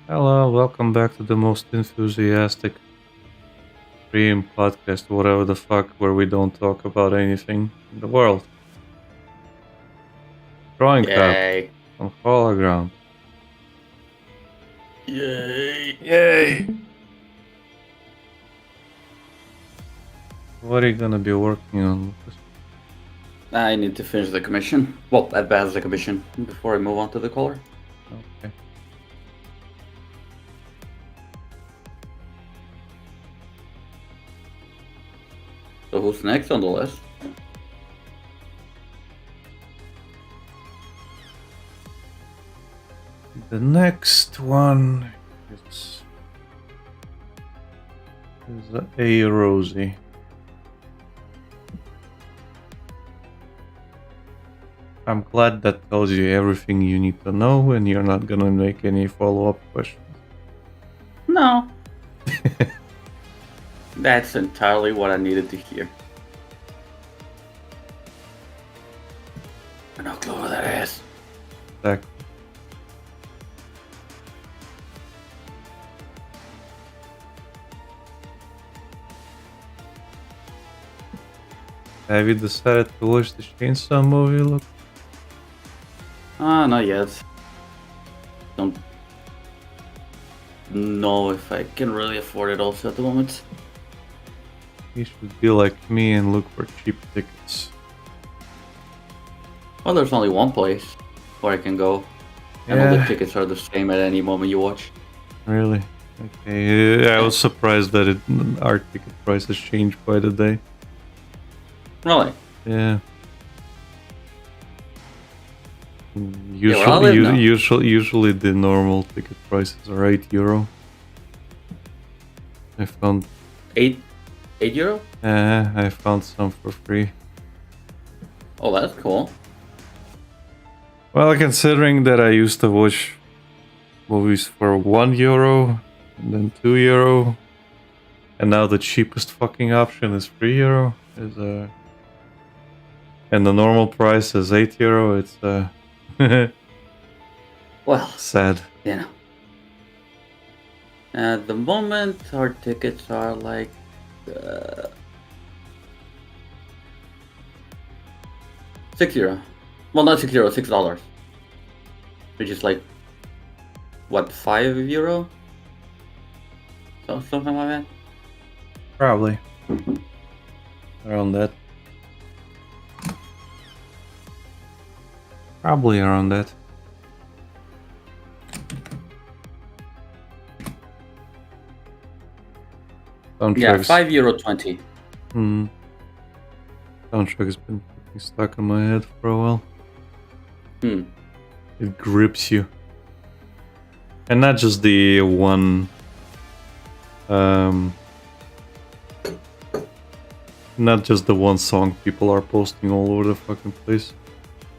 Hello, welcome back to the most enthusiastic stream podcast, whatever the fuck, where we don't talk about anything in the world. Drawing Cup Yay. on Hologround. Yay. Yay! What are you gonna be working on, Lucas? I need to finish the commission. Well, advance the commission before I move on to the color. Okay. So who's next on the list? The next one is A. Rosie. I'm glad that tells you everything you need to know and you're not gonna make any follow-up questions. No. That's entirely what I needed to hear. I no clue who that is. Exactly. Have you decided to watch the Chainsaw movie? Look, Not yet. Don't know if I can really afford it also at the moment. you should be like me and look for cheap tickets. Well, there's only one place where I can go. And all the Yeah, tickets are the same at any moment you watch. really? Okay, I was surprised that our ticket prices changed by the day. Really? Yeah. where I live now. Usually the normal ticket prices are €8. I found €8? I found some for free. Oh, that's cool. Well, considering that I used to watch movies for €1 and then €2, and now the cheapest fucking option is €3, and the normal price is €8. It's Well, sad. you know. At the moment, our tickets are like €6. Well, not €6, $6, which is like what, €5? So something like that. Probably around that. Probably around that. Yeah, Soundtracks. €5.20. Soundtrack has been fucking stuck in my head for a while. It grips you. And not just the one not just the one song people are posting all over the fucking place.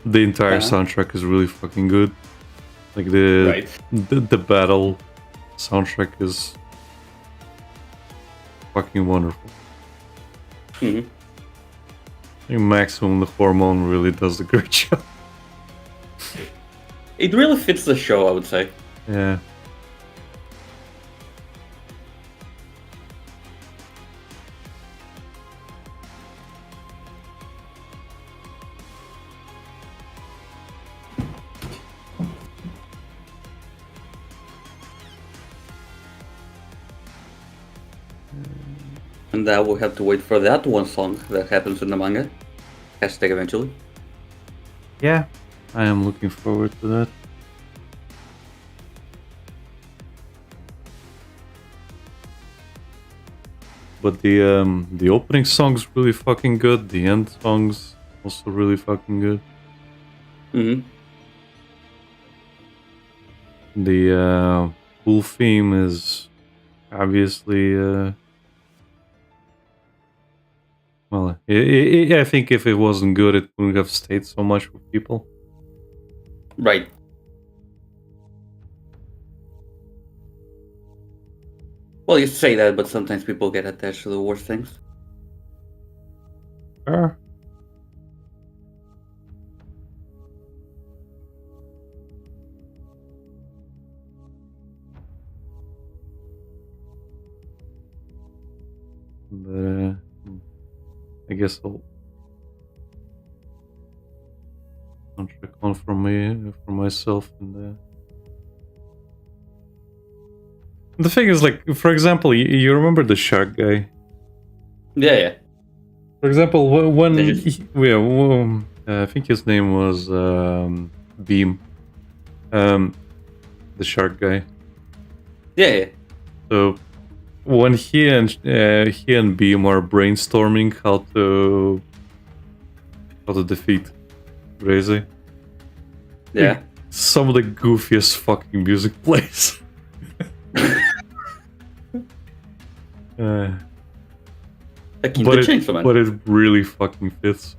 The entire soundtrack is really fucking good. Like the battle soundtrack is fucking wonderful. Mm-hmm. I think Maximum the Hormone really does a great job. It really fits the show, I would say. Yeah. And we'll have to wait for that one song that happens in the manga. Hashtag eventually. Yeah, I am looking forward to that. But the opening song's really fucking good. The end song's also really fucking good. Mm-hmm. The pool theme is obviously well, I think if it wasn't good, it wouldn't have stayed so much with people. Right. Well, you say that, but sometimes people get attached to the worst things. Sure. I guess I'll check on for myself and the thing is, like, for example, you remember the shark guy? Yeah. For example, when They just- I think his name was Beam, the shark guy. Yeah. So when he and Beam are brainstorming how to defeat Reze, Yeah. some of the goofiest fucking music plays. Like in but the it Chainsaw Man. but it really fucking fits.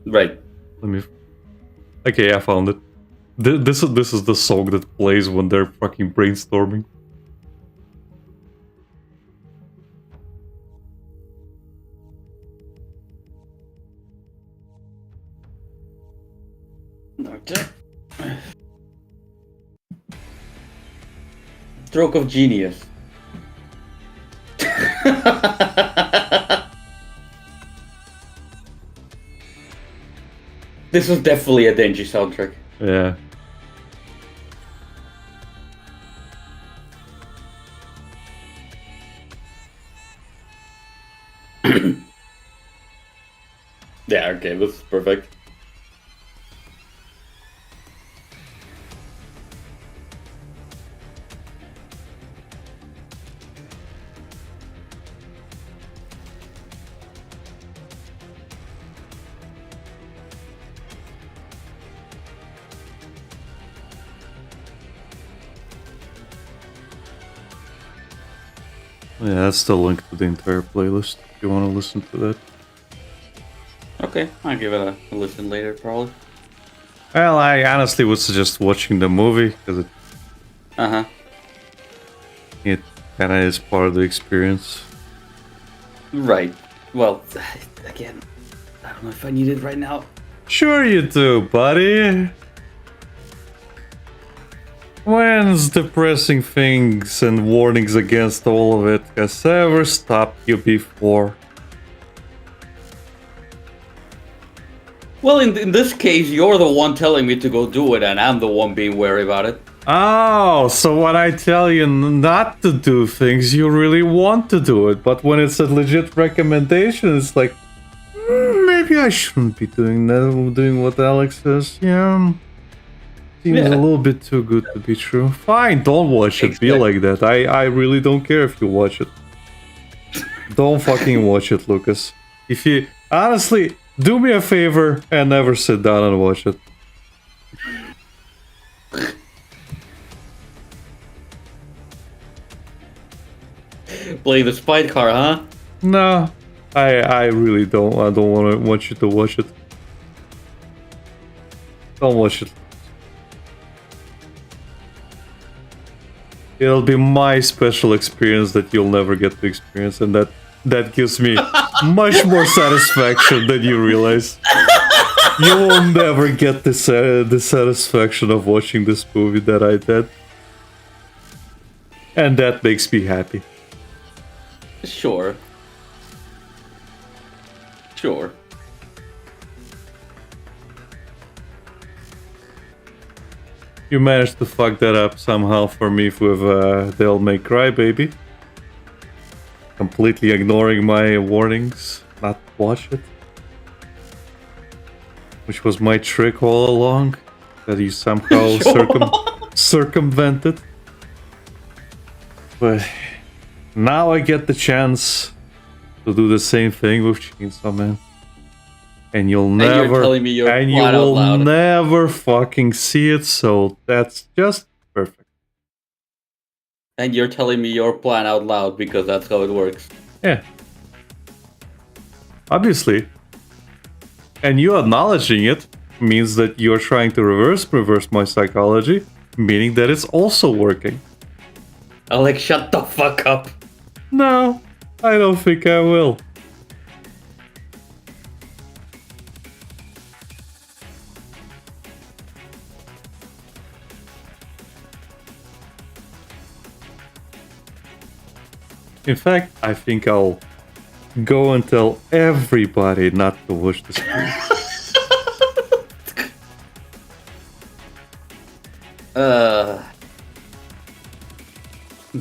Right. Let me. Okay, I found it. This is the song that plays when they're fucking brainstorming. Okay. Stroke of genius. This was definitely a Denji soundtrack. Yeah. Yeah, okay, this is perfect. Yeah, that's the link to the entire playlist if you want to listen to that. Okay, I'll give it a listen later, probably. Well, I honestly would suggest watching the movie because Uh-huh. it kind of is part of the experience. Right. Well, again, I don't know if I need it right now. Sure you do, buddy. When's depressing things and warnings against all of it has ever stopped you before? Well, in this case, you're the one telling me to go do it, and I'm the one being wary about it. Oh, so when I tell you not to do things, you really want to do it. But when it's a legit recommendation, it's like, maybe I shouldn't be doing that, doing what Alex says. Yeah. Seems a little bit too good to be true. Fine, don't watch it. Be like that. I really don't care if you watch it. Don't fucking watch it, Lucas. If you honestly do me a favor and never sit down and watch it. Play the Spite Car, huh? No, I really don't. I don't want you to watch it. Don't watch it. It'll be my special experience that you'll never get to experience, and that gives me much more satisfaction than you realize. You will never get the satisfaction of watching this movie that I did, and that makes me happy. Sure. Sure. You managed to fuck that up somehow for me with They'll May Cry Baby. Completely ignoring my warnings not to watch it. Which was my trick all along. That you somehow circumvented. But now I get the chance to do the same thing with Chainsaw Man. And you'll never, you're telling me you're and you flat out will loud. never fucking see it, so that's just perfect. And you're telling me your plan out loud because that's how it works. Yeah. Obviously. And you acknowledging it means that you're trying to reverse my psychology, meaning that it's also working. Alex, shut the fuck up. No, I don't think I will. In fact, I think I'll go and tell everybody not to watch this movie.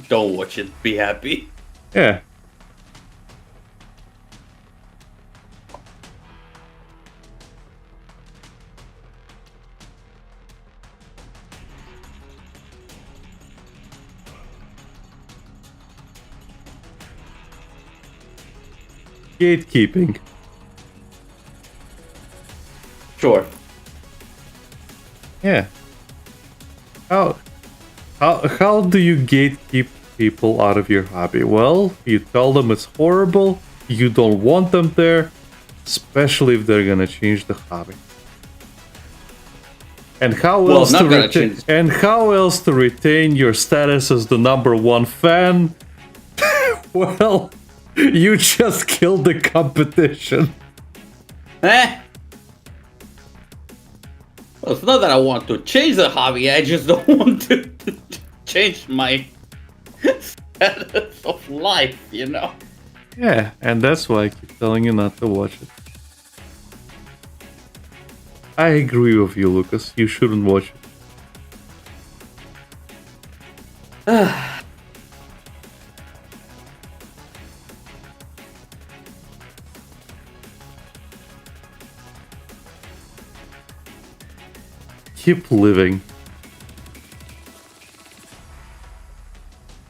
Don't watch it. Be happy. Yeah. Gatekeeping. Sure. Yeah. How do you gatekeep people out of your hobby? Well, you tell them it's horrible, you don't want them there, especially if they're gonna change the hobby. And how else to retain your status as the #1 fan? Well, you just killed the competition. Well, it's not that I want to change the hobby, I just don't want to change my status of life, you know? Yeah, and that's why I keep telling you not to watch it. I agree with you, Lucas. You shouldn't watch it. Keep living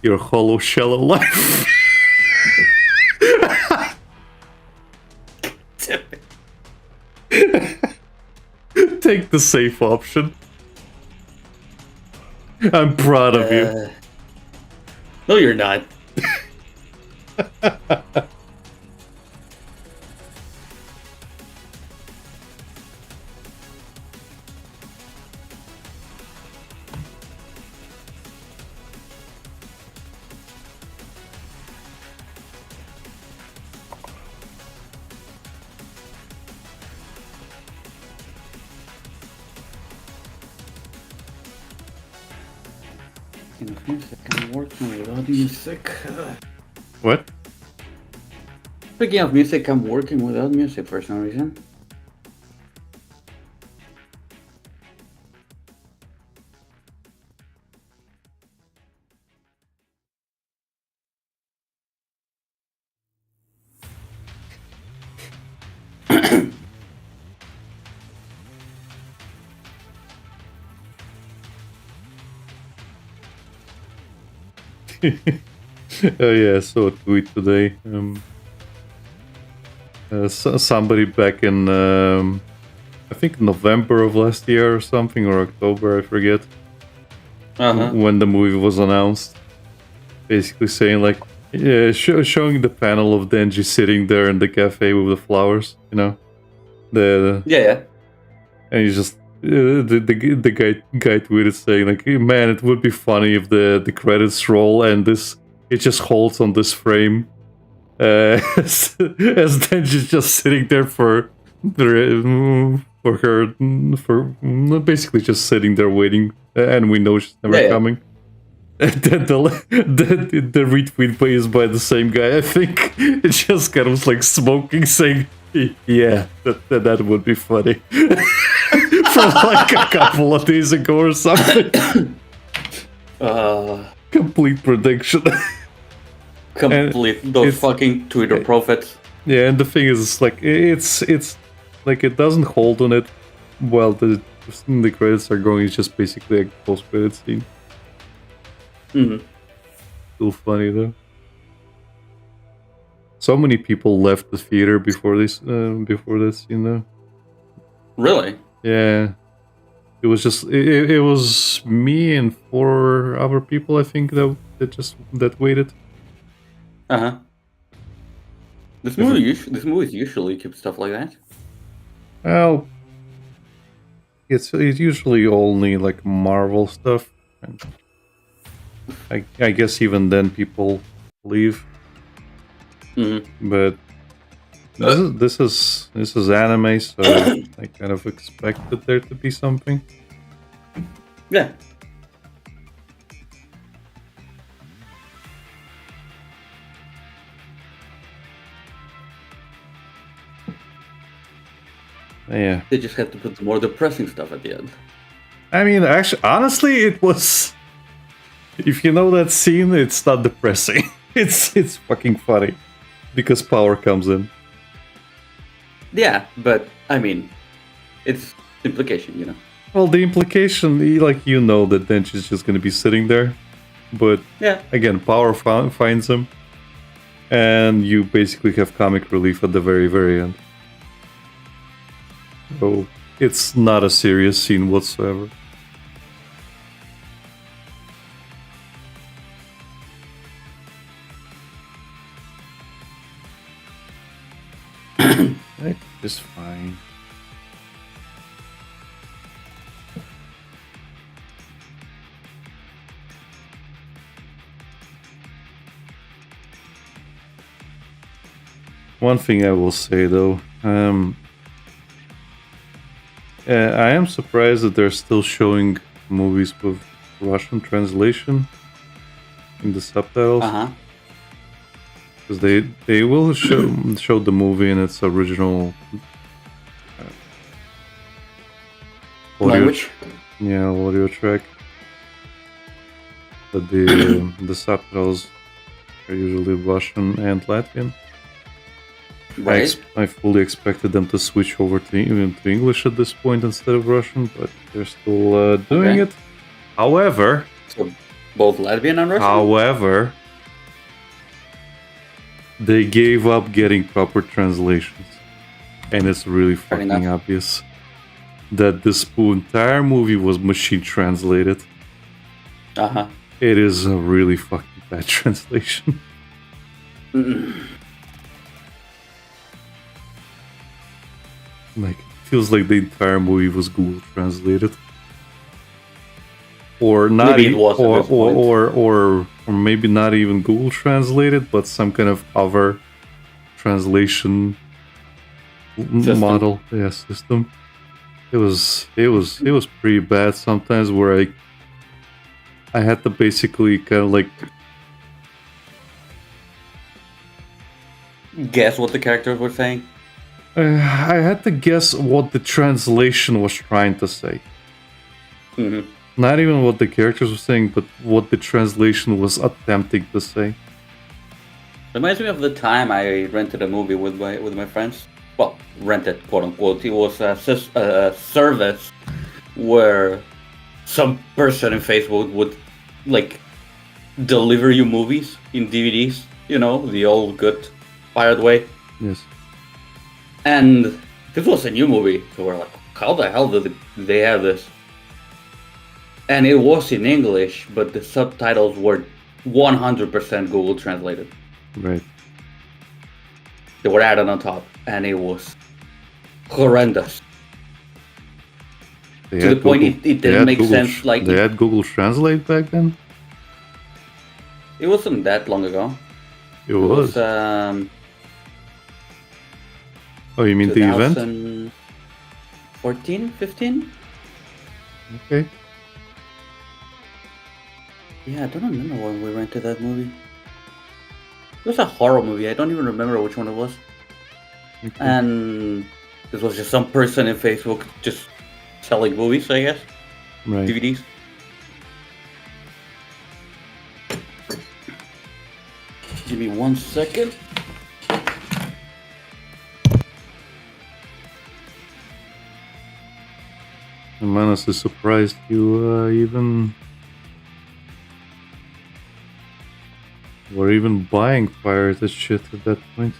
your hollow, shallow life. Take the safe option. I'm proud of you. No, you're not. I'm working without music. What? Speaking of music, I'm working without music for some reason. Oh yeah, I saw a tweet today. Somebody back in, I think November of last year or something, or October, I forget, when the movie was announced, basically saying like, yeah, showing the panel of Denji sitting there in the cafe with the flowers, you know, Yeah. and he's just the guy tweeted saying like, man, it would be funny if the credits roll and it just holds on this frame as Denji's just sitting there for basically just sitting there waiting, and we know she's never coming. And then the retweet is by the same guy, I think. It just kind of like smoking, saying, yeah, that would be funny. From like a couple of days ago or something. Complete prediction. Those fucking Twitter prophets. Yeah, and the thing is, it's like it doesn't hold on it while the credits are going. It's just basically a post-credit scene. Still funny though. So many people left the theater before this, you know. Really? Yeah. It was just it was me and 4 other people, I think, that waited. This movie usually keeps stuff like that. Well, it's usually only like Marvel stuff, and I guess even then people leave. But this is anime, so I kind of expected there to be something. Yeah. Yeah. They just had to put more depressing stuff at the end. I mean, actually, honestly, it was. If you know that scene, it's not depressing. It's fucking funny because power comes in. Yeah, but I mean, it's implication, you know. Well, the implication, you know that Dench is just gonna be sitting there, but Yeah. again, power finds him, and you basically have comic relief at the very, very end. So it's not a serious scene whatsoever. It's fine. One thing I will say though, I am surprised that they're still showing movies with Russian translation in the subtitles. Because they will show the movie in its original language. Audio track. But the subtitles are usually Russian and Latvian. Right. I fully expected them to switch over to English at this point instead of Russian, but they're still doing it. However, so both Latvian and Russian. However, they gave up getting proper translations, and it's really fucking obvious that this entire movie was machine translated. It is a really fucking bad translation. Like, it feels like the entire movie was Google translated, or not, maybe it was or maybe not even Google translated, but some kind of other translation model, system. It was pretty bad sometimes, where I had to basically kind of like guess what the characters were saying. I had to guess what the translation was trying to say. Not even what the characters were saying, but what the translation was attempting to say. Reminds me of the time I rented a movie with my friends. Well, rented, quote unquote. It was a service where some person in Facebook would like deliver you movies in DVDs. You know, the old good pirate way. Yes. And this was a new movie, so we're like, how the hell did they have this? And it was in English, but the subtitles were 100% Google translated. Right. They were added on top, and it was horrendous. To the point it didn't make sense. Like they had Google Translate back then? It wasn't that long ago. It was. Oh, you mean the event? 14, 15? Okay. Yeah, I don't remember when we rented that movie. It was a horror movie. I don't even remember which one it was. Okay. And this was just some person in Facebook just selling movies, I guess. Right. DVDs. Give me 1 second. I'm honestly surprised you even were even buying pirated shit at that point.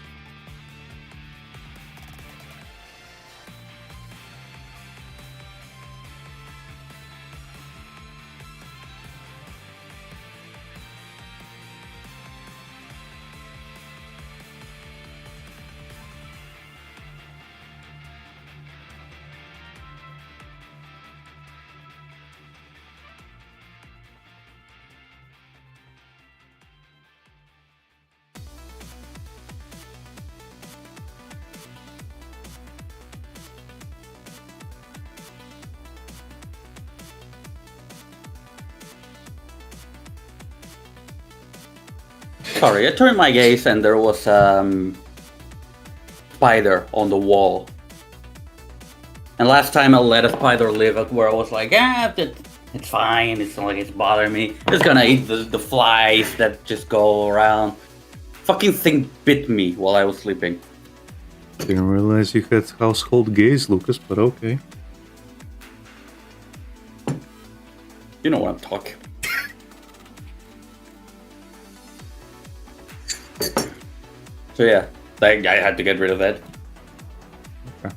Sorry, I turned my gaze and there was spider on the wall. And last time I let a spider live where I was like, it's fine. It's not like it's bothering me. It's gonna eat the flies that just go around. Fucking thing bit me while I was sleeping. Didn't realize you had household gaze, Lucas, but okay. You know what I'm talking. So yeah, I had to get rid of that. Okay.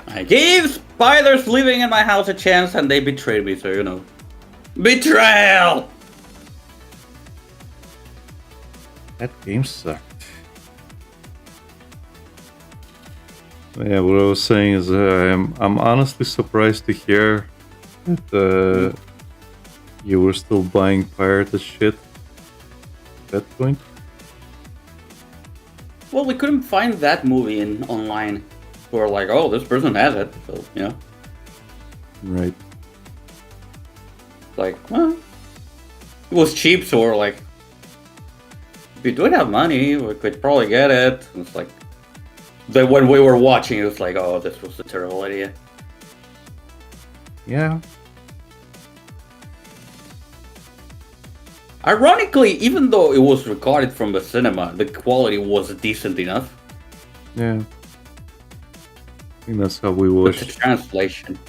I gave spiders living in my house a chance and they betrayed me, so you know. Betrayal! That game sucked. Yeah, what I was saying is I'm honestly surprised to hear that you were still buying pirated shit at that point. Well, we couldn't find that movie online. We're like, oh, this person has it, so, you know. Right. Like, well, it was cheap, so we're like, if we do have money, we could probably get it. And it's like, then when we were watching, it was like, oh, this was a terrible idea. Yeah. Ironically, even though it was recorded from the cinema, the quality was decent enough. Yeah. I think that's how we But watched. the translation,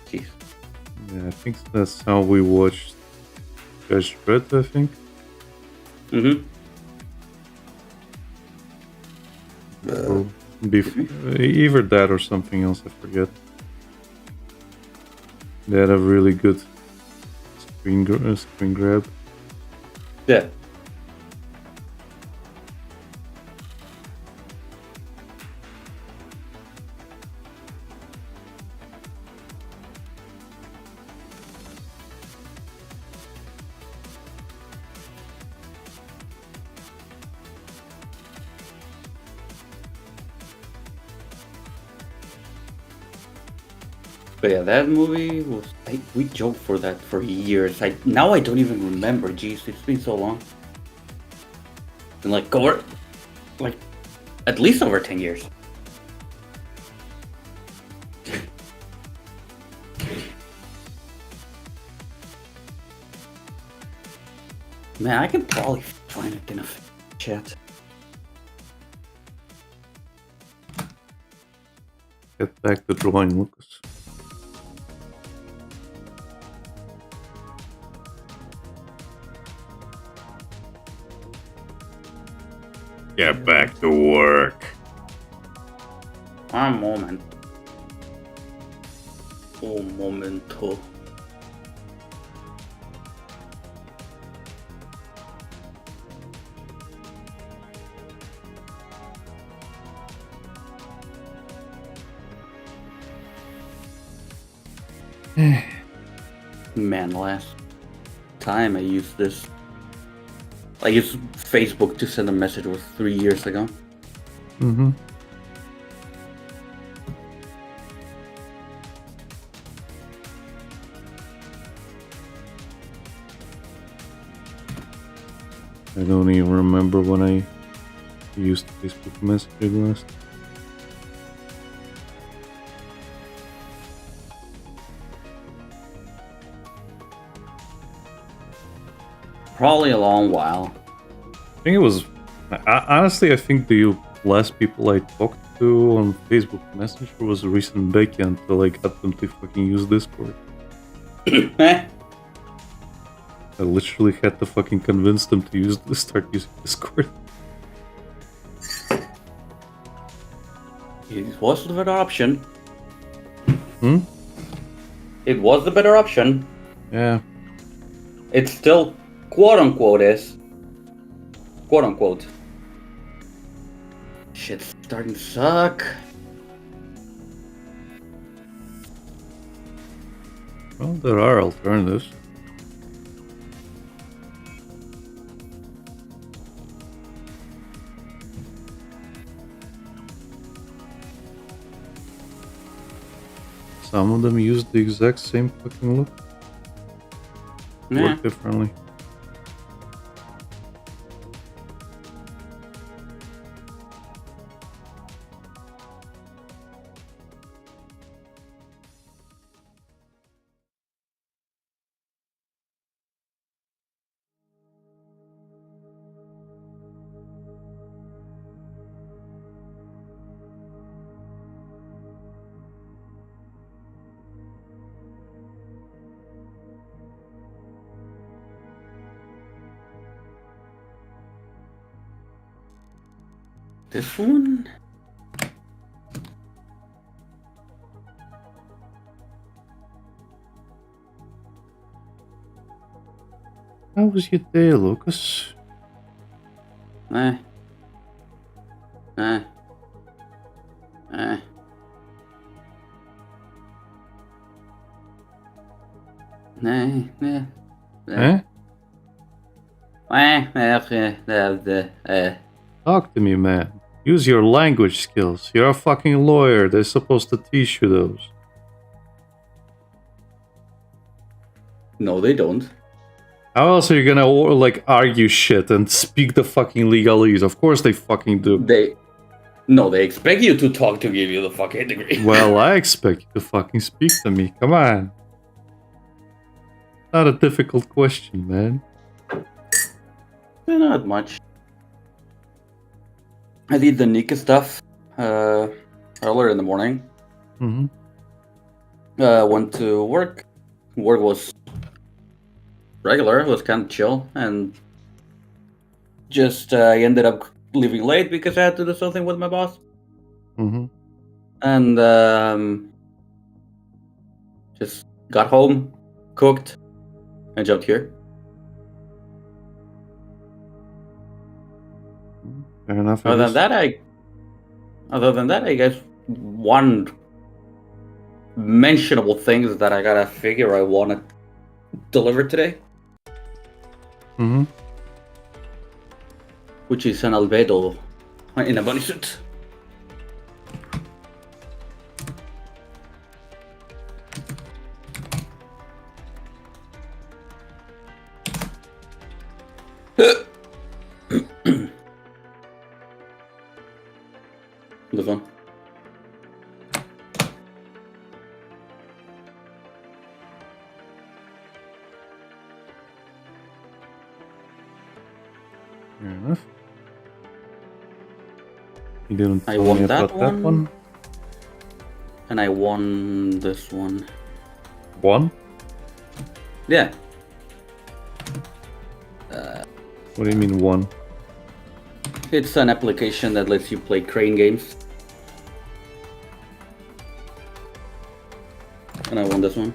jeez. Yeah, I think that's how we watched Judge Dredd, I think. Mm-hmm. Or either that or something else, I forget. They had a really good screen grab. Yeah. But yeah, that movie was. We joked for that for years. Now I don't even remember. Jeez, it's been so long. And like at least over 10 years. Man, I can probably find it in a chat. Get back to drawing, Lucas. Get back to work. Un moment. Un momento. Man, last time I used this. I used Facebook to send a message was 3 years ago. Mm-hmm. I don't even remember when I used Facebook Messenger last. Probably a long while. I think it was. Honestly, I think the last people I talked to on Facebook Messenger was recent Becky until I got them to fucking use Discord. I literally had to fucking convince them to start using Discord. It was the better option. Hmm? It was the better option. Yeah. It still, quote unquote, is. Quote unquote. Shit's starting to suck. Well, there are alternatives. Some of them use the exact same fucking look. Yeah. Work differently. This one? How was your day, Lucas? Eh. Eh. Eh. Nee, nee. Eh? Talk to me, man. Use your language skills. You're a fucking lawyer. They're supposed to teach you those. No, they don't. How else are you gonna like argue shit and speak the fucking legalese? Of course they fucking do. They expect you to talk to give you the fucking degree. Well, I expect you to fucking speak to me. Come on. Not a difficult question, man. Not much. I did the Nika stuff earlier in the morning. Mm-hmm. Went to work. Work was regular. It was kind of chill, and just I ended up leaving late because I had to do something with my boss. Mm-hmm. And just got home, cooked, and jumped here. Fair enough. Other than that, I guess one mentionable thing is that I got a figure I want to deliver today, Mm-hmm. which is an Albedo in a bunny suit. This one. Fair enough. You didn't I tell won me that about that one. And I won this one. One? Yeah. What do you mean one? It's an application that lets you play crane games. And I won this one.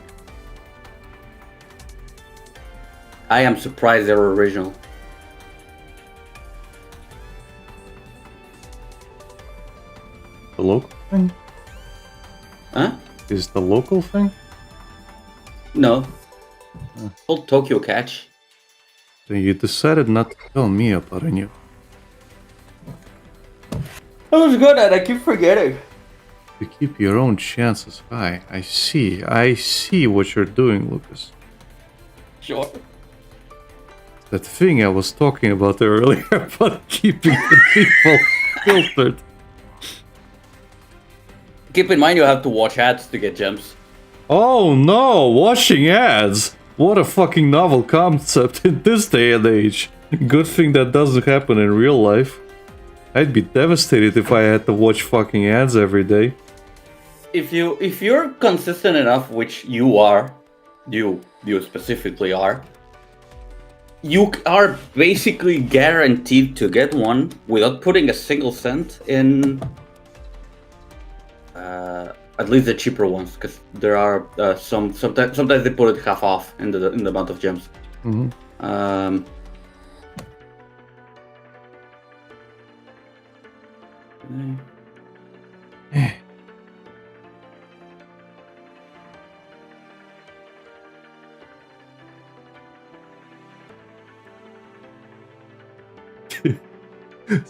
I am surprised they're original. The local thing? Huh? Is the local thing? No. It's called Tokyo Catch. Then you decided not to tell me about it. I was good at it, I keep forgetting. You keep your own chances high. I see what you're doing, Lucas. Sure. That thing I was talking about earlier about keeping the people filtered. Keep in mind you have to watch ads to get gems. Oh no, watching ads! What a fucking novel concept in this day and age. Good thing that doesn't happen in real life. I'd be devastated if I had to watch fucking ads every day. If you're consistent enough, which you are, you specifically are, you are basically guaranteed to get one without putting a single cent in. At least the cheaper ones, because there are sometimes they put it half off in the amount of gems. Mm-hmm.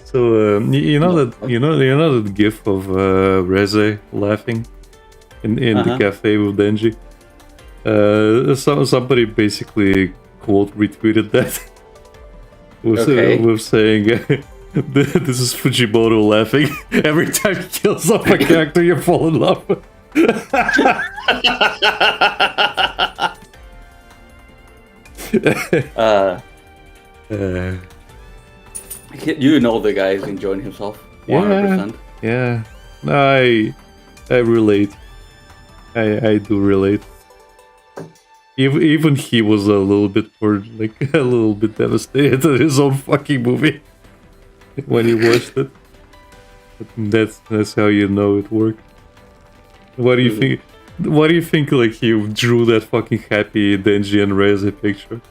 So you know that gif of Reze laughing in the cafe with Denji. Somebody basically quote retweeted that with saying this is Fujimoto laughing every time he kills off a character you fall in love with. You know the guy is enjoying himself 100%. Yeah. I relate. I do relate. Even he was a little bit a little bit devastated at his own fucking movie when he watched it. That's how you know it worked. What do you think? What do you think? Like he drew that fucking happy Denji and Reze picture.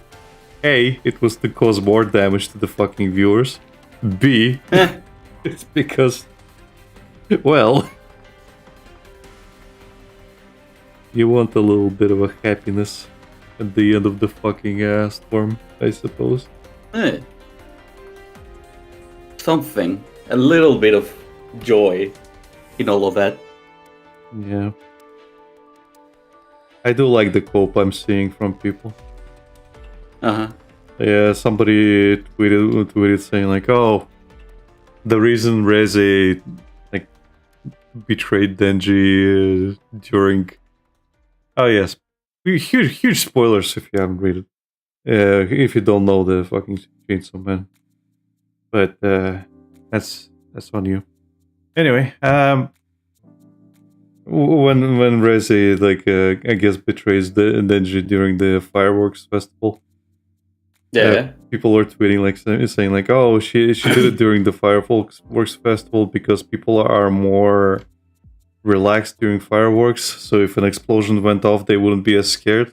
A, it was to cause more damage to the fucking viewers. B, it's because, well, you want a little bit of a happiness at the end of the fucking storm, I suppose. Something, a little bit of joy in all of that. Yeah. I do like the cope I'm seeing from people. Yeah, somebody tweeted saying like, "Oh, the reason Reze like betrayed Denji during." Oh yes, huge spoilers if you haven't read it. If you don't know the fucking Chainsaw Man, but that's on you. Anyway, when Reze like I guess betrays Denji during the fireworks festival. Yeah. People are tweeting like saying like, "Oh, she did it during the fireworks festival because people are more relaxed during fireworks. So if an explosion went off, they wouldn't be as scared."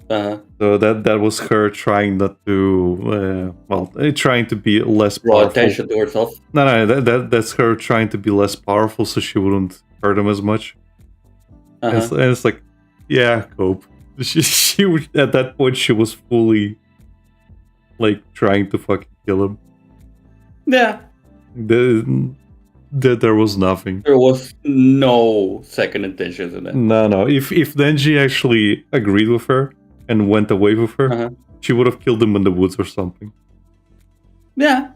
So that was her trying not to, trying to be less draw powerful. attention to herself. No, that's her trying to be less powerful, so she wouldn't hurt him as much. And it's like, yeah, cope. She at that point she was fully like trying to fucking kill him. Yeah. There was nothing. There was no second intentions in it. No. If Denji actually agreed with her and went away with her, she would have killed him in the woods or something. Yeah.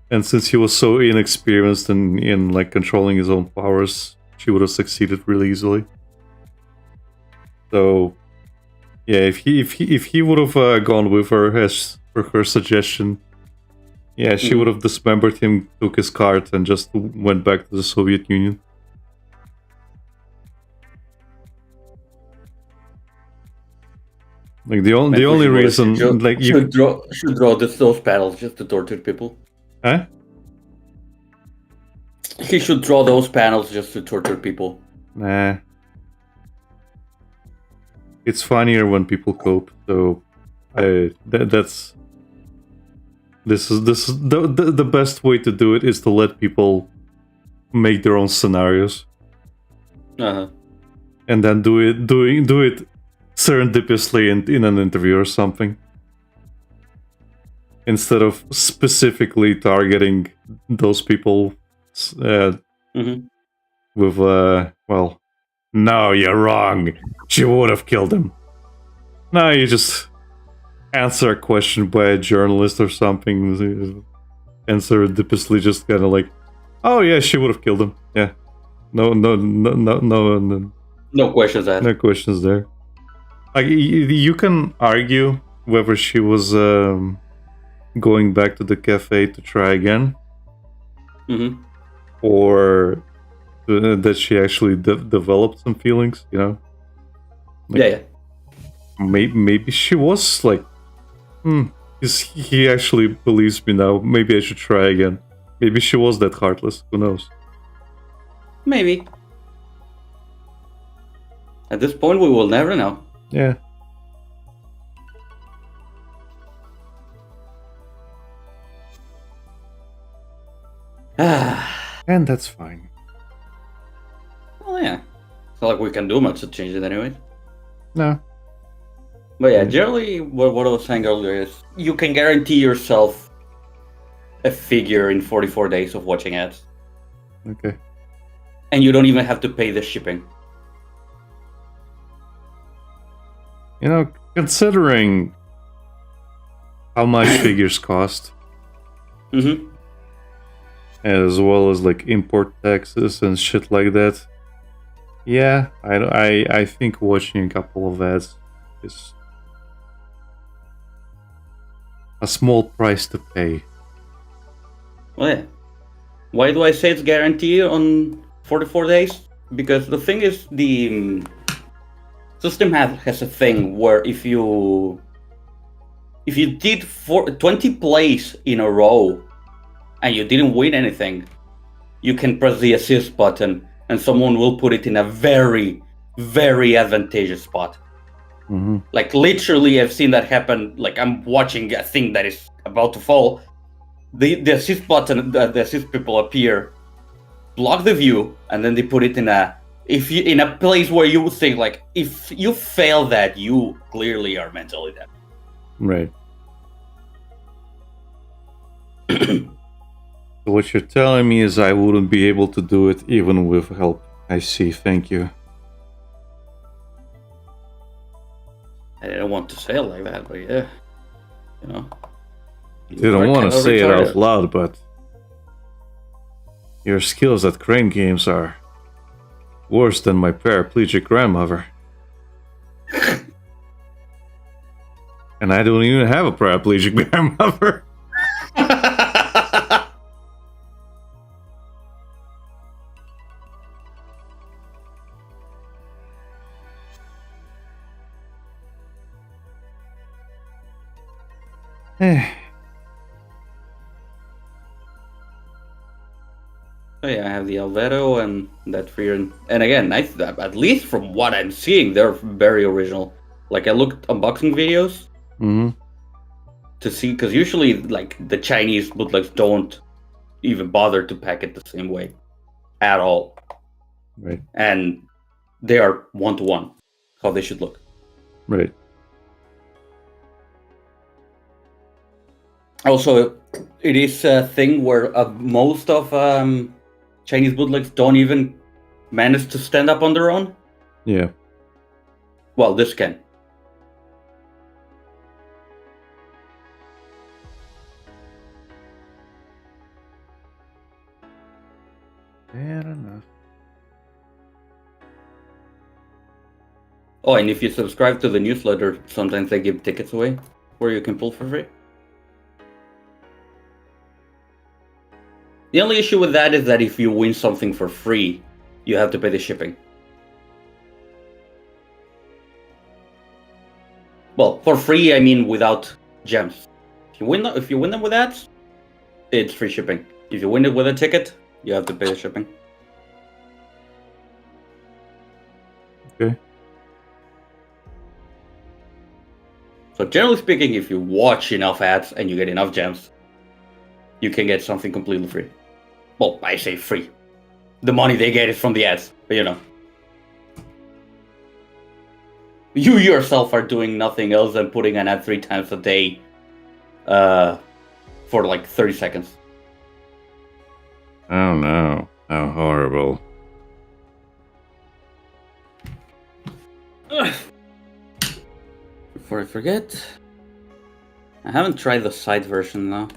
And since he was so inexperienced in like controlling his own powers, she would have succeeded really easily. So, yeah, if he would have gone with her as for her suggestion, yeah, she would have dismembered him, took his card, and just went back to the Soviet Union. Like the only reason, like you should draw those panels just to torture people. Huh? He should draw those panels just to torture people. Nah. It's funnier when people cope, so this is the best way to do it is to let people make their own scenarios. And then do it serendipitously in an interview or something. Instead of specifically targeting those people with well, no, you're wrong. She would have killed him. No, you just answer a question by a journalist or something, and serendipitously just kind of like, oh yeah, she would have killed him. Yeah, no questions asked. No questions there. Like you can argue whether she was going back to the cafe to try again, or that she actually developed some feelings, you know? Like, yeah. Maybe she was like, he actually believes me now. Maybe I should try again. Maybe she was that heartless. Who knows? Maybe. At this point, we will never know. Yeah. And that's fine. Well, yeah. It's not like we can do much to change it anyway. No. But yeah, generally, what I was saying earlier is you can guarantee yourself a figure in 44 days of watching ads. Okay. And you don't even have to pay the shipping. You know, considering how much figures cost, as well as like import taxes and shit like that, yeah, I think watching a couple of ads is a small price to pay. Well, yeah. Why do I say it's guaranteed on 44 days? Because the thing is, the system has a thing where if you did 20 plays in a row and you didn't win anything, you can press the assist button and someone will put it in a very, very advantageous spot. Mm-hmm. Like literally, I've seen that happen. Like I'm watching a thing that is about to fall. The assist button, the assist people appear, block the view, and then they put it in a place where you would think like if you fail that, you clearly are mentally damaged. Right. So what you're telling me is I wouldn't be able to do it even with help. I see. Thank you. I didn't want to say it like that, but yeah, you know. Didn't want to say it out loud, but your skills at crane games are worse than my paraplegic grandmother. And I don't even have a paraplegic grandmother. So yeah, I have the Alvedo and that fear, and again, at least from what I'm seeing, they're very original. Like I looked unboxing videos to see, because usually like the Chinese bootlegs don't even bother to pack it the same way at all, Right. and they are 1-to-1 how they should look. Right. Also, it is a thing where most of Chinese bootlegs don't even manage to stand up on their own. Yeah. Well, this can. Fair enough. Oh, and if you subscribe to the newsletter, sometimes they give tickets away where you can pull for free. The only issue with that is that if you win something for free, you have to pay the shipping. Well, for free, I mean without gems. If you win them with that, it's free shipping. If you win it with a ticket, you have to pay the shipping. Okay. So generally speaking, if you watch enough ads and you get enough gems, you can get something completely free. Well, I say free. The money they get is from the ads, but you know. You yourself are doing nothing else than putting an ad 3 times a day for like 30 seconds. Oh no. How horrible. Before I forget, I haven't tried the side version though.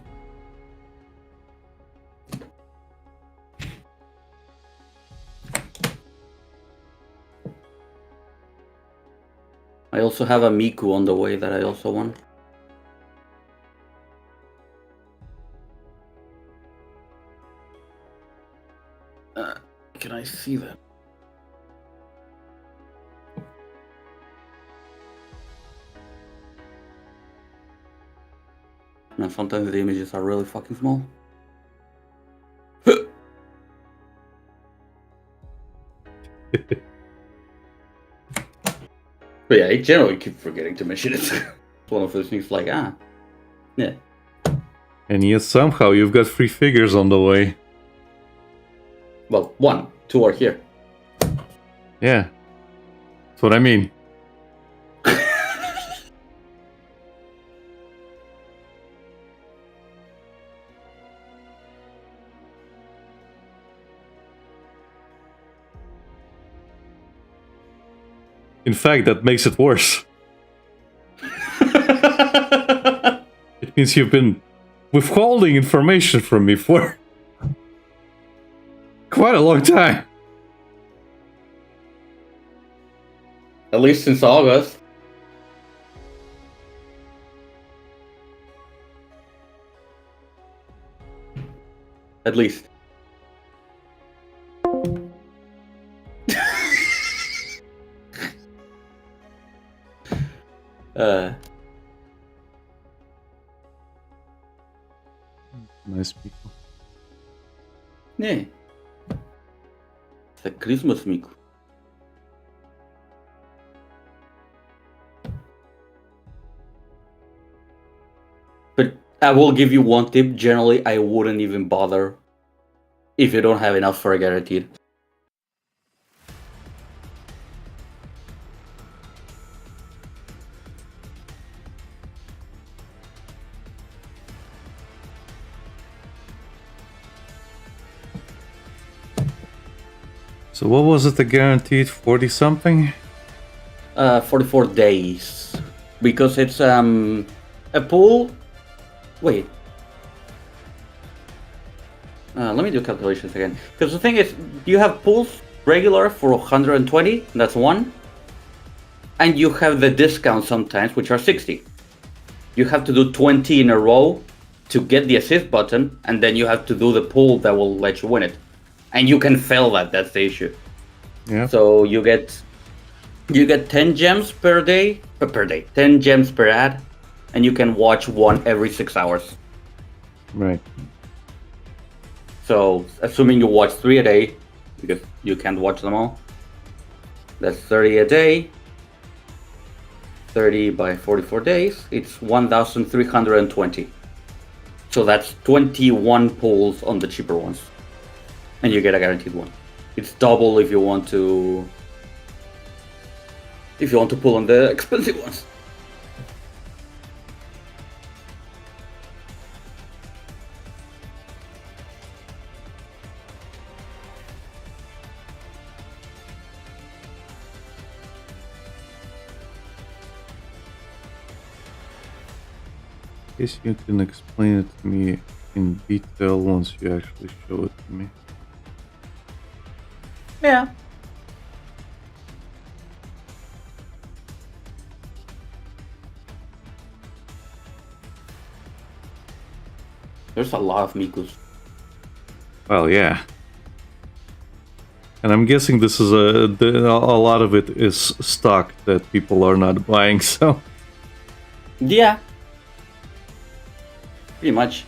I also have a Miku on the way that I also want. Can I see that? No, sometimes the images are really fucking small. But yeah, I generally keep forgetting to mention it. It's one of those things like, yeah. And yet somehow you've got 3 figures on the way. Well, 1, 2 are here. Yeah. That's what I mean. In fact, that makes it worse. It means you've been withholding information from me for quite a long time. At least since August. At least. Nice people. Yeah. It's a Christmas Miku. But I will give you one tip. Generally, I wouldn't even bother if you don't have enough for a guaranteed. So what was it, the guaranteed 40 something? 44 days. Because it's a pool. Wait. Let me do calculations again. Because the thing is, you have pools regular for 120, that's one. And you have the discount sometimes, which are 60. You have to do 20 in a row to get the assist button, and then you have to do the pool that will let you win it. And you can fail that, that's the issue. Yeah. So you get 10 gems per day, 10 gems per ad, and you can watch one every 6 hours. Right. So assuming you watch 3 a day, because you can't watch them all, that's 30 a day. 30 by 44 days, it's 1,320. So that's 21 pulls on the cheaper ones. And you get a guaranteed one. It's double if you want to pull on the expensive ones. I guess you can explain it to me in detail once you actually show it to me. Yeah. There's a lot of Mikus. Well, yeah. And I'm guessing this is a lot of it is stock that people are not buying, so... Yeah. Pretty much.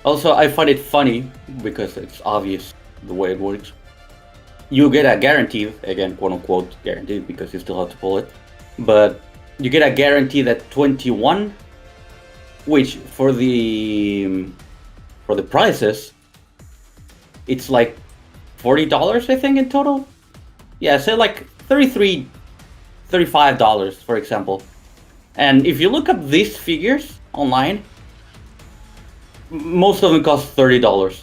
Also, I find it funny because it's obvious the way it works. You get a guarantee, again, quote unquote guaranteed, because you still have to pull it. But you get a guarantee that 21, which for the prices, it's like $40, I think, in total. Yeah, say like $33, $35, for example. And if you look up these figures online, most of them cost $30.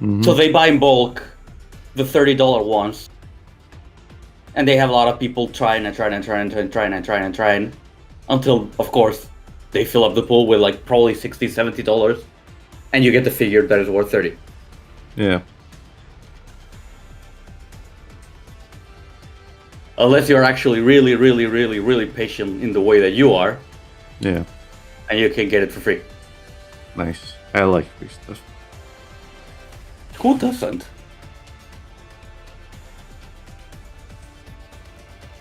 Mm-hmm. So they buy in bulk the $30 ones. And they have a lot of people trying until, of course, they fill up the pool with like probably $60, $70. And you get the figure that is worth 30. Yeah. Unless you're actually really, really, really, really patient in the way that you are. Yeah. And you can get it for free. Nice. I like free stuff. Who doesn't?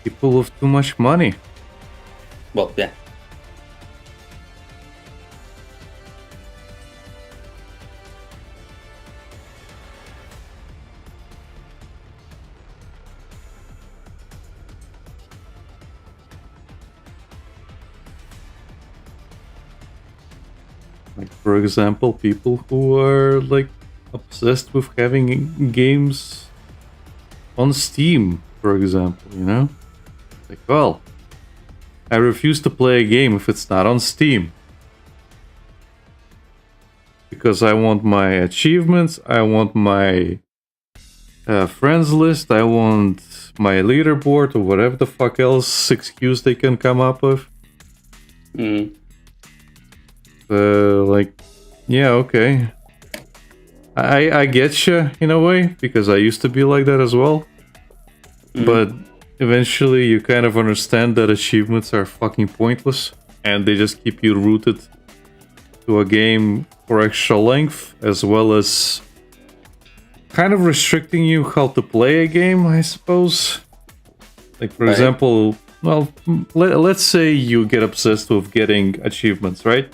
People with too much money. Well, yeah. Like, for example, people who are like obsessed with having games on Steam, for example, you know? Like, well, I refuse to play a game if it's not on Steam. Because I want my achievements, I want my friends list, I want my leaderboard, or whatever the fuck else excuse they can come up with. Like, yeah, okay. I get you in a way, because I used to be like that as well. But eventually you kind of understand that achievements are fucking pointless, and they just keep you rooted to a game for extra length, as well as kind of restricting you how to play a game, I suppose. Like, for example, well, let's say you get obsessed with getting achievements, right?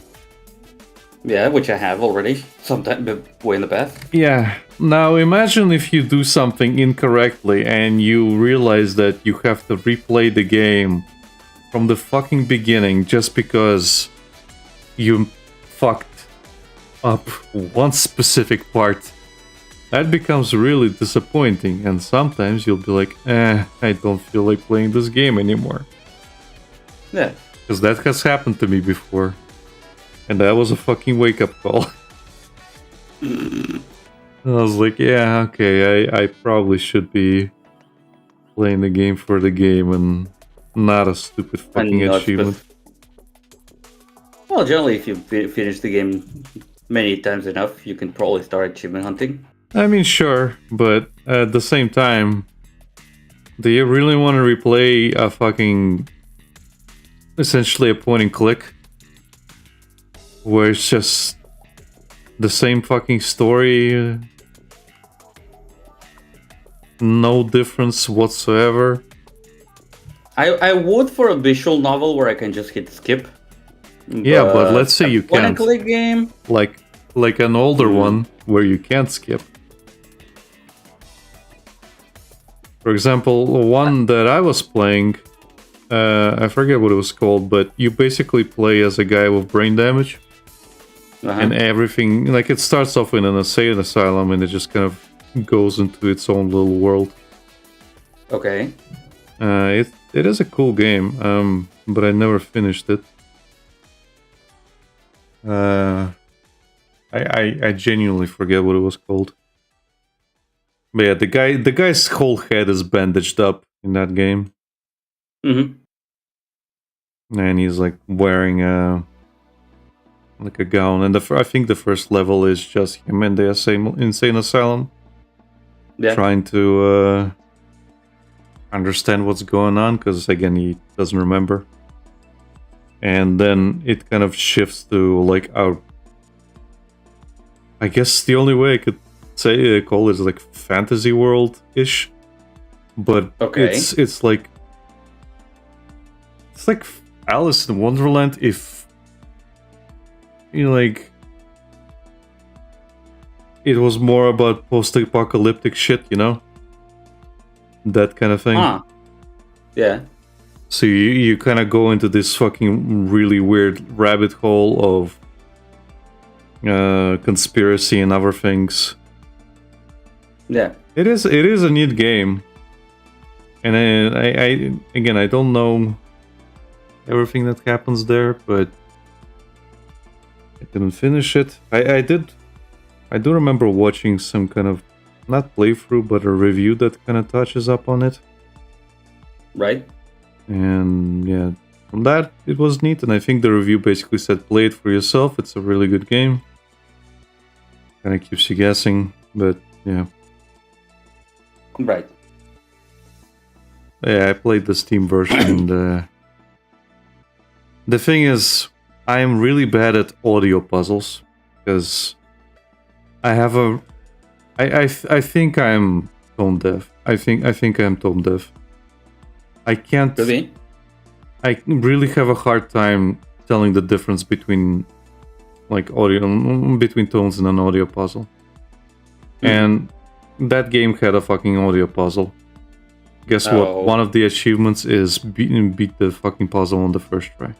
Yeah, which I have already. sometime way in the past. Yeah. Now imagine if you do something incorrectly and you realize that you have to replay the game from the fucking beginning just because you fucked up one specific part. That becomes really disappointing, and sometimes you'll be like, I don't feel like playing this game anymore. Yeah. Because that has happened to me before. And that was a fucking wake-up call. I was like, yeah, okay, I probably should be playing the game for the game and not a stupid fucking achievement. Well, generally, if you finish the game many times enough, you can probably start achievement hunting. I mean, sure, but at the same time, do you really want to replay a fucking... essentially a point and click? Where it's just the same fucking story, no difference whatsoever. I would for a visual novel where I can just hit skip. Yeah, but let's say you can't. Point-and-click game, like an older one where you can't skip. For example, one that I was playing, I forget what it was called, but you basically play as a guy with brain damage. And everything, like, it starts off in an insane asylum and it just kind of goes into its own little world. Okay. It is a cool game, but I never finished it. I genuinely forget what it was called. But yeah, the guy's whole head is bandaged up in that game. Mm-hmm. And he's like wearing a gown, and I think the first level is just him in the insane asylum, trying to understand what's going on, because again he doesn't remember. And then it kind of shifts to like I guess the only way I could call it is like fantasy world ish, but it's like Alice in Wonderland if like it was more about post-apocalyptic shit, that kind of thing. Yeah. So you kind of go into this fucking really weird rabbit hole of conspiracy and other things. Yeah. It is a neat game, and I don't know everything that happens there, but I didn't finish it. I do remember watching some kind of, not playthrough, but a review that kind of touches up on it. Right. And yeah, from that, it was neat. And I think the review basically said, play it for yourself. It's a really good game. Kind of keeps you guessing, but yeah. Right. Yeah, I played the Steam version. And the thing is, I am really bad at audio puzzles because I have I think I'm tone deaf. I think I'm tone deaf. I can't. Really? I really have a hard time telling the difference between between tones in an audio puzzle. And that game had a fucking audio puzzle. Guess what? One of the achievements is beat the fucking puzzle on the first try.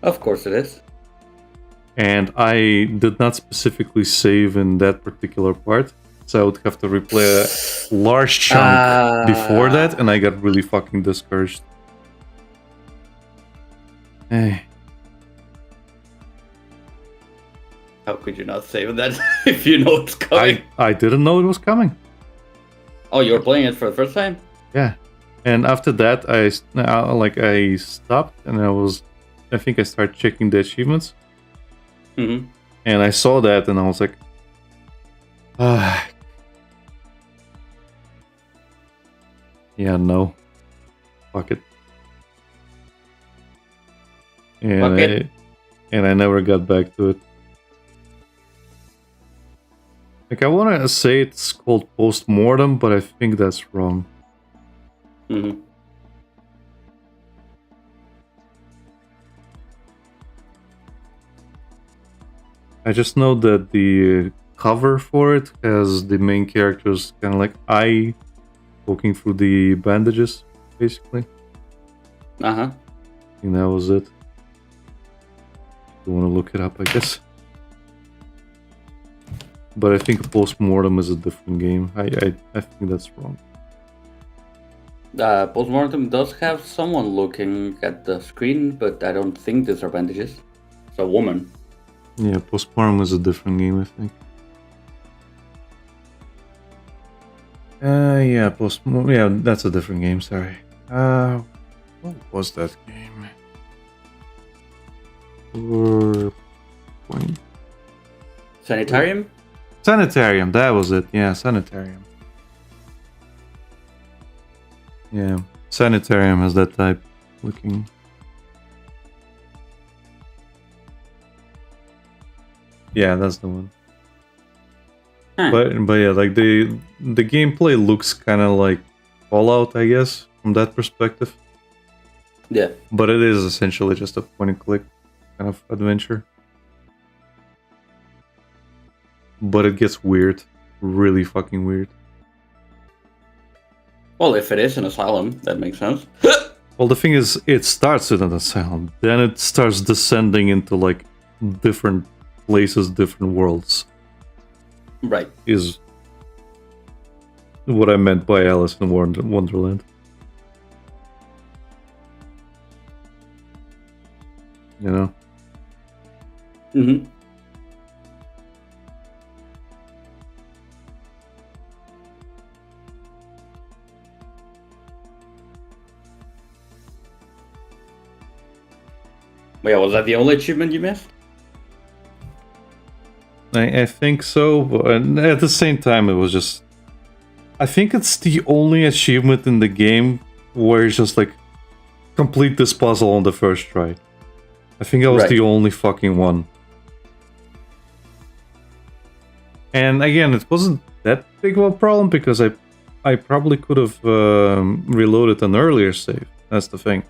Of course it is. And I did not specifically save in that particular part, so I would have to replay a large chunk before that, and I got really fucking discouraged. How could you not save that if you know it's coming? I didn't know it was coming. Oh, you were playing it for the first time? Yeah. And after that, I stopped, and I think I started checking the achievements. Mm-hmm. And I saw that, and I was like, yeah, no. Fuck it. And I never got back to it. Like, I want to say it's called Postmortem, but I think that's wrong. Mm-hmm. I just know that the cover for it has the main character's kind of like eye poking through the bandages, basically. Uh-huh. And that was it. You want to look it up, I guess. But I think Postmortem is a different game. I think that's wrong. Postmortem does have someone looking at the screen, but I don't think these are bandages. It's a woman. Yeah, Postmortem is a different game, I think. Yeah, Postmortem. Yeah, that's a different game. Sorry. What was that game? Point. Sanitarium? Sanitarium. That was it. Yeah, Sanitarium. Yeah, Sanitarium has that type looking. Yeah, that's the one. Huh. But yeah, like the gameplay looks kind of like Fallout, I guess, from that perspective. Yeah. But it is essentially just a point and click kind of adventure. But it gets weird, really fucking weird. Well, if it is an asylum, that makes sense. Well, the thing is, it starts in an asylum, then it starts descending into like different places, different worlds. Right. Is what I meant by Alice in Wonderland. You know? Mm-hmm. Yeah, was that the only achievement you missed? I think so, but at the same time, it was just. I think it's the only achievement in the game where it's just like complete this puzzle on the first try. I think that was the only fucking one. And again, it wasn't that big of a problem because I probably could have reloaded an earlier save. That's the thing.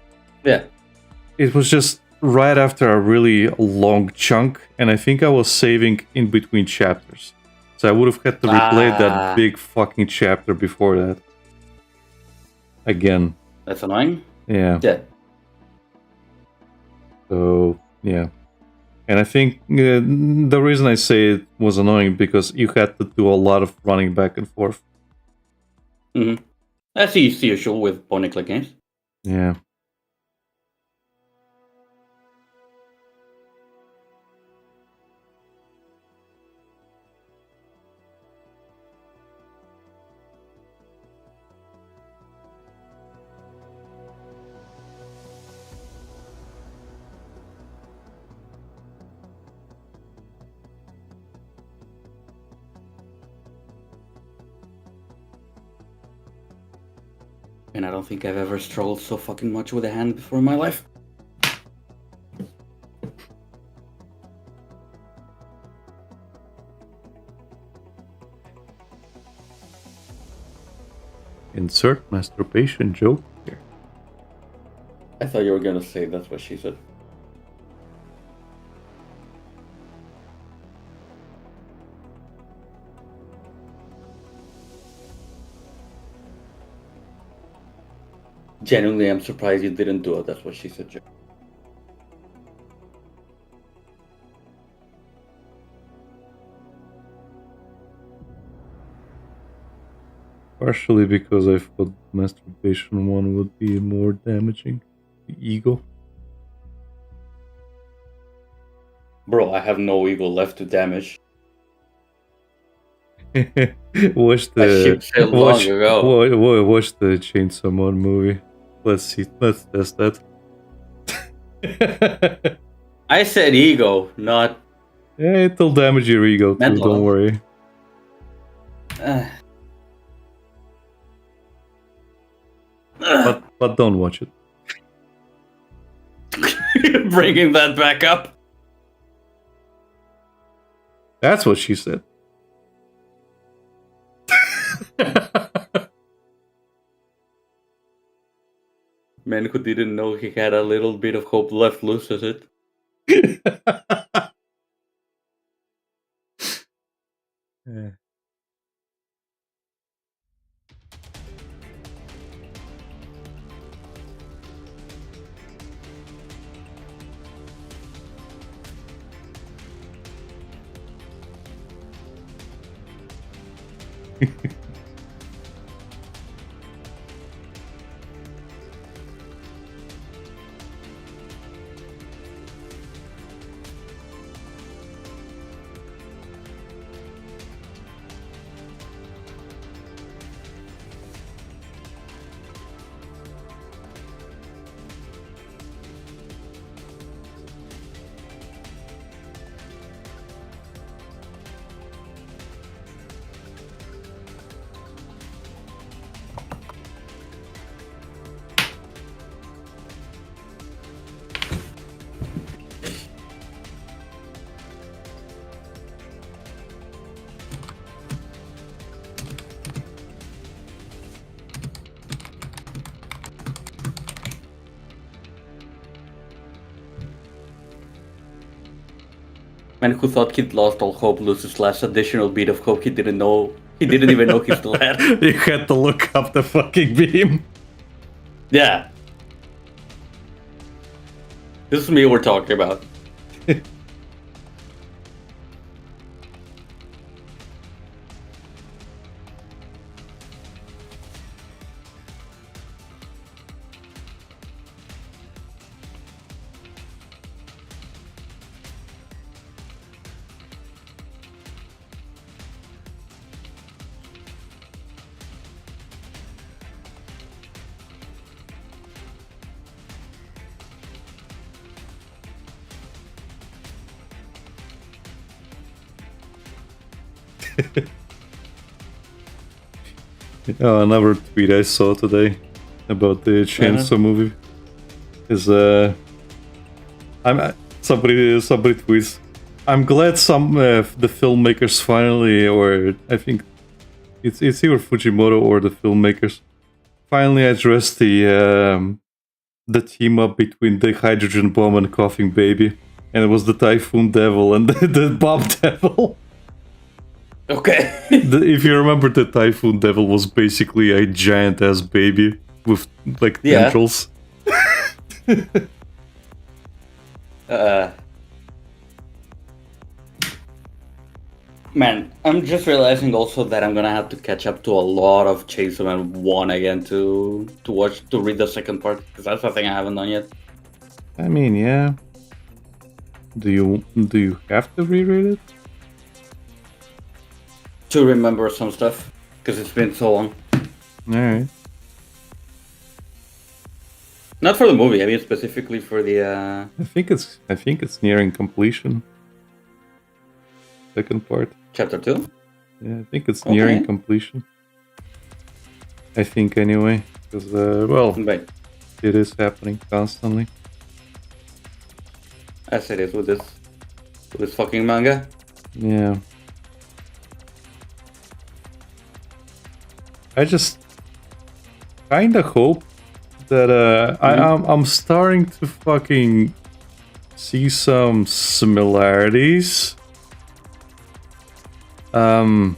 Yeah. It was just right after a really long chunk, and I think I was saving in between chapters. So I would have had to replay that big fucking chapter before that. Again. That's annoying. Yeah. Yeah. So, yeah. And I think the reason I say it was annoying because you had to do a lot of running back and forth. Mm-hmm. That's the usual with point and click games. Yeah. And I don't think I've ever struggled so fucking much with a hand before in my life. Insert masturbation joke here. I thought you were gonna say that's what she said. Genuinely, I'm surprised you didn't do it. That's what she said. Partially because I thought masturbation one would be more damaging. The ego. Bro, I have no ego left to damage. Watch the watch the Chainsaw Man movie. Let's see. Let's test that. I said ego, not. Yeah, it'll damage your ego too. Mental. Don't worry. But don't watch it. Bringing that back up. That's what she said. Man who didn't know he had a little bit of hope left loses it. Man who thought he'd lost all hope loses last additional beat of hope he didn't even know he still had. You had to look up the fucking beam. Yeah. This is me we're talking about. Oh, another tweet I saw today about the Chainsaw movie is somebody tweets, I'm glad some the filmmakers finally, or I think it's either Fujimoto or the filmmakers finally addressed the team up between the hydrogen bomb and coughing baby, and it was the Typhoon Devil and the Bomb Devil. Okay. If you remember, the Typhoon Devil was basically a giant ass baby with like tendrils. Man, I'm just realizing also that I'm gonna have to catch up to a lot of Chainsaw Man 1 again to read the second part, because that's the thing I haven't done yet. I mean, yeah. Do you have to reread it? To remember some stuff, because it's been so long. Alright. Not for the movie, I mean specifically for the I think it's nearing completion. Second part. Chapter 2? Yeah, I think it's nearing completion. I think anyway. Because Right. It is happening constantly. As it is with this fucking manga. Yeah. I just kinda hope that I'm starting to fucking see some similarities. Not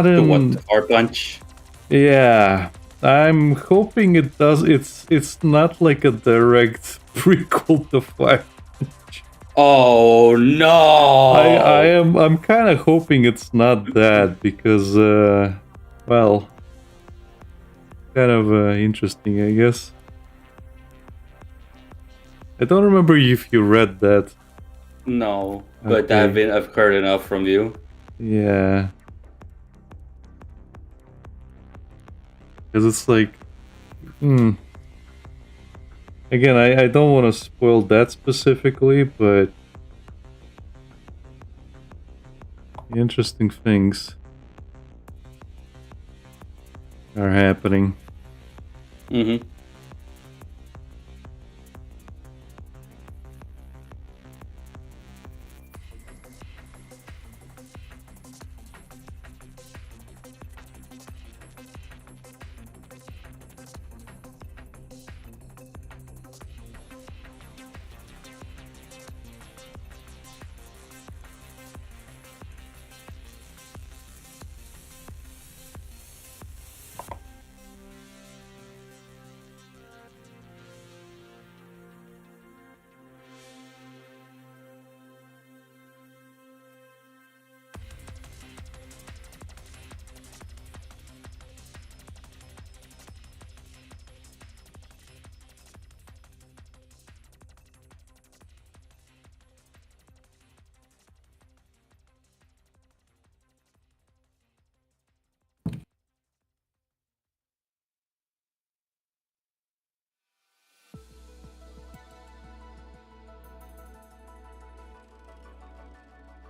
in what, our punch? Yeah. I'm hoping it does. It's not like a direct prequel to Fire. Oh no! I'm kind of hoping it's not that, because well, kind of interesting, I guess. I don't remember if you read that. No, but Okay. I've heard enough from you. Yeah. Because it's like, Again, I don't want to spoil that specifically, but interesting things are happening. Mm-hmm.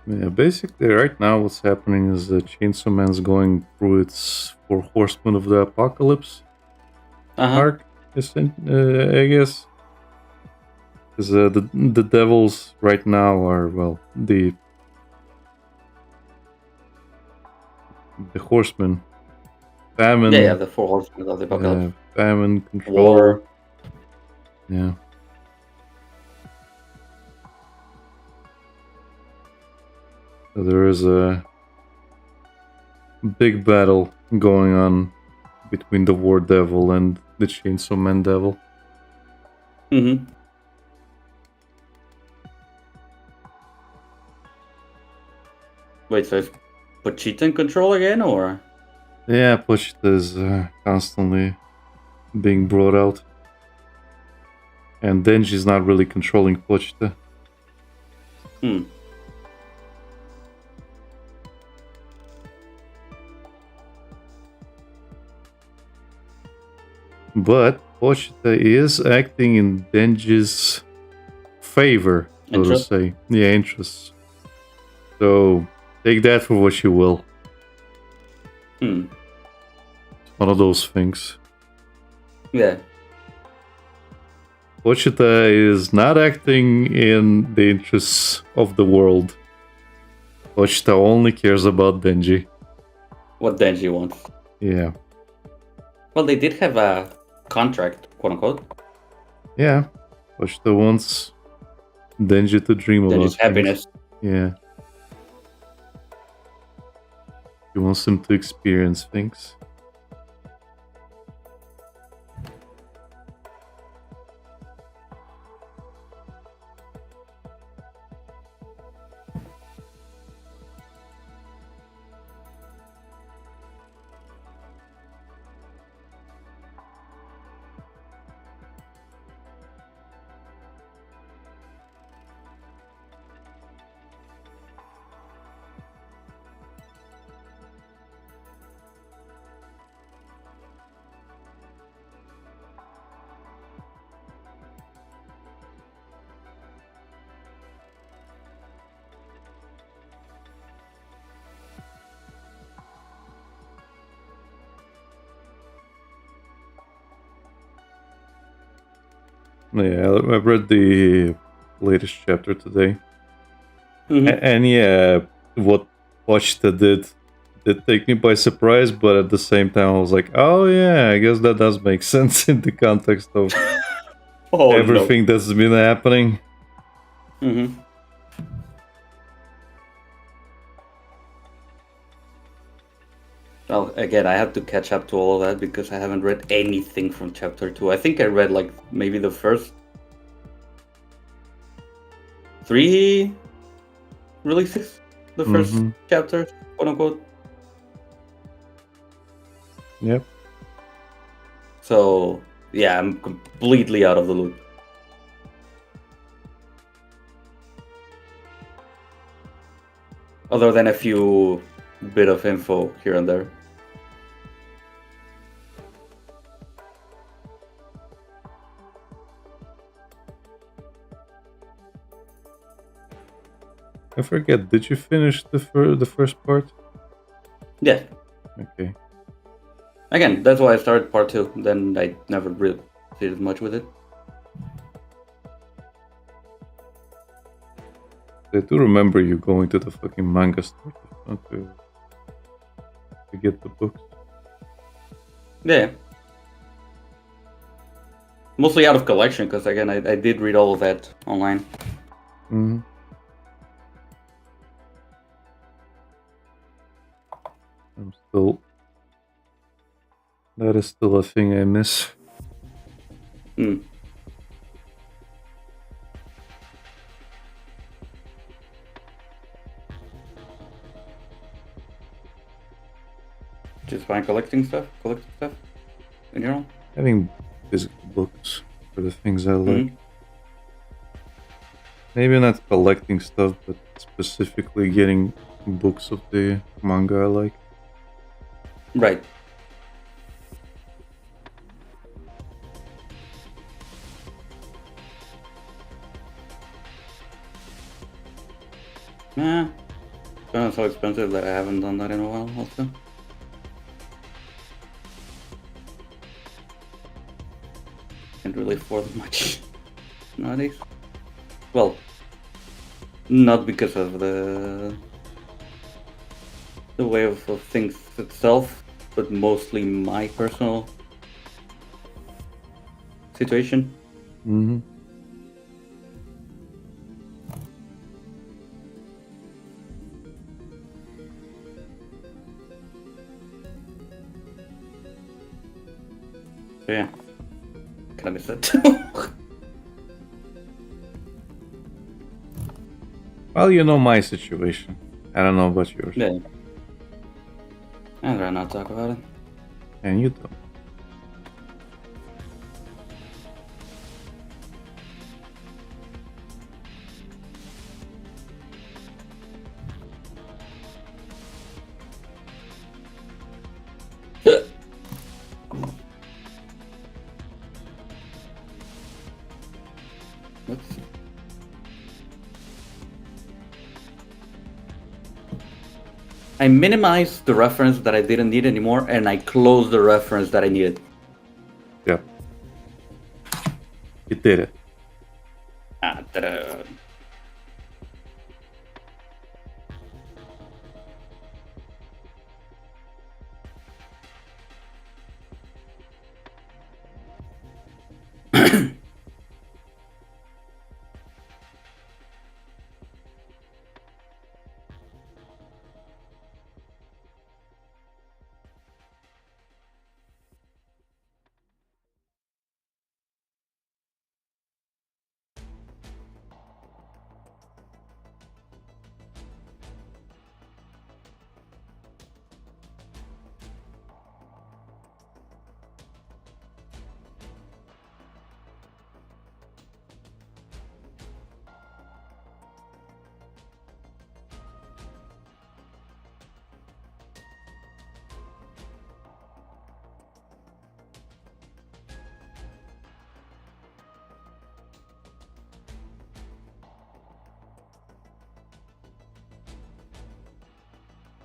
Yeah, basically, right now, what's happening is Chainsaw Man's going through its Four Horsemen of the Apocalypse arc, I guess. Because the devils right now are, well, the horsemen. Famine. Yeah, the four horsemen of the apocalypse. Famine, control. War. Yeah. So there is a big battle going on between the War Devil and the Chainsaw Man Devil. Mm-hmm. Wait, so is Pochita in control again, or? Yeah, Pochita is constantly being brought out. And Denji's not really controlling Pochita. But Pochita is acting in Denji's favor, so to say. Yeah, interests. So take that for what you will. It's one of those things. Yeah. Pochita is not acting in the interests of the world. Pochita only cares about Denji. What Denji wants. Yeah. Well, they did have a contract, quote unquote. Yeah. Pochita wants Denji to dream about Denji's happiness. Yeah. He wants him to experience things. Yeah, I read the latest chapter today. And yeah, what Pochita did take me by surprise, but at the same time I was like, oh yeah, I guess that does make sense in the context of everything that's been happening. Well, again, I have to catch up to all of that because I haven't read anything from chapter 2. I think I read like maybe the first 3 releases, the first chapter, quote unquote. Yep. So, yeah, I'm completely out of the loop. Other than a few bit of info here and there. I forget, did you finish the first part? Yeah. Okay. Again, that's why I started part 2. Then I never really did much with it. I do remember you going to the fucking manga store to get the books. Yeah. Mostly out of collection, because again, I did read all of that online. That is still a thing I miss. Just find collecting stuff in general. Having physical books for the things I like. Maybe not collecting stuff, but specifically getting books of the manga I like. Right. gotten so expensive that I haven't done that in a while also. Can't really afford much nowadays. Well, not because of the way of things itself, but mostly my personal situation. Mm-hmm. So yeah, kind of miss that too. Well, you know my situation. I don't know about yours. Yeah. I'd rather not talk about it. And you don't. Let's see. I minimized the reference that I didn't need anymore, and I closed the reference that I needed. Yeah. You did it. Ah, ta-da.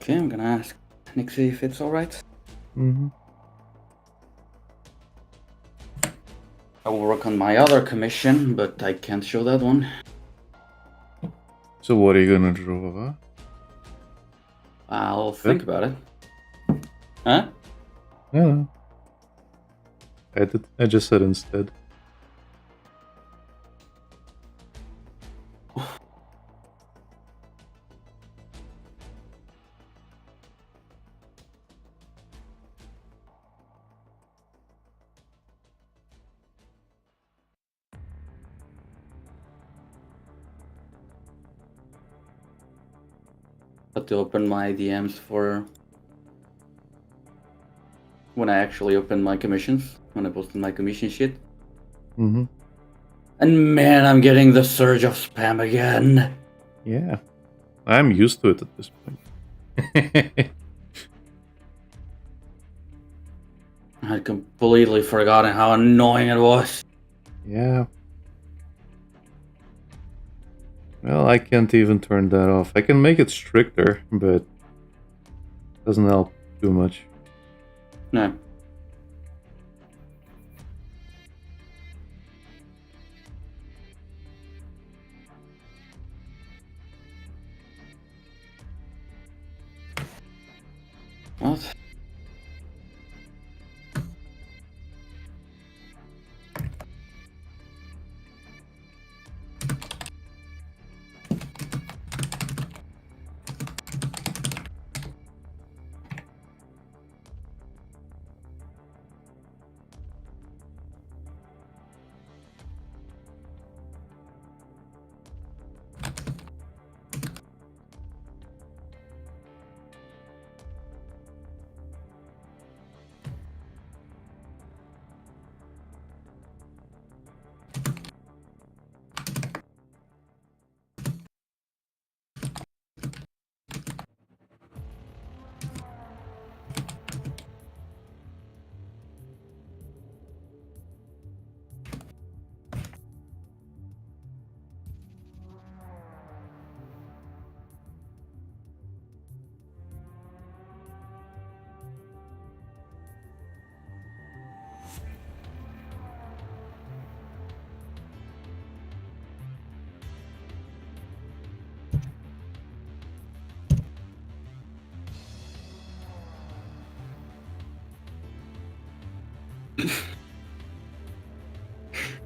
Okay, I'm gonna ask Nixie if it's alright. Mm-hmm. I will work on my other commission, but I can't show that one. So what are you gonna draw? I'll think about it. Huh? Yeah. I just said instead. Have to open my DMs for when I actually open my commissions, when I post my commission shit. Mm-hmm. And man, I'm getting the surge of spam again. Yeah. I'm used to it at this point. I had completely forgotten how annoying it was. Yeah. Well, I can't even turn that off. I can make it stricter, but it doesn't help too much. No. What?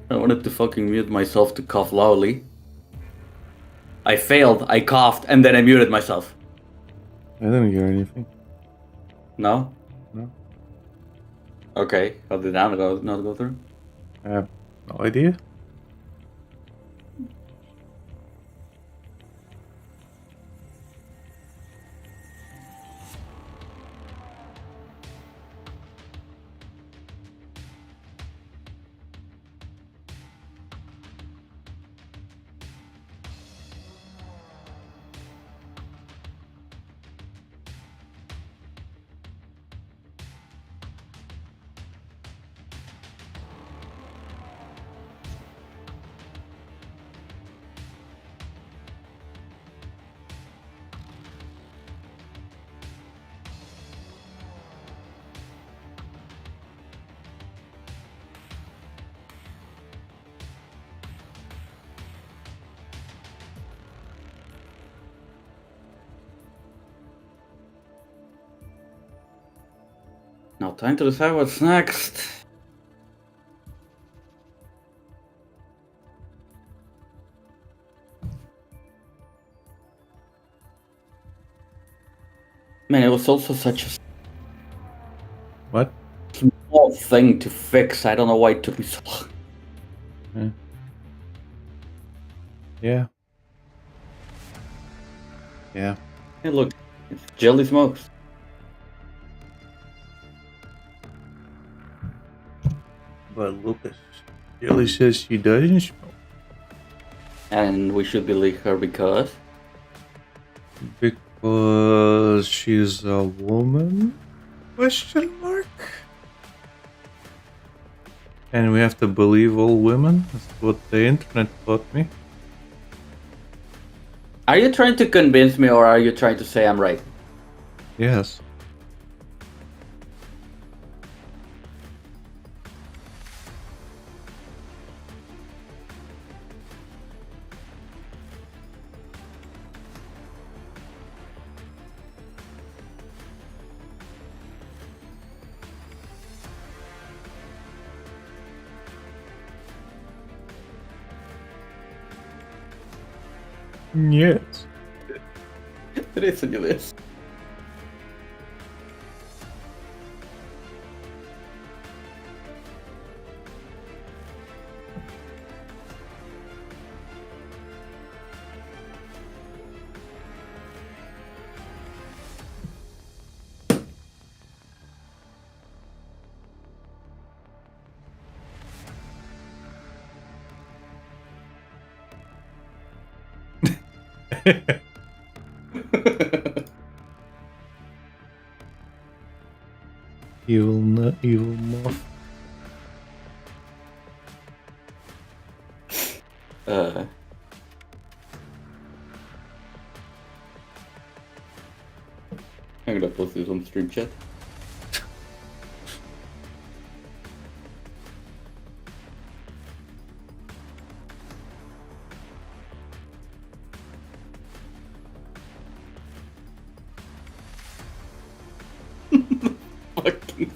I wanted to fucking mute myself to cough loudly. I failed. I coughed, and then I muted myself. I didn't hear anything. No? No. Okay. How did that not go through? I have no idea. Now time to decide what's next. Man, it was also such a What? small thing to fix. I don't know why it took me so long. Yeah. Yeah. Yeah. Hey, look, it's jelly smokes. But Lucas, Jelly says she doesn't smoke. And we should believe her because... Because she's a woman? Question mark? And we have to believe all women? That's what the internet taught me. Are you trying to convince me, or are you trying to say I'm right? Yes. Yes. It isn't this. Evil moth. I'm gonna post this on stream chat. Fucking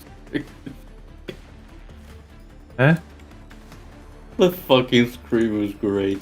Huh? the fucking scream was great.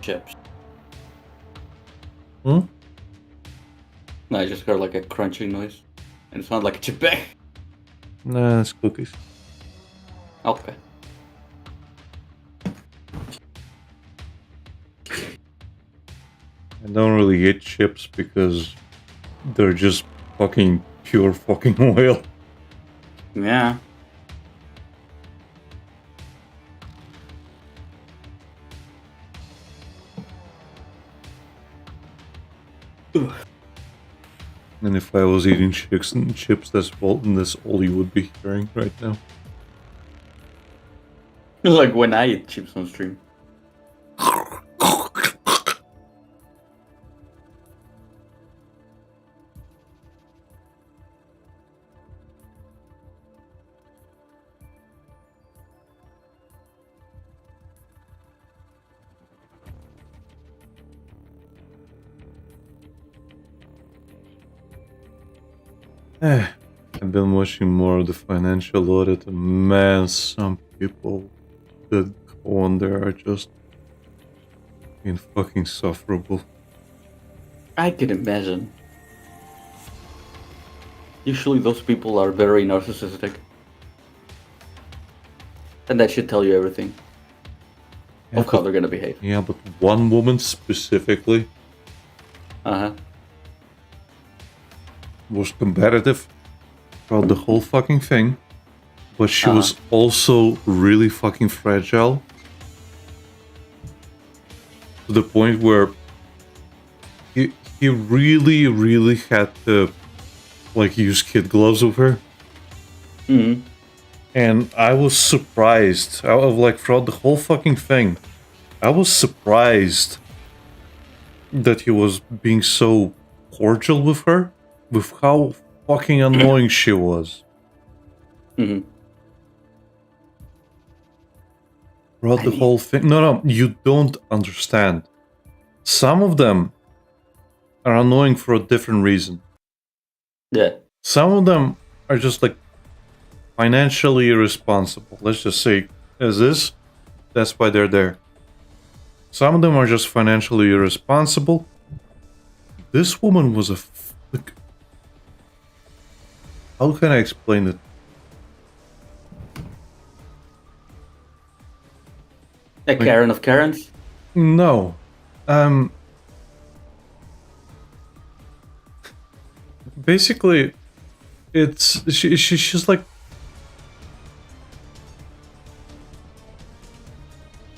Chips. Hmm? No, I just heard like a crunching noise. And it sounded like a chip bag. Nah, it's cookies. Okay. And I don't really eat chips because they're just fucking pure fucking oil. Yeah. And if I was eating chips, that's all you would be hearing right now. Like when I eat chips on stream. I've been watching more of the financial audit, and man, some people that go on there are just fucking insufferable. I can imagine. Usually those people are very narcissistic. And that should tell you everything of how they're gonna behave. Yeah, but one woman specifically was competitive throughout the whole fucking thing, but she was also really fucking fragile to the point where he really had to like use kid gloves with her. Mm-hmm. And I was surprised out of like throughout the whole fucking thing. I was surprised that he was being so cordial with her, with how fucking annoying she was. Mm-hmm. Throughout the whole thing. No, you don't understand. Some of them are annoying for a different reason. Yeah. Some of them are just like financially irresponsible. Let's just say as is. That's why they're there. Some of them are just financially irresponsible. This woman was like, how can I explain it? A Karen of Karens? No. Basically, she's like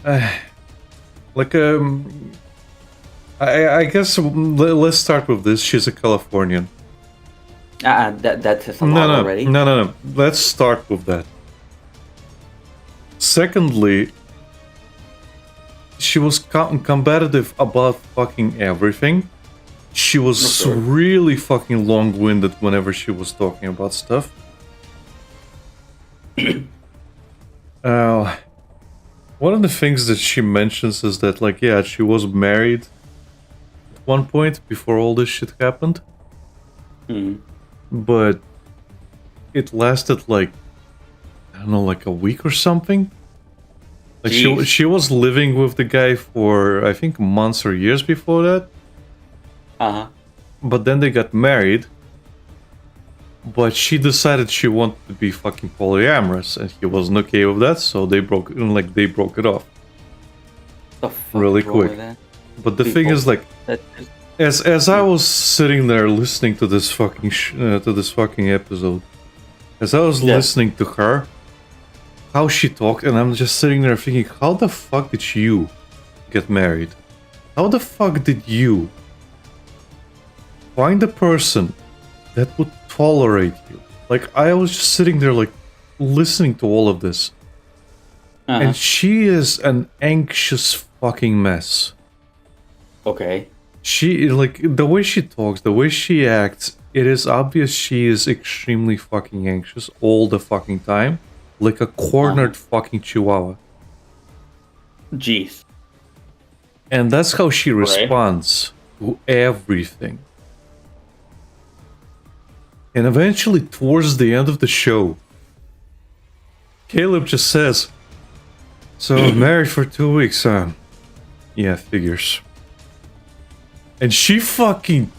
I guess let's start with this. She's a Californian. That says a lot already. No. Let's start with that. Secondly, she was competitive about fucking everything. She was really fucking long-winded whenever she was talking about stuff. One of the things that she mentions is that, like, yeah, she was married at one point before all this shit happened. But it lasted, like, I don't know, like a week or something. Like, she was living with the guy for, I think, months or years before that. But then they got married. But she decided she wanted to be fucking polyamorous, and he wasn't okay with that, so they broke it off. Really quick. But the thing is, like, as I was sitting there listening to this fucking episode, as I was listening to her, how she talked, and I'm just sitting there thinking, how the fuck did you get married? How the fuck did you find a person that would tolerate you? Like, I was just sitting there, like, listening to all of this. And she is an anxious fucking mess. Okay. She, like, the way she talks, the way she acts, it is obvious she is extremely fucking anxious all the fucking time. Like a cornered fucking chihuahua. Jeez. And that's how she responds to everything. And eventually, towards the end of the show, Caleb just says, "So, married for 2 weeks, huh?" Yeah, figures. And she fucking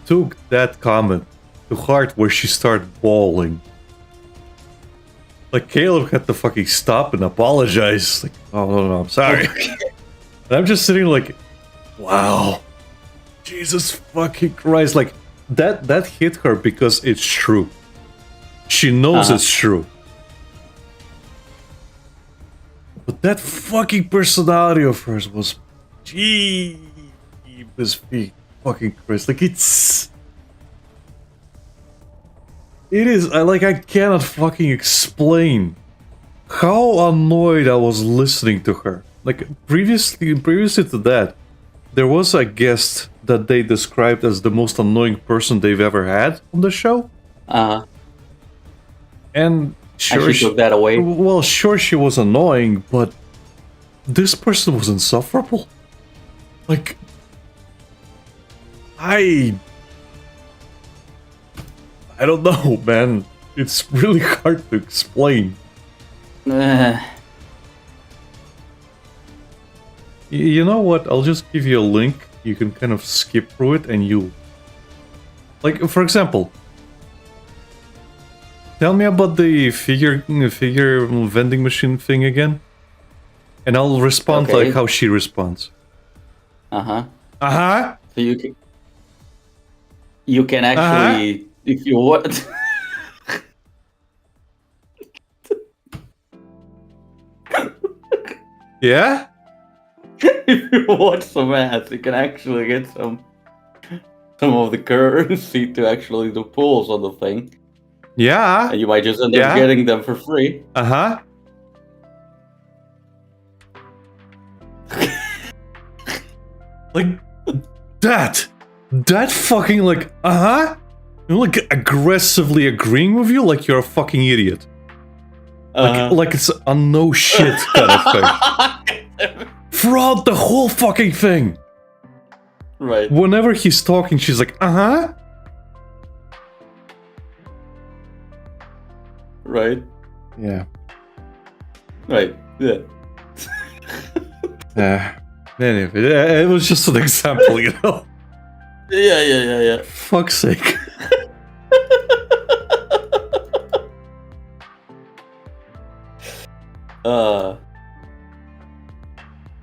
took that comment to heart, where she started bawling. Like, Caleb had to fucking stop and apologize. Like, oh, no, I'm sorry. And I'm just sitting like, wow. Jesus fucking Christ! Like that hit her because it's true. She knows it's true. But that fucking personality of hers was, this fucking Christ! Like it is. I cannot fucking explain how annoyed I was listening to her. Like previously to that, there was a guest that they described as the most annoying person they've ever had on the show. And sure, she took that away. Well, sure, she was annoying, but this person was insufferable. Like, I don't know, man. It's really hard to explain. You know what? I'll just give you a link. You can kind of skip through it and you... Like, for example... Tell me about the figure vending machine thing again. And I'll respond like how she responds. Uh-huh. Uh-huh. So you can actually... If you want... Yeah? If you watch some ads, you can actually get some of the currency to actually do pulls on the thing. Yeah. And you might just end up getting them for free. Uh-huh. Like, that fucking, like, uh-huh? You know, like, aggressively agreeing with you like you're a fucking idiot. Like it's a no shit kind of thing. Throughout the whole fucking thing. Right. Whenever he's talking, she's like, uh-huh. Right. Yeah. Right. Yeah. Yeah. Anyway, it was just an example, you know? Yeah. Fuck's sake.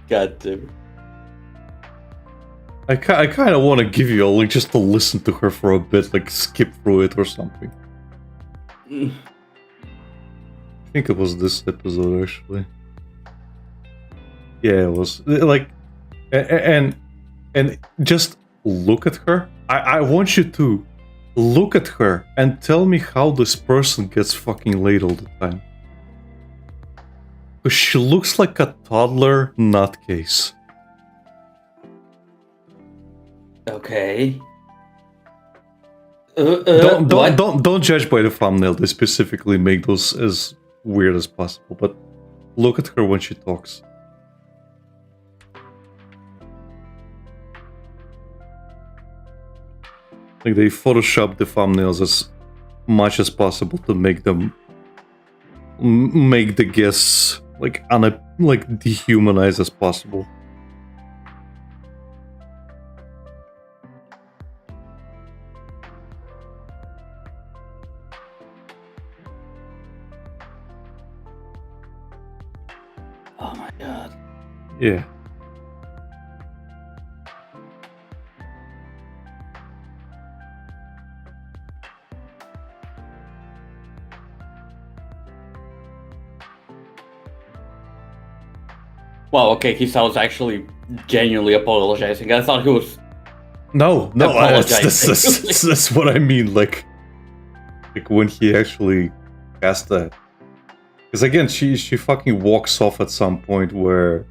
God damn it. I kind of want to give you a link just to listen to her for a bit, like skip through it or something. I think it was this episode, actually. Yeah, it was. Like, and just look at her. I want you to look at her and tell me how this person gets fucking laid all the time. Because she looks like a toddler nutcase. Okay. Don't judge by the thumbnail. They specifically make those as weird as possible. But look at her when she talks. Like they Photoshop the thumbnails as much as possible to make them make the guests like dehumanized as possible. Oh my god. Yeah. Well, okay, he sounds actually genuinely apologizing. I thought he was... No, that's what I mean. Like when he actually has that. Because again, she fucking walks off at some point where...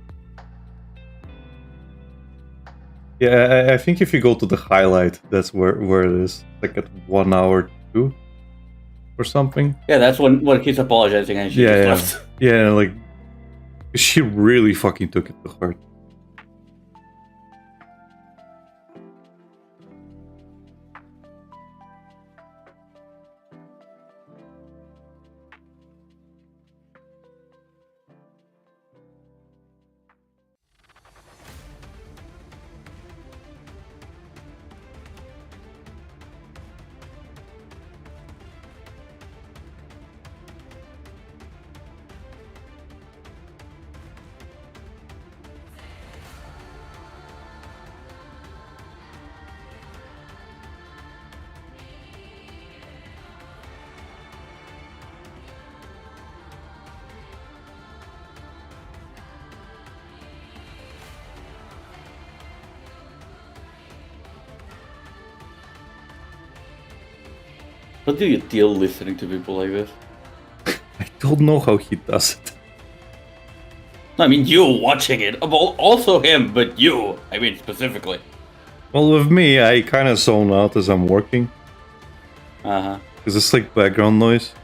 Yeah, I think if you go to the highlight, that's where it is. Like at 1 hour 2 or something. Yeah, that's when he's apologizing and she just left. Yeah, like... She really fucking took it to heart. How do you deal listening to people like this? I don't know how he does it. I mean, you watching it. Well, also him, but you. I mean, specifically. Well, with me, I kind of zone out as I'm working. Uh-huh. Because it's like background noise.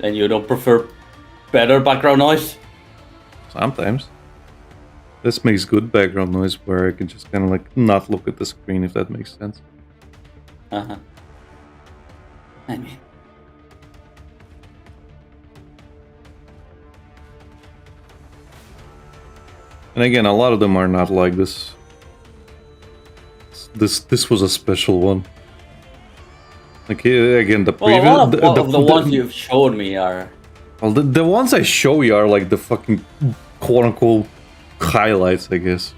And you don't prefer better background noise? Sometimes. This makes good background noise where I can just kind of like not look at the screen, if that makes sense. Uh-huh. I mean... And again, a lot of them are not like this. This was a special one. Like again, the previous, well, a lot of the ones you've shown me are... Well, the ones I show you are like the fucking quote-unquote highlights, I guess.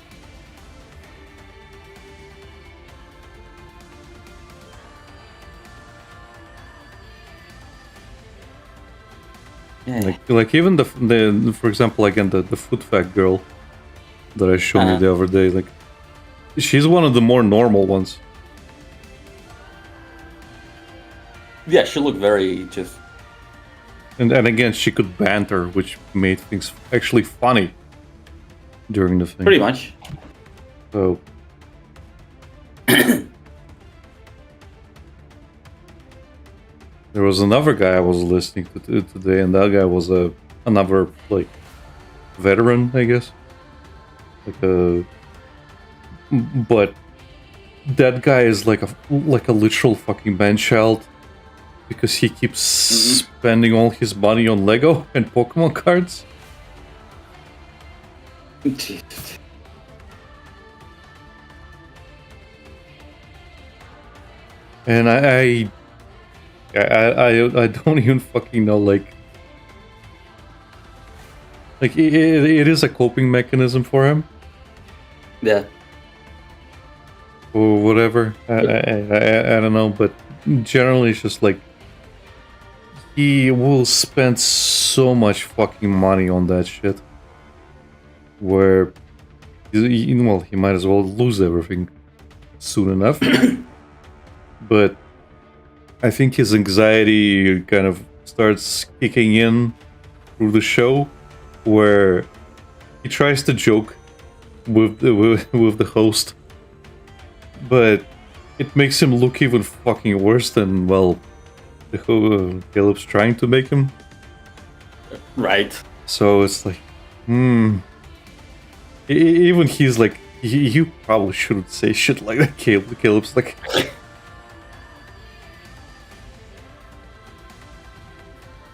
Yeah. Like even the for example, again, the foot fat girl that I showed you the other day, like she's one of the more normal ones. Yeah, she looked very just... And again, she could banter, which made things actually funny during the thing. Pretty much. So... There was another guy I was listening to today, and that guy was another, like, veteran, I guess. Like a... But that guy is like a literal fucking man-child. Because he keeps spending all his money on Lego and Pokemon cards. Jesus. And I don't even fucking know, like it is a coping mechanism for him. Yeah. Or whatever. I don't know, but generally it's just like he will spend so much fucking money on that shit. Where he might as well lose everything soon enough. But I think his anxiety kind of starts kicking in through the show, where he tries to joke with the host, but it makes him look even fucking worse than, well, Caleb's trying to make him. Right. So it's like, even he's like, you probably shouldn't say shit like that, Caleb. Caleb's like...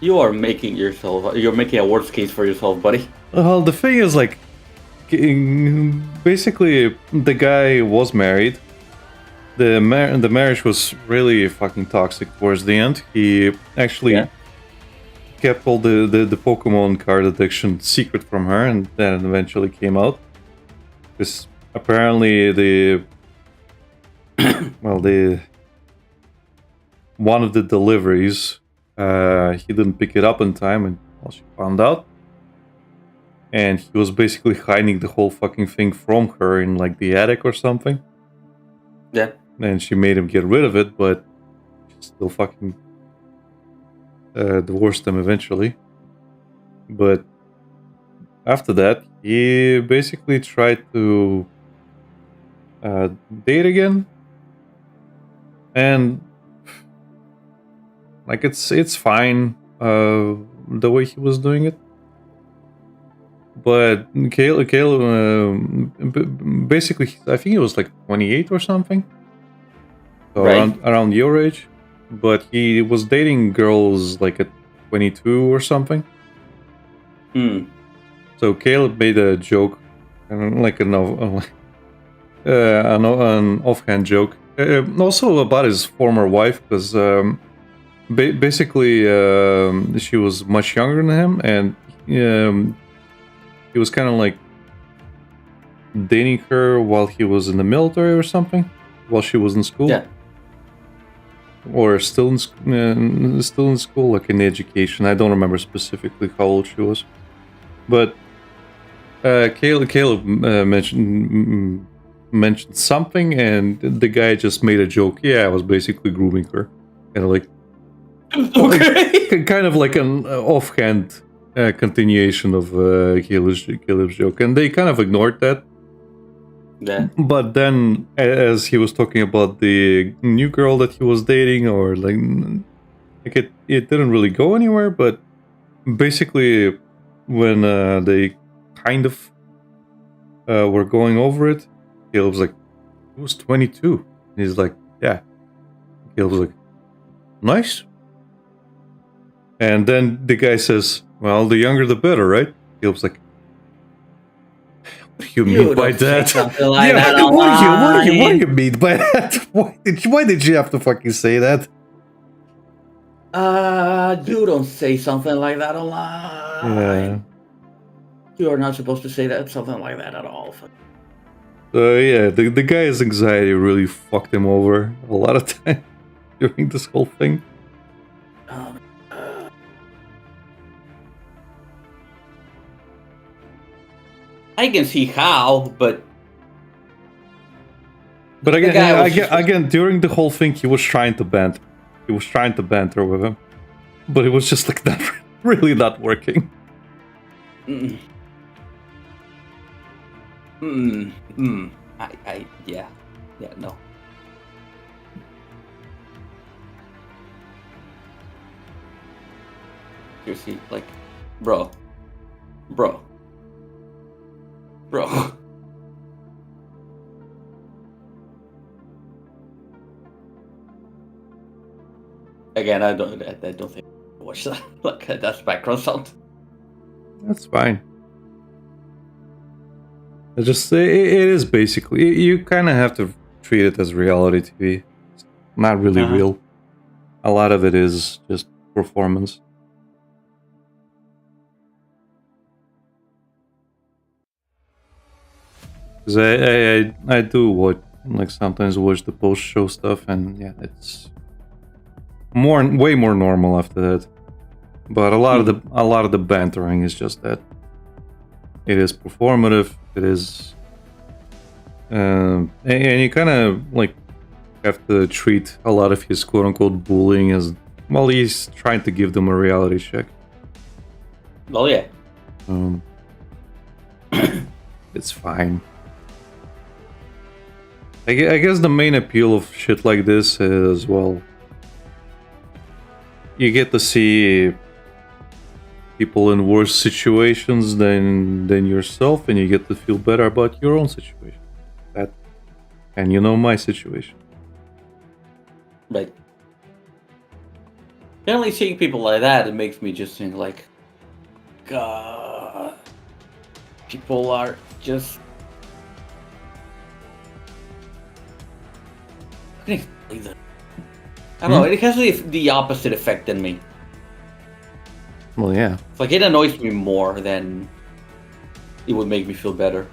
You're making a worse case for yourself, buddy. Well, the thing is, like, basically, the guy was married. The marriage was really fucking toxic towards the end. He actually kept all the Pokemon card addiction secret from her, and then eventually came out. Because apparently one of the deliveries, he didn't pick it up in time, and well, she found out. And he was basically hiding the whole fucking thing from her in like the attic or something. Yeah. And she made him get rid of it, but she still fucking divorced him eventually. But after that, he basically tried to date again. And like it's fine the way he was doing it. But Caleb basically, I think he was like 28 or something. So right. around your age. But he was dating girls like at 22 or something. So Caleb made a joke, like an offhand joke. Also about his former wife, because basically she was much younger than him, and he was kind of like dating her while he was in the military or something, while she was in school. Yeah. Or still in school, like in education. I don't remember specifically how old she was. But Caleb mentioned mentioned something, and the guy just made a joke. Yeah, I was basically grooming her, kind of like, Okay. kind of like an offhand continuation of Caleb's joke, and they kind of ignored that. Yeah. But then, as he was talking about the new girl that he was dating, or like it didn't really go anywhere. But basically, when they kind of were going over it, Caleb was like, "He was 22." And he's like, "Yeah." Caleb was like, "Nice." And then the guy says, "Well, the younger the better, right?" Caleb's like, "What do you mean by don't say that?" something like Yeah, that what do you online. mean by that? Why did you have to fucking say that? You don't say something like that online. Yeah. You are not supposed to say that something like that at all. So yeah, the guy's anxiety really fucked him over a lot of time during this whole thing. Um, I can see how, but But the again, guy yeah, was just- again, during the whole thing, he was trying to banter. He was trying to banter with him, but it was just like that, really not working. Mm. Yeah, no. Seriously, like, bro. Again, I don't think I watch that. Like, that's background sound. That's fine. It is basically, you kind of have to treat it as reality TV. It's not really real. A lot of it is just performance. Because I do sometimes watch the post show stuff, and yeah, it's way more normal after that. But a lot of the bantering is just that. It is performative. It is, and you kind of like have to treat a lot of his quote unquote bullying as, well, he's trying to give them a reality check. Oh yeah. It's fine. I guess the main appeal of shit like this is, well, you get to see people in worse situations than yourself, and you get to feel better about your own situation. And you know my situation. Right. Generally seeing people like that, it makes me just think like, God, people are just. How can I explain that? I don't know. It has the opposite effect than me. Well, yeah. It's like it annoys me more than it would make me feel better.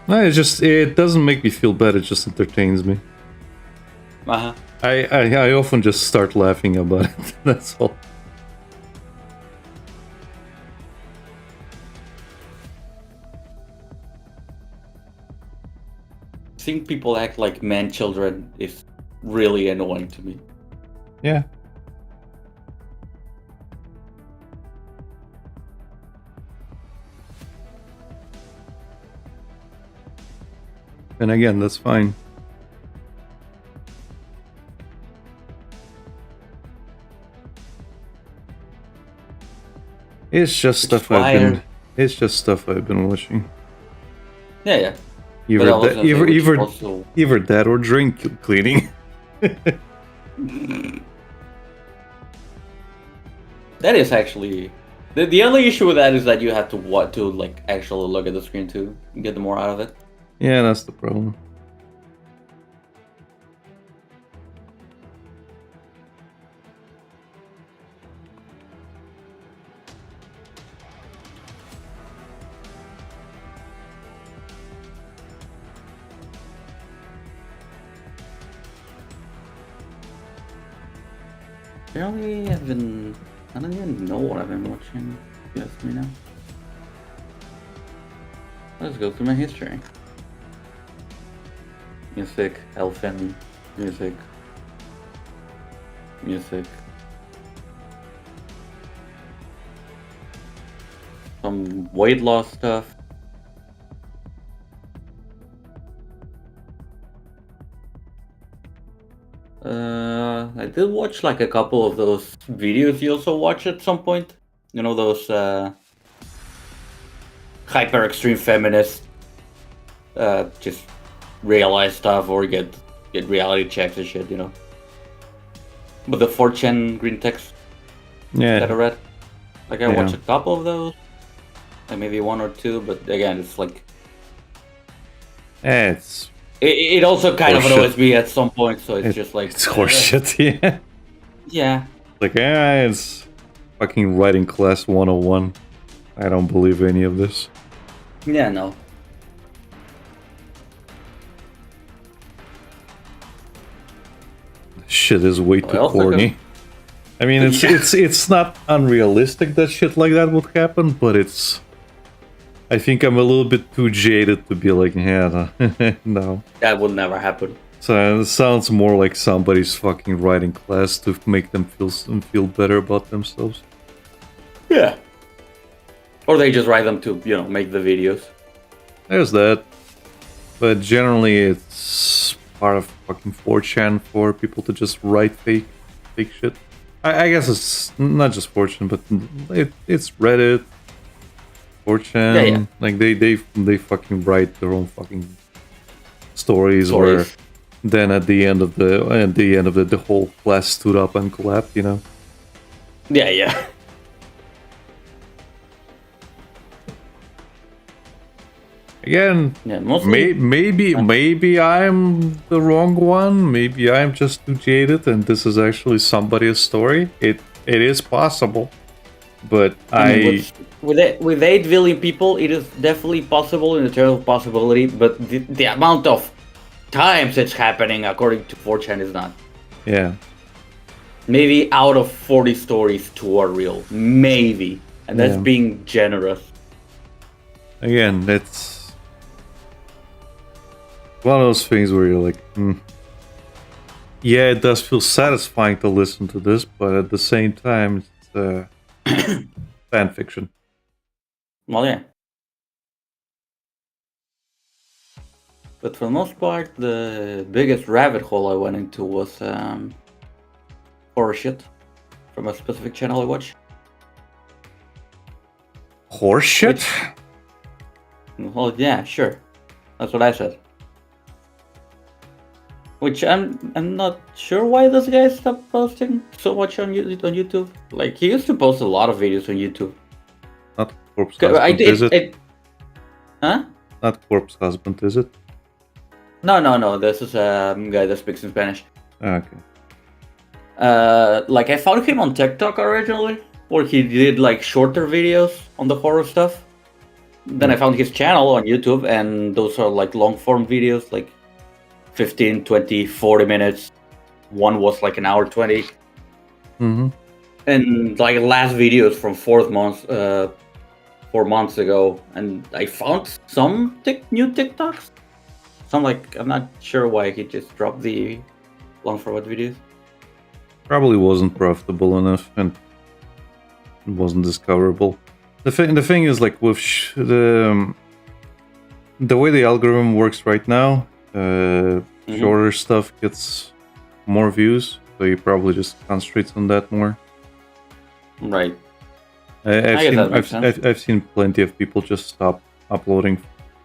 No, it doesn't make me feel bad. It just entertains me. I often just start laughing about it. That's all. Seeing people act like man children is really annoying to me. Yeah. And again, that's fine. It's just stuff I've been watching. Yeah. Either that or drink cleaning. That is actually the only issue with that is that you have to like actually look at the screen to get the more out of it. Yeah, that's the problem. I don't even know what I've been watching. You ask me now. Let's go through my history. Music, elfin, music, music. Some weight loss stuff. I did watch like a couple of those videos you also watch at some point. You know, those hyper extreme feminists just realize stuff or get reality checks and shit, you know. With the 4chan green text that I read. Like I watched a couple of those. Like maybe one or two, but again, it's like it also kind of annoys me at some point, so it's just like it's horseshit, yeah. Yeah. Like, it's fucking writing class 101. I don't believe any of this. Yeah, no. Shit is way too corny. I mean, it's not unrealistic that shit like that would happen, but it's... I think I'm a little bit too jaded to be like, yeah, no. That would never happen. So it sounds more like somebody's fucking writing class to make them feel better about themselves. Yeah. Or they just write them to, you know, make the videos. There's that. But generally it's part of fucking 4chan for people to just write fake shit. I guess it's not just 4chan, but it's Reddit, 4chan. Yeah. Like they fucking write their own fucking stories. Or then at the end of the whole class stood up and clapped, you know. Yeah. Again, maybe I'm the wrong one. Maybe I'm just too jaded, and this is actually somebody's story. It is possible, but with 8 billion people, it is definitely possible in the terms of possibility. But the amount of times it's happening, according to 4chan, is not. Yeah. Maybe out of 40 stories, 2 are real. Maybe, and that's being generous. Again, that's one of those things where you're like, yeah, it does feel satisfying to listen to this, but at the same time, it's fan fiction. Well, yeah. But for the most part, the biggest rabbit hole I went into was horror shit from a specific channel I watch. Horror shit? Well, yeah, sure. That's what I said. Which I'm not sure why this guy stopped posting so much on YouTube. Like, he used to post a lot of videos on YouTube. Not Corpse Husband, is it? Huh? Not Corpse Husband, is it? No. This is a guy that speaks in Spanish. Okay. Like, I found him on TikTok originally, where he did, like, shorter videos on the horror stuff. Then I found his channel on YouTube, and those are, like, long-form videos, like 15, 20, 40 minutes. One was like an hour 20. Mm-hmm. And like last videos from 4 months ago, and I found some new TikToks. So I'm not sure why he just dropped the long format videos. Probably wasn't profitable enough and wasn't discoverable. The thing is, like, with the way the algorithm works right now, shorter stuff gets more views, so you probably just concentrate on that more. Right. I've seen plenty of people just stop uploading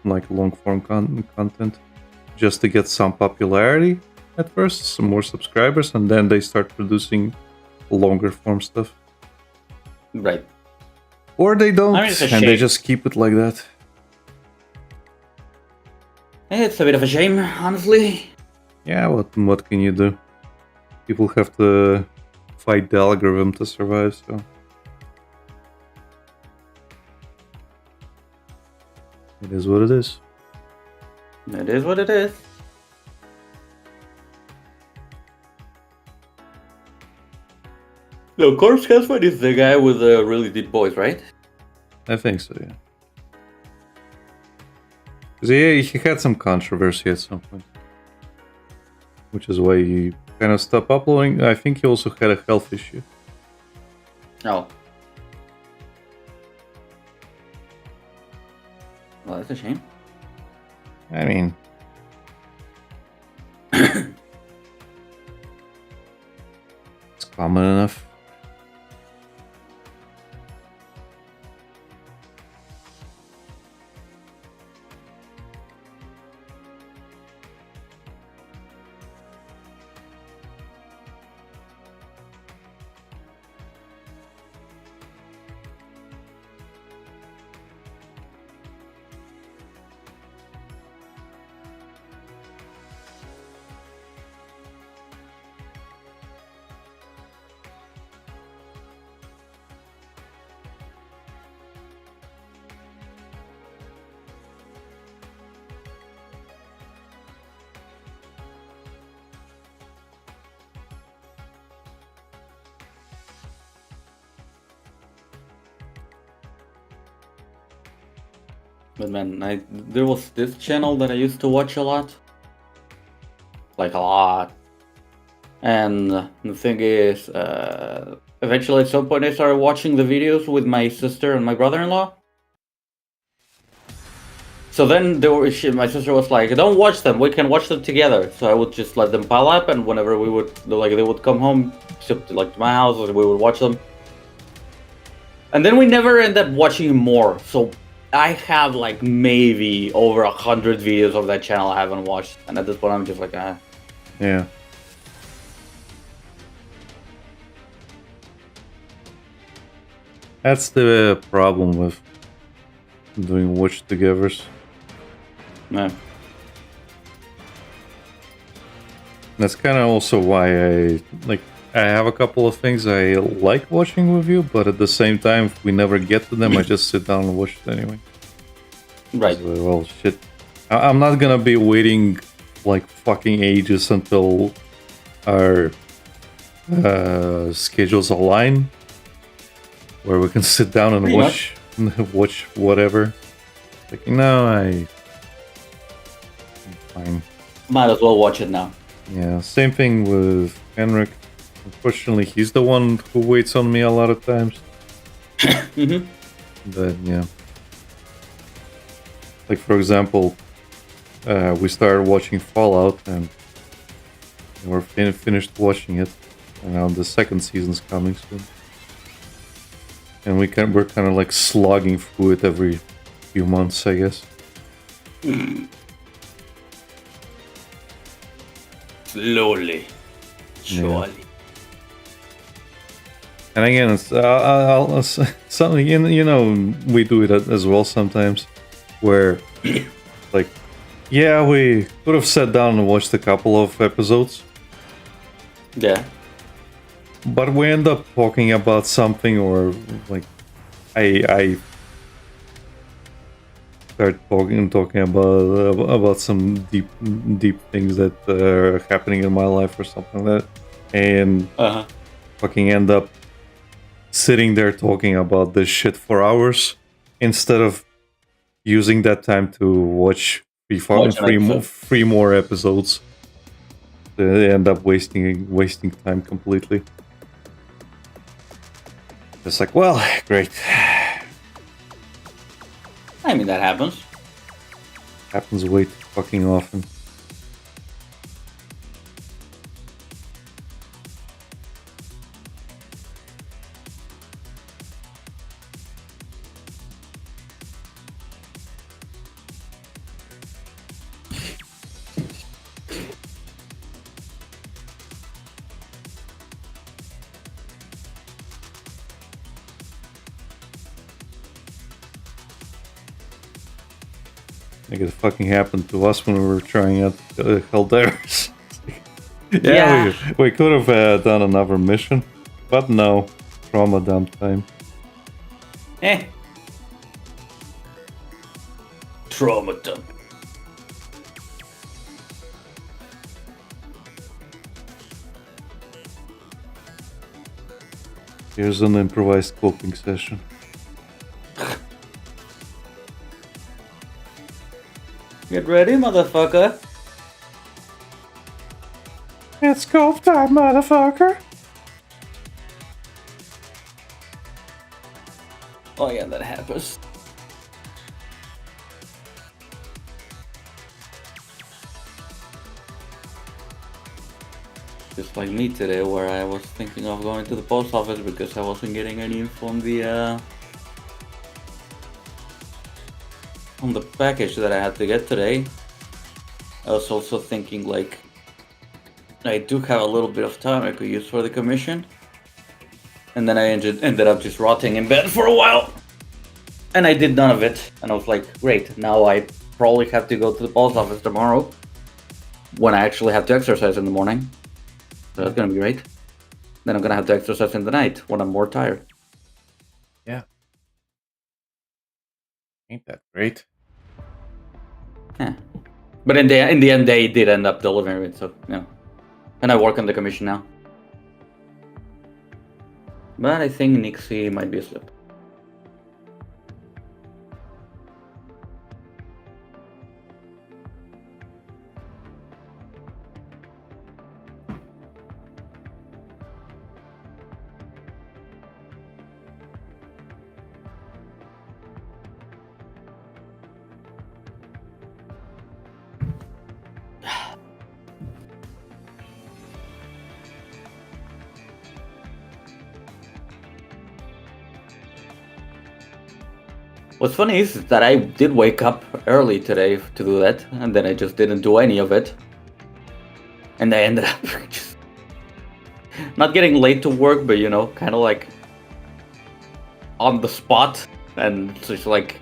like long form content just to get some popularity at first, some more subscribers, and then they start producing longer form stuff. Right. Or they don't, and they just keep it like that. It's a bit of a shame, honestly. Yeah, what can you do? People have to fight the algorithm to survive, so... It is what it is. It is what it is. No, Corpse Husband is the guy with the really deep voice, right? I think so, yeah. Because he had some controversy at some point. which is why he kind of stopped uploading. I think he also had a health issue. Oh. Well, that's a shame. I mean, it's common enough. But man, there was this channel that I used to watch a lot. Like a lot. And the thing is, eventually at some point I started watching the videos with my sister and my brother-in-law. So then my sister was like, "Don't watch them. We can watch them together." So I would just let them pile up, and whenever they would come home to my house, and we would watch them. And then we never end up watching more. So I have like maybe over 100 videos of that channel I haven't watched, and at this point I'm just like, ah. Yeah. That's the problem with doing watch-togethers. Yeah. That's kind of also why I have a couple of things I like watching with you, but at the same time, if we never get to them, I just sit down and watch it anyway. Right. So, well, shit. I'm not gonna be waiting like fucking ages until our schedules align, where we can sit down and watch whatever. Like, no, I'm fine. Might as well watch it now. Yeah, same thing with Henrik. Unfortunately, he's the one who waits on me a lot of times. Mm-hmm. But yeah. Like, for example, we started watching Fallout and we're finished watching it. And now the second season's coming soon. And we're kind of like slogging through it every few months, I guess. Slowly. Surely. Yeah. And again, it's something, you know, we do it as well sometimes, where, like, yeah, we could have sat down and watched a couple of episodes. Yeah. But we end up talking about something, or like, I start talking about some deep things that are happening in my life or something like that, and fucking end up sitting there talking about this shit for hours instead of using that time to watch three more episodes. They end up wasting time completely. It's like, well, great. I mean, that happens. Happens way too fucking often. Like it fucking happened to us when we were trying out Helldivers. Yeah, we could have done another mission, but no. Trauma dump time. Trauma dump. Here's an improvised coping session. Get ready, motherfucker. It's golf time, motherfucker. Oh yeah, that happens. Just like me today, where I was thinking of going to the post office because I wasn't getting any info on the package that I had to get today. I was also thinking, like, I do have a little bit of time I could use for the commission. And then I ended up just rotting in bed for a while. And I did none of it. And I was like, great, now I probably have to go to the post office tomorrow when I actually have to exercise in the morning. So that's gonna be great. Then I'm gonna have to exercise in the night when I'm more tired. Yeah. Ain't that great? Yeah. But in the end, they did end up delivering it, so yeah. And I work on the commission now. But I think Nixie might be asleep. What's funny is that I did wake up early today to do that, and then I just didn't do any of it. And I ended up just not getting late to work, but kind of like on the spot. And it's just like,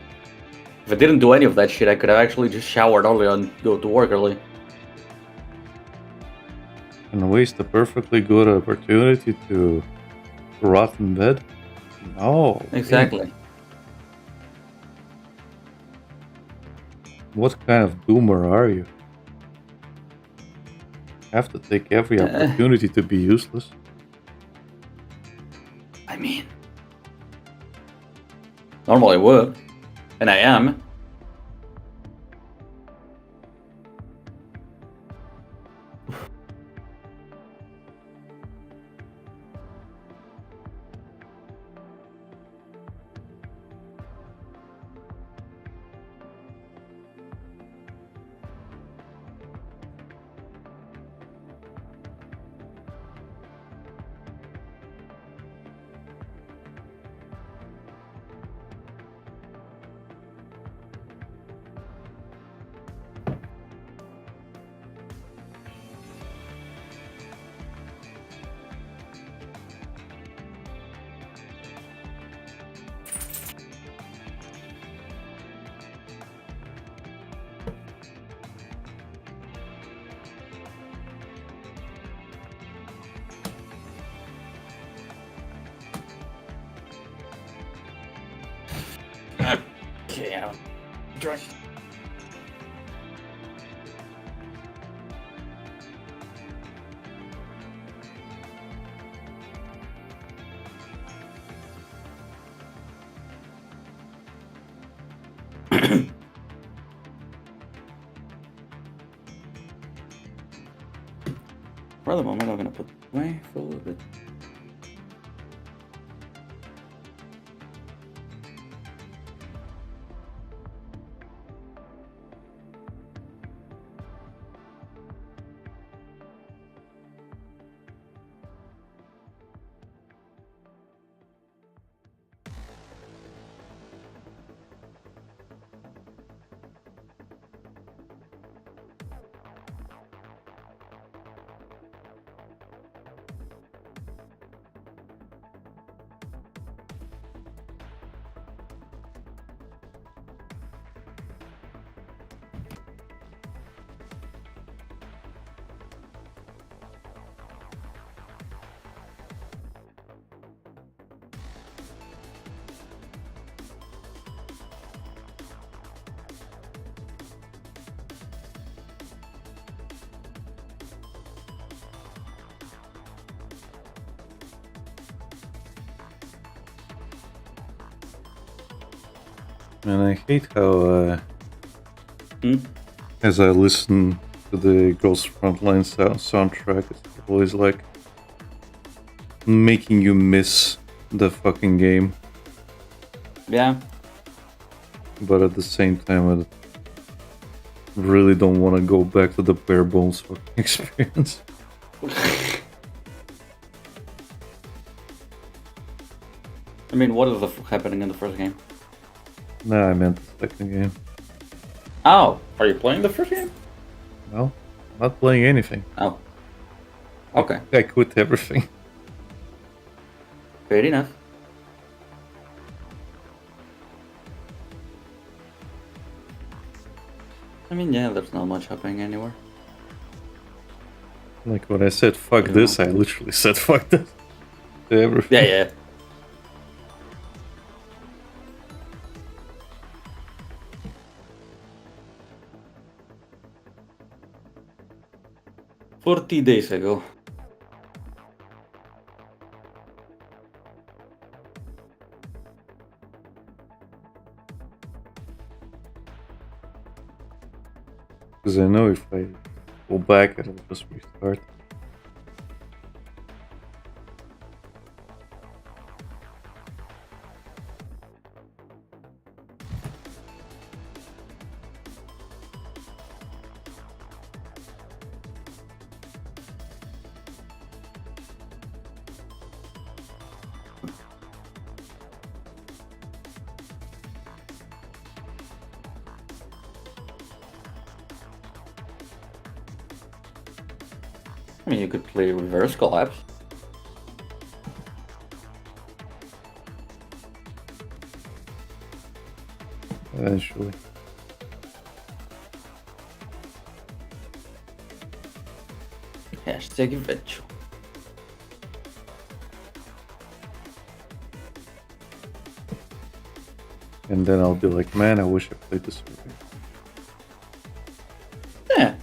if I didn't do any of that shit, I could have actually just showered early and go to work early. And waste a perfectly good opportunity to rot in bed? No. Exactly. What kind of doomer are you? Have to take every opportunity to be useless. I mean, normally I would, and I am. Okay, I'm drunk. For the moment, I'm gonna put it away for a little bit. And I hate how, as I listen to the Girls Frontline soundtrack, it's like, always like making you miss the fucking game. Yeah. But at the same time, I really don't want to go back to the bare bones fucking experience. I mean, what is happening in the first game? Nah, I meant the second game. Oh, are you playing the first game? Well, not playing anything. Oh. Okay. I quit everything. Fair enough. I mean, yeah, there's not much happening anywhere. Like when I said fuck this, I literally said fuck this to everything. Yeah, yeah. "40 days ago." Because I know if I go back, it'll just restart. I mean, you could play reverse collapse. Eventually. Hashtag eventual. And then I'll be like, man, I wish I played this already. Yeah.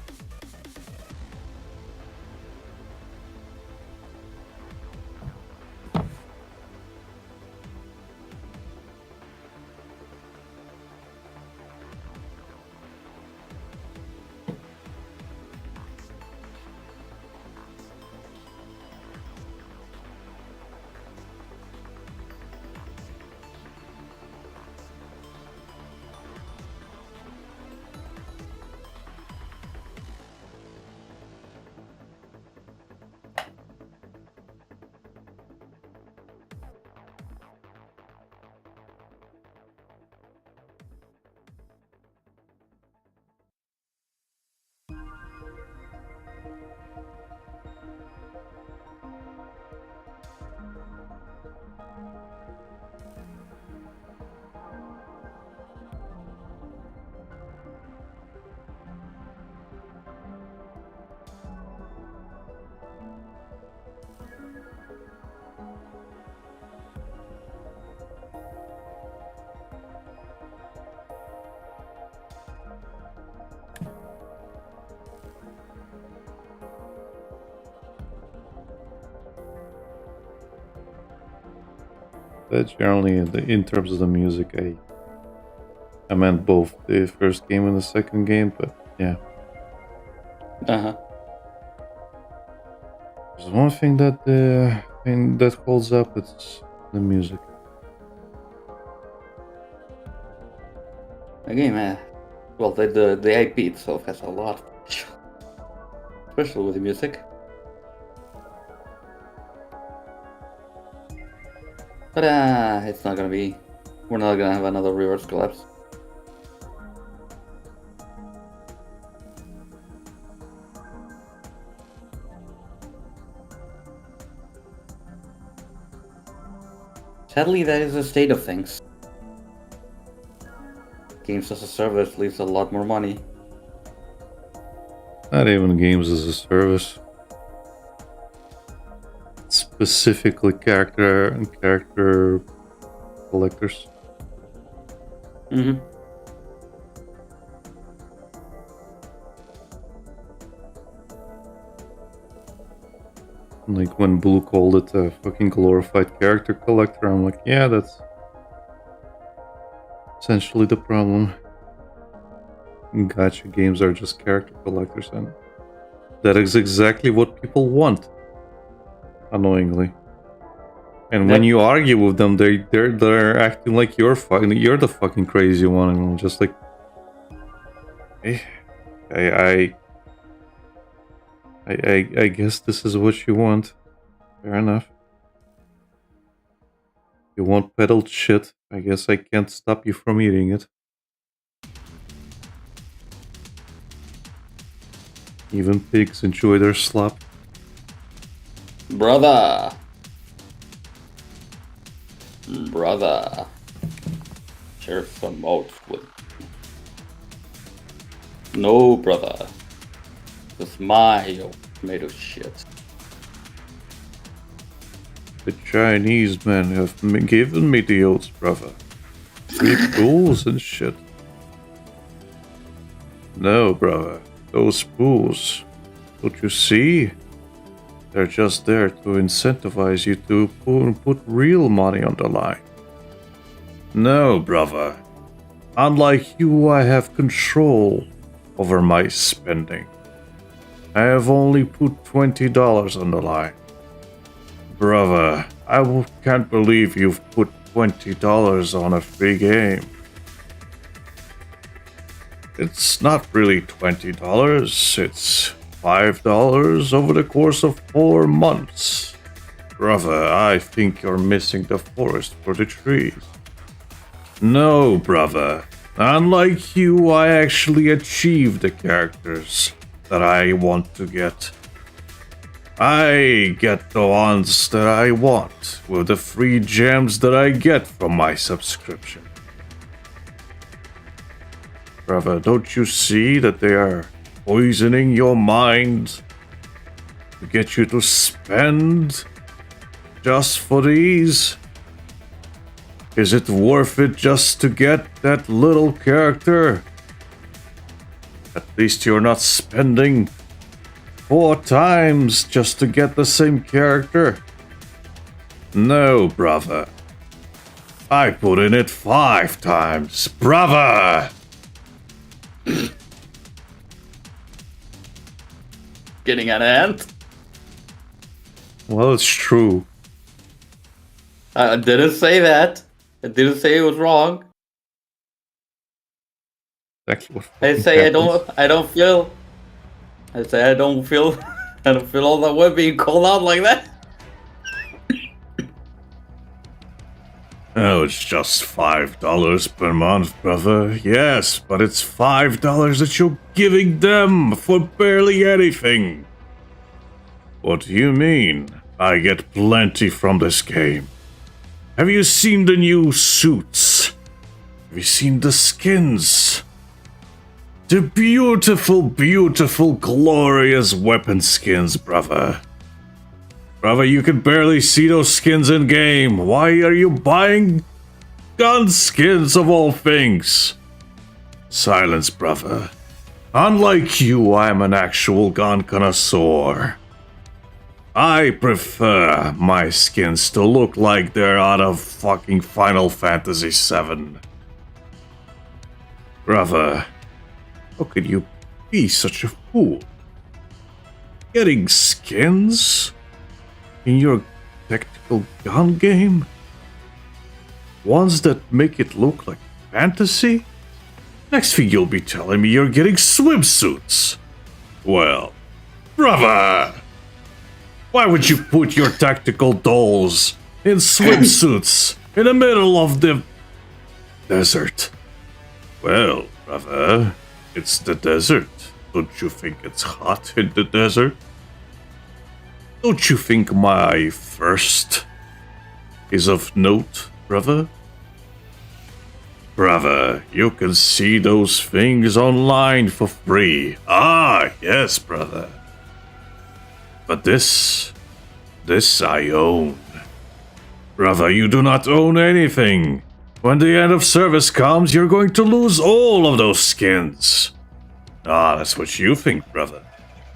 But generally, in terms of the music, I meant both the first game and the second game, but yeah. Uh-huh. There's one thing that holds up, it's the music. Again, well, the IP itself has a lot, especially with the music. But it's not gonna be. We're not gonna have another reverse collapse. Sadly, that is the state of things. Games as a service leaves a lot more money. Not even games as a service. Specifically character collectors. Mm-hmm. Like when Blue called it a fucking glorified character collector, I'm like, yeah, that's essentially the problem. Gacha games are just character collectors, and That is exactly what people want. Annoyingly. And when you argue with them, they're acting like you're the fucking crazy one, and I'm just like, I guess this is what you want. Fair enough. You want peddled shit. I guess I can't stop you from eating it. Even pigs enjoy their slop. Brother. Share some oats with. No, brother. It's my tomato shit. The Chinese men have given me the oats, brother. 3 pools and shit. No, brother. Those pools. Don't you see? They're just there to incentivize you to put real money on the line. No, brother. Unlike you, I have control over my spending. I have only put $20 on the line. Brother, I can't believe you've put $20 on a free game. It's not really $20, it's $5 over the course of 4 months. Brother, I think you're missing the forest for the trees. No, brother. Unlike you, I actually achieved the characters that I want to get. I get the ones that I want with the free gems that I get from my subscription. Brother, don't you see that they are poisoning your mind to get you to spend just for these? Is it worth it just to get that little character? At least you're not spending 4 times just to get the same character. No, brother. I put in it 5 times, brother! Getting out of hand? Well, it's true. I didn't say that. I didn't say it was wrong. Exactly what I fucking say happens. I don't feel I don't feel all that way being called out like that. Oh, it's just $5 per month, brother. Yes, but it's $5 that you're giving them for barely anything. What do you mean? I get plenty from this game. Have you seen the new suits? Have you seen the skins? The beautiful, beautiful, glorious weapon skins, brother. Brother, you can barely see those skins in game. Why are you buying gun skins of all things? Silence, brother. Unlike you, I'm an actual gun connoisseur. I prefer my skins to look like they're out of fucking Final Fantasy VII. Brother, how could you be such a fool? Getting skins? In your tactical gun game? Ones that make it look like fantasy? Next thing you'll be telling me you're getting swimsuits. Well, brother! Why would you put your tactical dolls in swimsuits in the middle of the desert? Well, brother, it's the desert. Don't you think it's hot in the desert? Don't you think my thirst is of note, brother? Brother, you can see those things online for free. Ah, yes, brother. But this I own. Brother, you do not own anything. When the end of service comes, you're going to lose all of those skins. Ah, that's what you think, brother.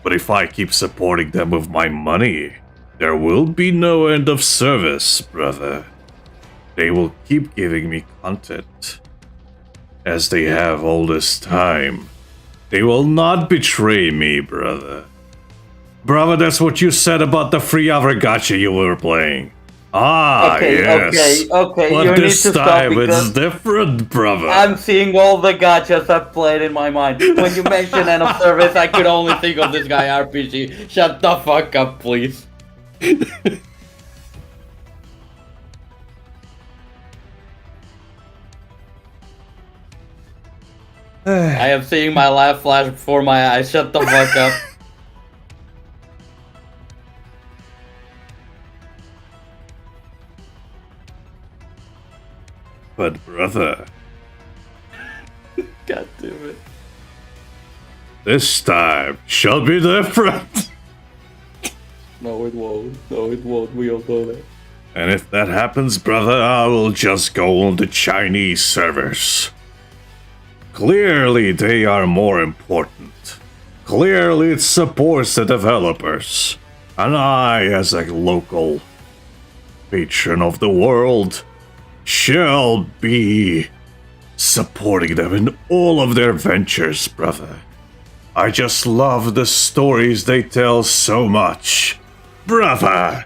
But if I keep supporting them with my money, there will be no end of service, brother. They will keep giving me content, as they have all this time. They will not betray me, brother. Brother, that's what you said about the free hour gacha you were playing. Ah, yes. Okay. But You need to this stop time it's because different, brother. I'm seeing all the gachas I've played in my mind. When you mention end of service, I could only think of this guy RPG. Shut the fuck up, please. I am seeing my life flash before my eyes. Shut the fuck up. But brother, God damn it. this time shall be different. No, it won't. No, it won't. We all know that. And if that happens, brother, I will just go on the Chinese servers. Clearly, they are more important. Clearly, it supports the developers. And I, as a local patron of the world, shall be supporting them in all of their ventures, brother. I just love the stories they tell so much. Brother!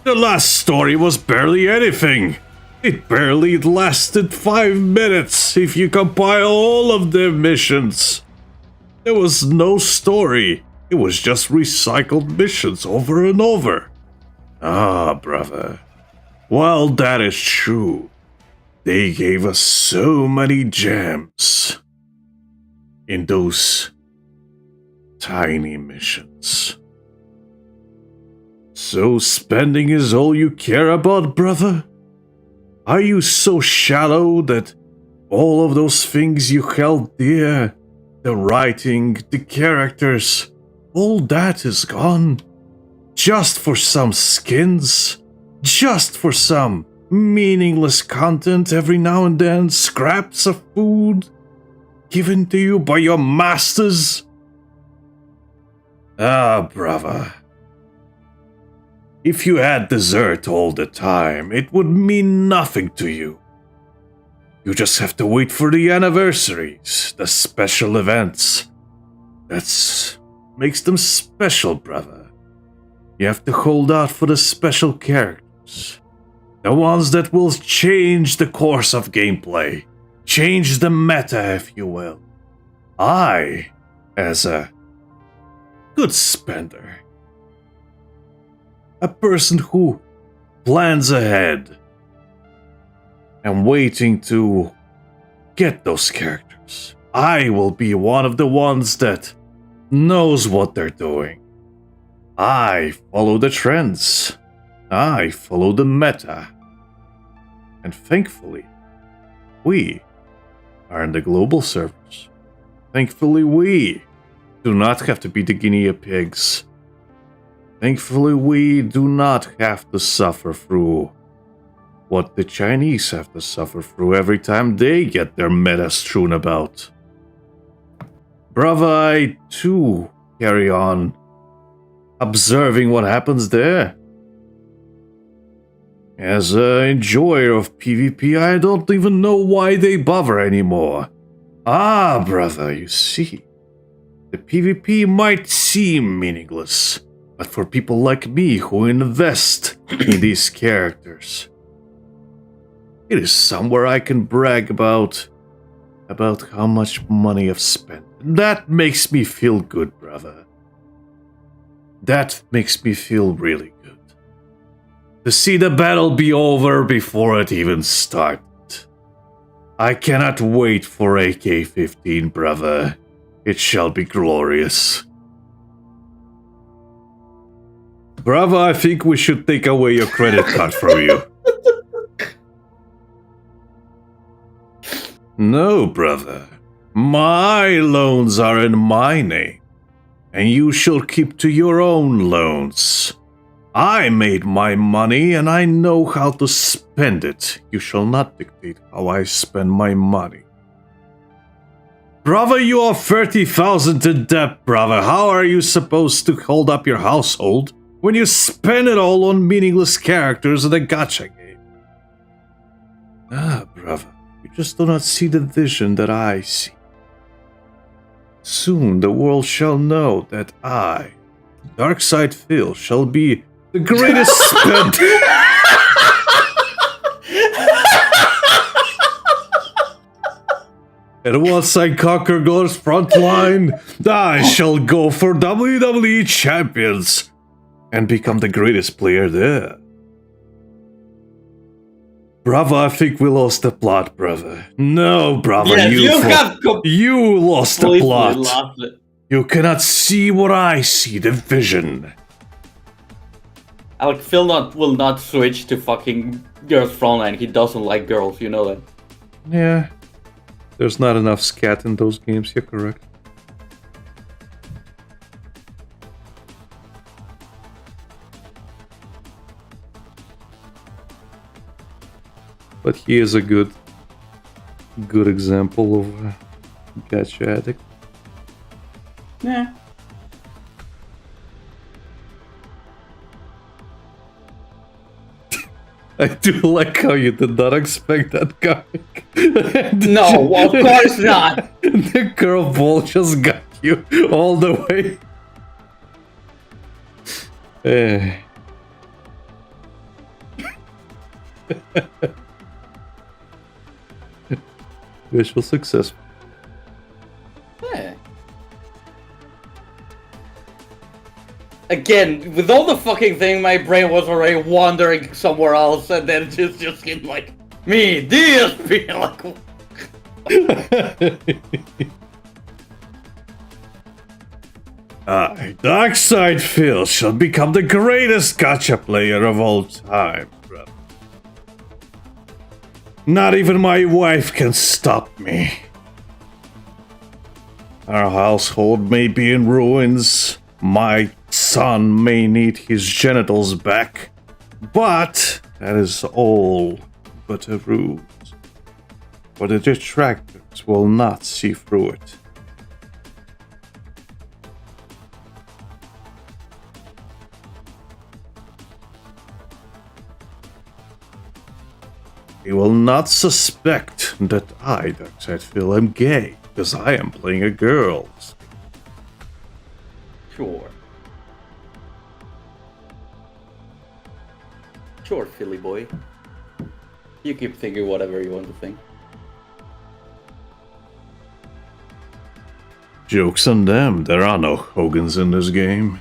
The last story was barely anything. It barely lasted 5 minutes if you compile all of their missions. There was no story. It was just recycled missions over and over. Ah, brother. While that is true, they gave us so many gems in those tiny missions. So spending is all you care about, brother? Are you so shallow that all of those things you held dear, the writing, the characters, all that is gone? Just for some skins? Just for some meaningless content every now and then, scraps of food given to you by your masters? Ah, brother. If you had dessert all the time, it would mean nothing to you. You just have to wait for the anniversaries, the special events. That's makes them special, brother. You have to hold out for the special characters. The ones that will change the course of gameplay. Change the meta, if you will. I, as a good spender, a person who plans ahead and waiting to get those characters, I will be one of the ones that knows what they're doing. I follow the trends. I follow the meta. And thankfully, we are in the global servers. Thankfully, we do not have to be the guinea pigs. Thankfully, we do not have to suffer through what the Chinese have to suffer through every time they get their meta strewn about. Brother, I too carry on observing what happens there. As an enjoyer of PvP, I don't even know why they bother anymore. Ah, brother, you see, the PvP might seem meaningless, but for people like me who invest in these characters, it is somewhere I can brag about how much money I've spent. And that makes me feel good, brother. That makes me feel really good. To see the battle be over before it even started. I cannot wait for AK-15, brother. It shall be glorious. Brother, I think we should take away your credit card from you. No, brother. My loans are in my name, and you shall keep to your own loans. I made my money, and I know how to spend it. You shall not dictate how I spend my money. Brother, you are 30,000 in debt, brother. How are you supposed to hold up your household when you spend it all on meaningless characters in a gacha game? Ah, brother, you just do not see the vision that I see. Soon the world shall know that I Darkside Phil shall be the greatest spent. And once I conquer God's front line, I shall go for WWE champions and become the greatest player there. Bravo, I think we lost the plot, brother. No, bravo, Yes, you lost the completely plot. lost it. You cannot see what I see, the vision. Like, Phil will not switch to fucking girls frontline. He doesn't like girls, you know that. Yeah. There's not enough scat in those games, you're correct. But he is a good example of a gacha addict. Yeah. I do like how you did not expect that comic. No, of course not. The curveball just got you all the way. Visual success. Yeah. Again, with all the fucking thing, my brain was already wandering somewhere else, and then just came like, me, DSP, like... Darkside Phil shall become the greatest gacha player of all time, brother. Not even my wife can stop me. Our household may be in ruins. My son may need his genitals back. But that is all but a ruse. For the detractors will not see through it. He will not suspect that I, Darkside Phil, am gay, because I am playing a girl. Sure. Sure, Philly boy. You keep thinking whatever you want to think. Joke's on them, there are no Hogans in this game.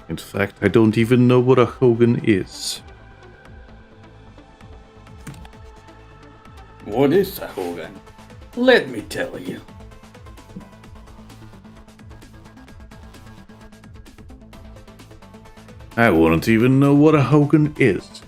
In fact, I don't even know what a Hogan is. What is a Hogan? Let me tell you. I wouldn't even know what a Hogan is.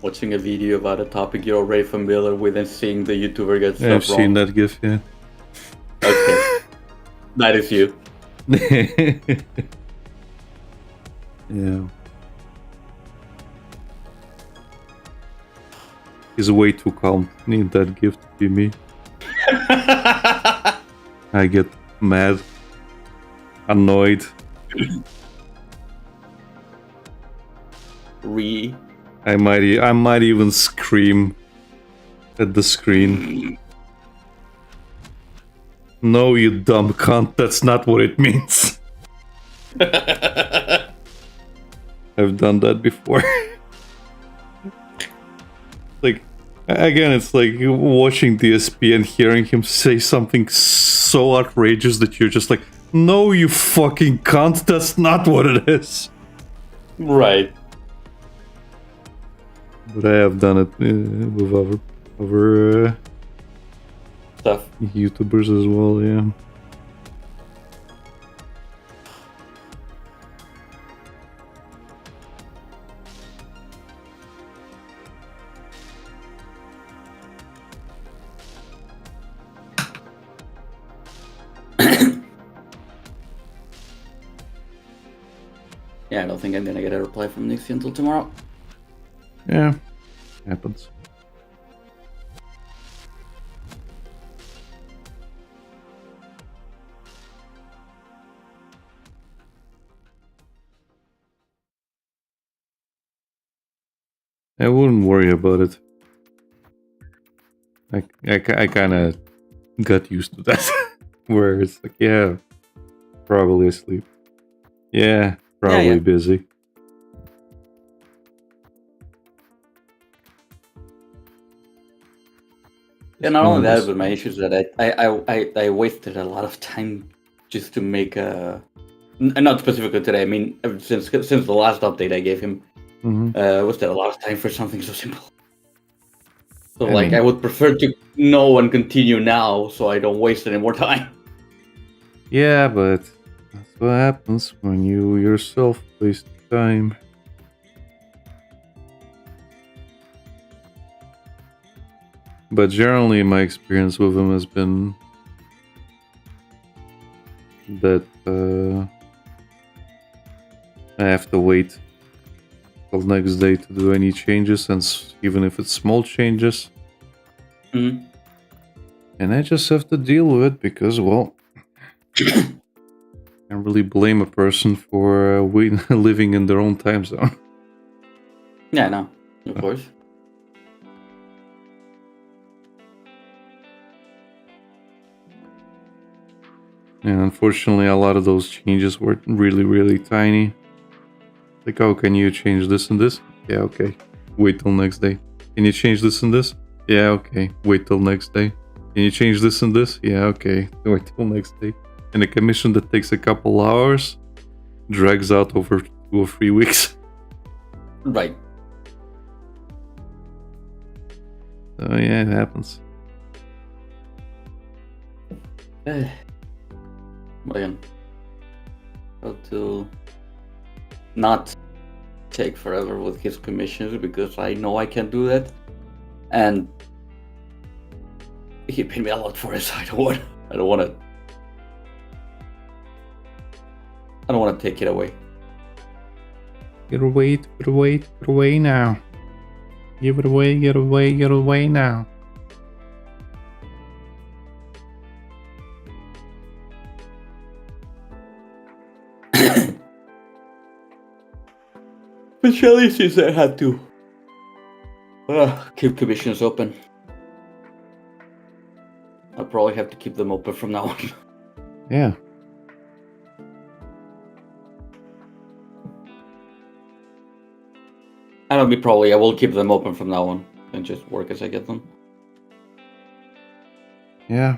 Watching a video about a topic you're already familiar with and seeing the YouTuber get stuff I've wrong. seen that gif, yeah. Okay. That is you. Yeah. He's way too calm. Need that gift to be me. I get mad, annoyed. I might even scream at the screen. No, you dumb cunt, that's not what it means. I've done that before. Like, again, it's like watching DSP and hearing him say something so outrageous that you're just like, no, you fucking cunt, that's not what it is. Right. But I have done it with other Stuff. YouTubers as well, yeah. Yeah, I don't think I'm gonna get a reply from Nixie until tomorrow. Yeah, happens. I wouldn't worry about it. I kind of got used to that. Where it's like, yeah, probably asleep. Yeah, probably Yeah. busy. And Just not one only of that, those but my things. issue is that I wasted a lot of time just to make not specifically today. I mean, ever since the last update I gave him, Mm-hmm. wasted a lot of time for something so simple. So I like, I mean, would prefer to know and continue now, so I don't waste any more time. yeah, but that's what happens when you yourself waste time. But generally, my experience with him has been that I have to wait till next day to do any changes, and even if it's small changes, Mhm. and I just have to deal with it because, well, can't really blame a person for living in their own time zone. Yeah, no, of course. And unfortunately, a lot of those changes were really, really tiny. Like, oh, can you change this and this? Yeah, okay. Wait till next day. Can you change this and this? Yeah, okay. Wait till next day. Can you change this and this? Yeah, okay. Wait till next day. And a commission that takes a couple hours drags out over 2 or 3 weeks. Right. So yeah, it happens. But again, how to not take forever with his commissions, because I know I can do that, and he paid me a lot for it. So I don't want to take it away. Get away now. Give it away, get away now. But Shelly says I had to keep commissions open. I'll probably have to keep them open from now on. Yeah. I will keep them open from now on and just work as I get them. Yeah.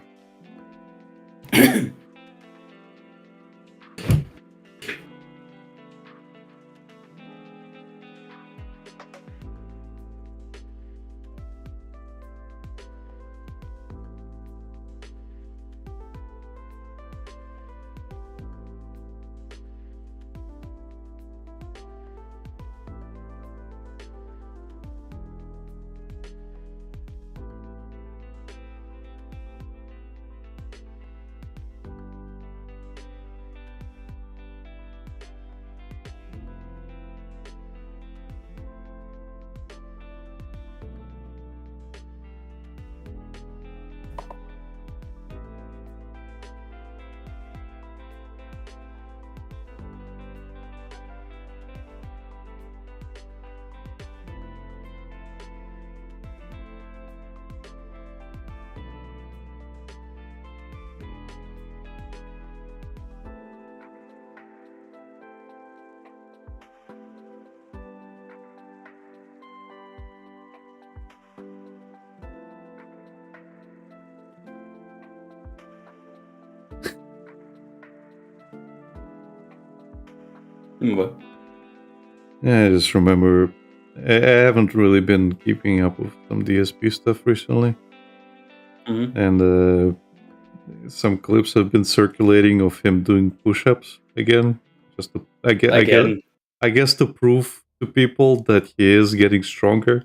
But Yeah, I just remember I haven't really been keeping up with some DSP stuff recently. Mhm. And some clips have been circulating of him doing push-ups again. Just to, again, I guess to prove to people that he is getting stronger,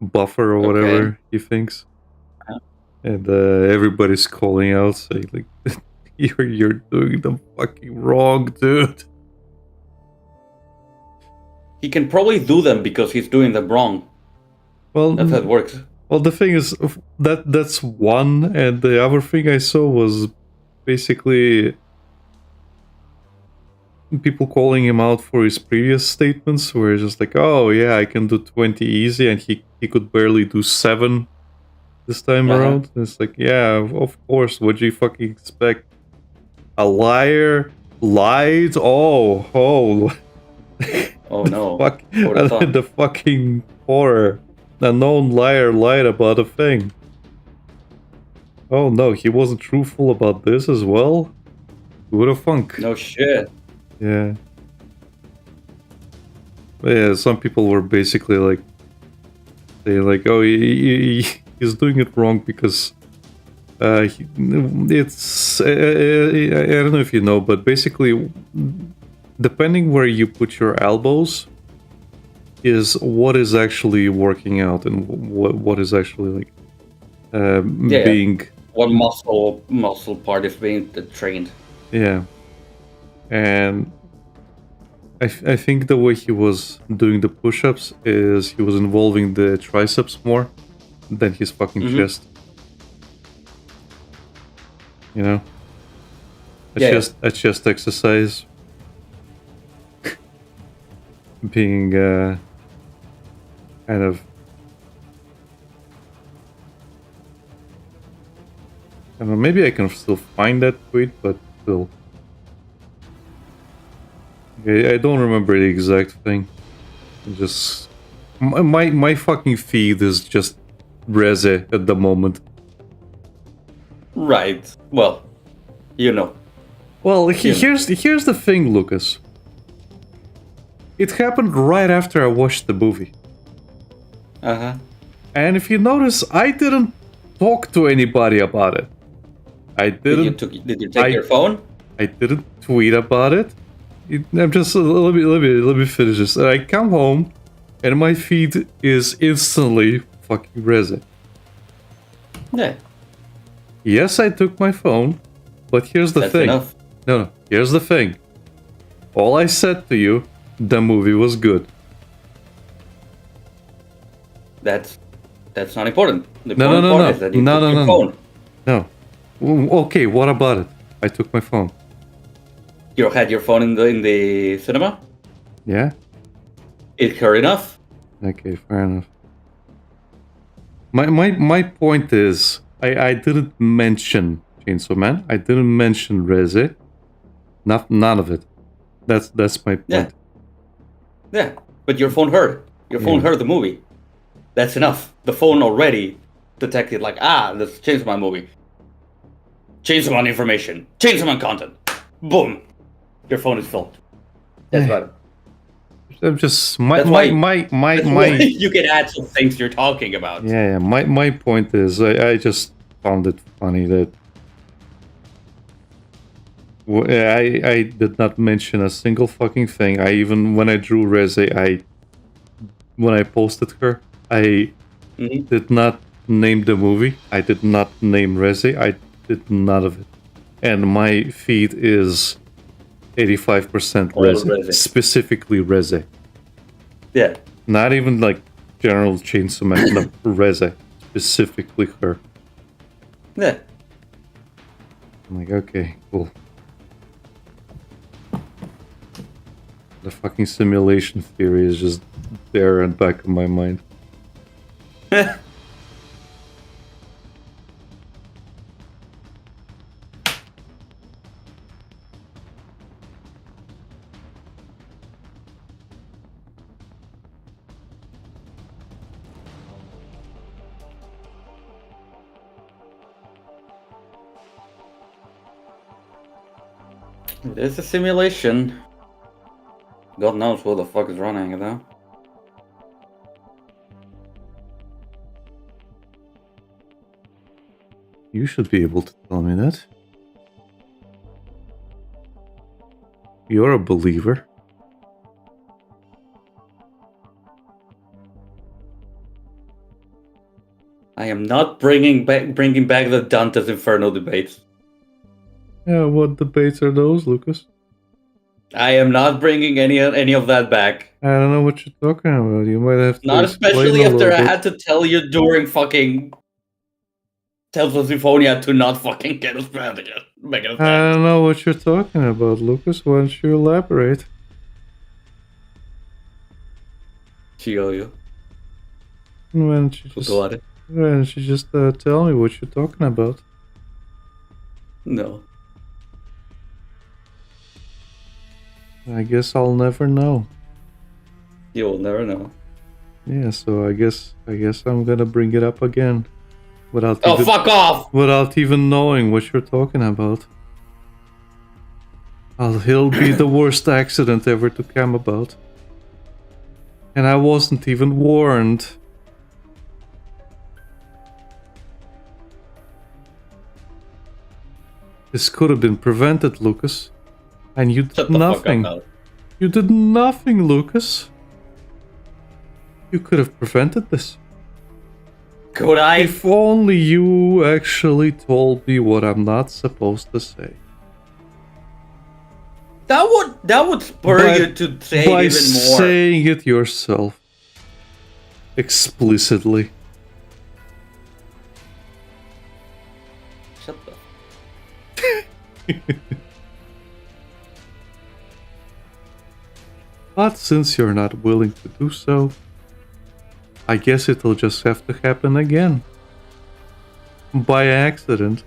buffer or okay. whatever he thinks. And everybody's calling out saying like, you're doing them fucking wrong, dude. he can probably do them because he's doing them wrong. Well, That's how it works. well, the thing is that's one, and the other thing I saw was basically people calling him out for his previous statements, where he's just like, "Oh yeah, I can do 20 easy," and he could barely do 7 this time around. It's like, yeah, of course. What do you fucking expect? A liar lied? Oh. Oh no. Fuck, What a thought. the fucking horror. A known liar lied about a thing. Oh no, he wasn't truthful about this as well? Who the funk? No shit. Yeah. But yeah, some people were basically like, oh, he's doing it wrong because it's I don't know if you know, but basically, depending where you put your elbows, is what is actually working out and what is actually like being. What muscle part is being trained? Yeah, and I think the way he was doing the push-ups is he was involving the triceps more than his fucking chest. You know, a chest exercise being kind of, I don't know, maybe I can still find that tweet, but still. I don't remember the exact thing. Just my fucking feed is just Reze at the moment. Right. Well, you know. Well, here's the thing, Lucas. It happened right after I watched the movie. And if you notice, I didn't talk to anybody about it. I didn't. Did you take your phone? I didn't tweet about it. I'm just let me finish this. I come home, and my feed is instantly fucking Reze. Yeah. Yes, I took my phone, but here's the thing. Enough. No. Here's the thing. All I said to you, the movie was good. That's not important. The No. part is that you took your phone. No. Okay, what about it? I took my phone. You had your phone in the cinema? Yeah? It heard enough? Okay, fair enough. My point is, I didn't mention Chainsaw Man. I didn't mention Reze. None of it. That's my point. Yeah, but your phone heard. Your phone heard the movie. That's enough. The phone already detected, like, let's Chainsaw Man movie. Chainsaw Man information. Chainsaw Man content. Boom. Your phone is filled. That's about it. I'm just why my you can add some things you're talking about. Yeah. My point is, I just found it funny that I did not mention a single fucking thing. I even when I drew Reze, when I posted her, I did not name the movie. I did not name Reze. I did none of it. And my feed is 85% Reze. Specifically Reze. Yeah. Not even like general Chainsaw Man, no, Reze. Specifically her. Yeah. I'm like, okay, cool. The fucking simulation theory is just there and back of my mind. It is a simulation. God knows who the fuck is running it though. You should be able to tell me that. You're a believer. I am not bringing back the Dante's Inferno debates. Yeah, what debates are those, Lucas? I am not bringing any of that back. I don't know what you're talking about. You might have to Not explain especially a after little I bit. had to tell you during fucking Tales of Symphonia to not fucking get us mad again. Make us I mad. don't know what you're talking about, Lucas. Why don't you elaborate? Chiyoyo. Why don't you just tell me what you're talking about? No. I guess I'll never know. You will never know. Yeah, so I guess I'm gonna bring it up again, without Oh, even, fuck off! without even knowing what you're talking about. He'll be the worst accident ever to come about, and I wasn't even warned. This could have been prevented, Lucas, and you did Shut the nothing. fuck up, Al. You did nothing, Lucas. You could have prevented this. Could I? If only you actually told me what I'm not supposed to say. That would spur you to say by even more. saying it yourself. Explicitly. Shut the. But since you're not willing to do so, I guess it'll just have to happen again. By accident.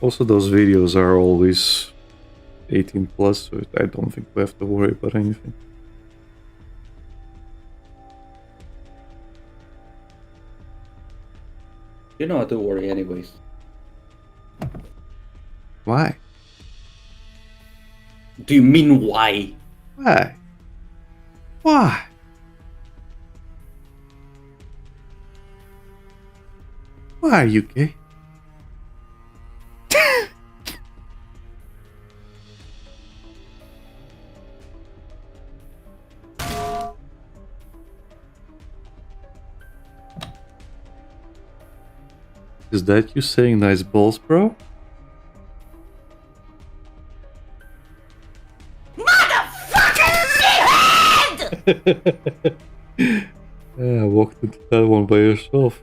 Also, those videos are always 18 plus, so I don't think we have to worry about anything. You know not to worry anyways. Why? Do you mean why? Why? Why? Why are you gay? Is that you saying nice balls, bro? Yeah, walked into that one by yourself.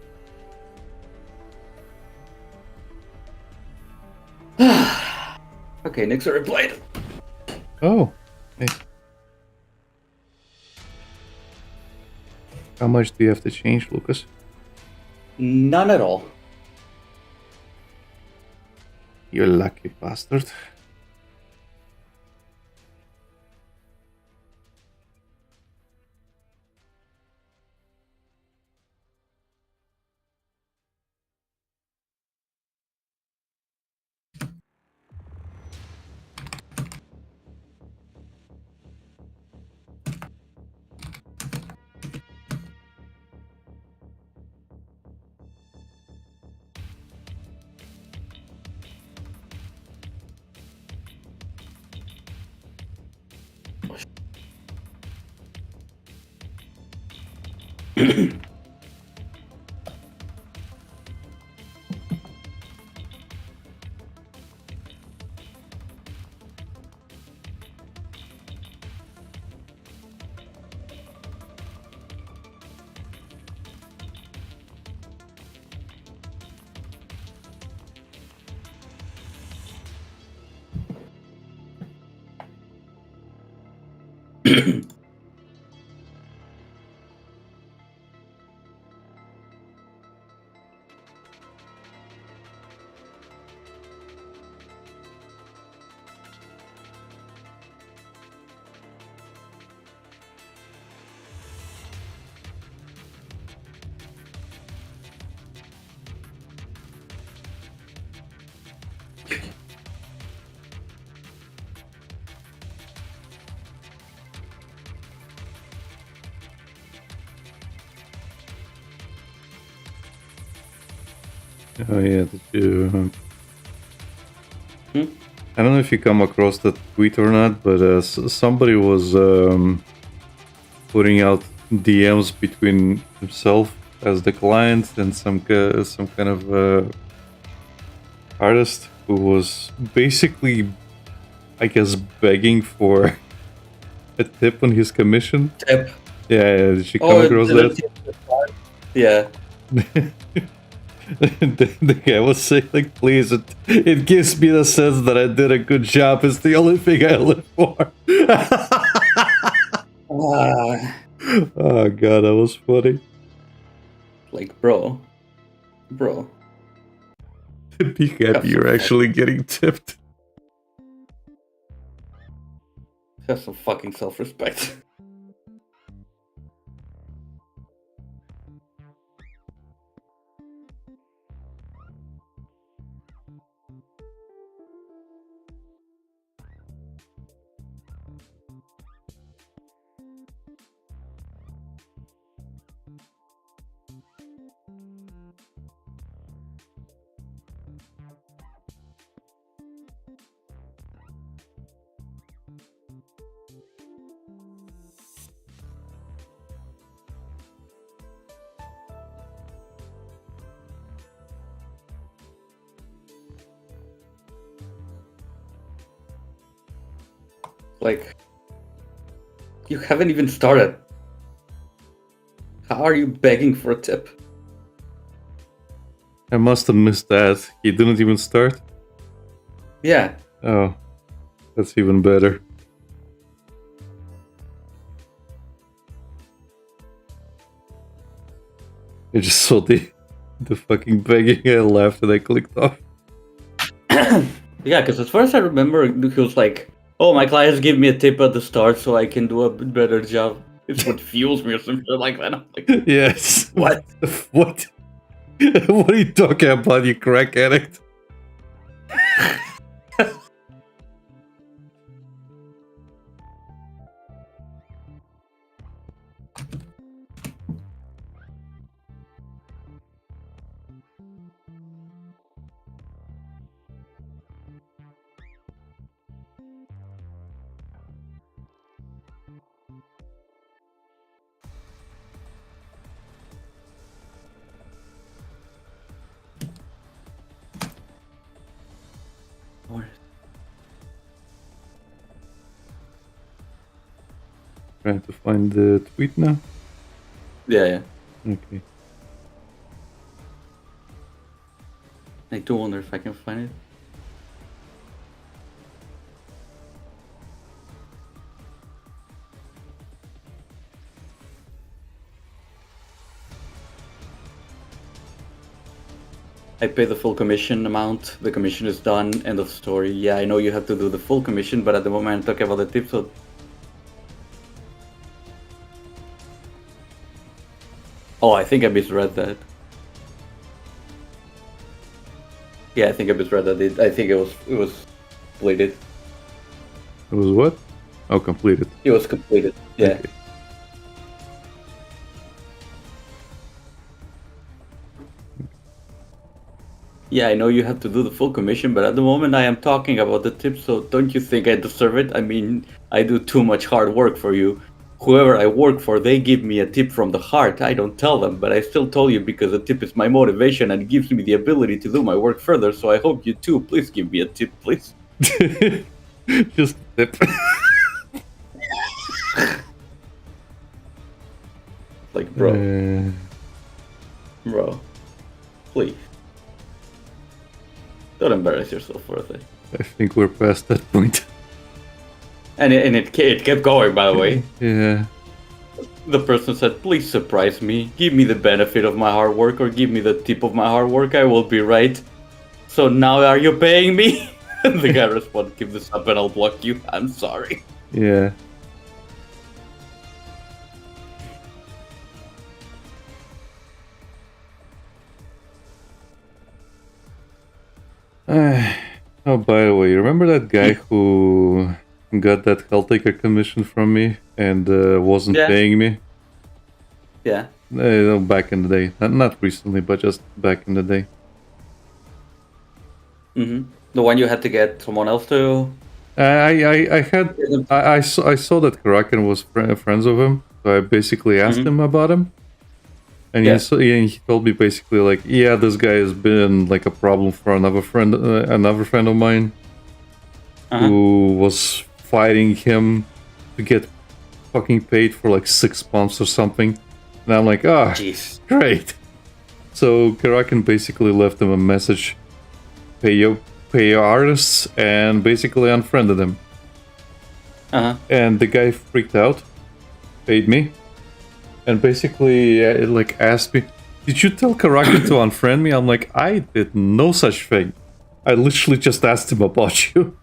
Okay, Nick's replayed. Oh. Hey. How much do you have to change, Lucas? None at all. You lucky bastard. Oh yeah, did you... I don't know if you come across that tweet or not, but somebody was putting out DMs between himself as the client and some kind of artist who was basically, I guess, begging for a tip on his commission. Tip. Yeah, did you come across that? Yeah. The guy was saying, like, please, it gives me the sense that I did a good job. It's the only thing I live for. Oh god, that was funny. Like, bro. Be happy you're actually getting tipped. Have some fucking self-respect. Like, you haven't even started. How are you begging for a tip? I must have missed that. He didn't even start? Yeah. Oh, that's even better. I just saw the fucking begging. I laughed and I clicked off. Yeah, because as far as I remember, he was like, oh, my clients give me a tip at the start so I can do a better job. It's what fuels me or something like that. I'm like, yes. what? What? What are you talking about, you crack addict? Trying to find the tweet now. Yeah. Okay. I do wonder if I can find it. I pay the full commission amount. The commission is done. End of story. Yeah, I know you have to do the full commission, but at the moment I'm talking about the tip, so... Oh, I think I misread that. Yeah, I think I misread that. I think it was completed. It was what? Oh, completed. It was completed. Yeah. Okay. Yeah, I know you have to do the full commission, but at the moment I am talking about the tip, so don't you think I deserve it? I mean, I do too much hard work for you. Whoever I work for, they give me a tip from the heart. I don't tell them, but I still told you because a tip is my motivation and gives me the ability to do my work further, so I hope you too. Please give me a tip, please. Just a tip. Like, bro. Bro. Please. Don't embarrass yourself for a thing. I think we're past that point. And it kept going, by the way. Yeah. The person said, please surprise me. Give me the benefit of my hard work or give me the tip of my hard work. I will be right. So now are you paying me? And the guy responded, give this up and I'll block you. I'm sorry. Yeah. Oh, by the way, you remember that guy who got that Helltaker commission from me and wasn't paying me? Yeah. Back in the day. Not recently, but just back in the day. Mm-hmm. The one you had to get someone else to? I saw that Kraken was friends of him, So I basically asked him about him. And he told me basically like, yeah, this guy has been like a problem for another friend of mine who was fighting him to get fucking paid for like 6 months or something. And I'm like, jeez, great. So Karakin basically left him a message, pay your artists, and basically unfriended him. And the guy freaked out, paid me, and basically like asked me, did you tell Karakin to unfriend me? I'm like, I did no such thing. I literally just asked him about you.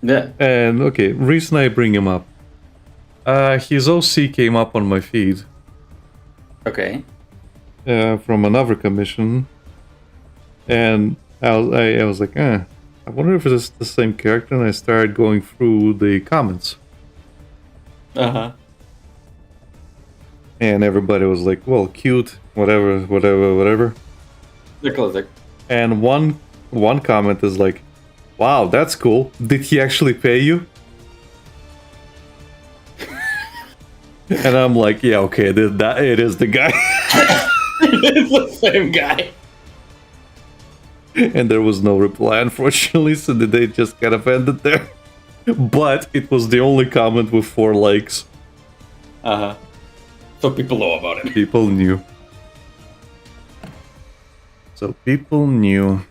Yeah. And okay, reason I bring him up. His OC came up on my feed. Okay. From another commission. And I was like, I wonder if it's the same character, and I started going through the comments. And everybody was like, well, cute, whatever. The classic. And one comment is like, wow, that's cool. Did he actually pay you? And I'm like, yeah, okay, it is the guy. It's the same guy. And there was no reply, unfortunately, so they just kind of ended there. But it was the only comment with 4 likes. So people know about it. People knew. So people knew.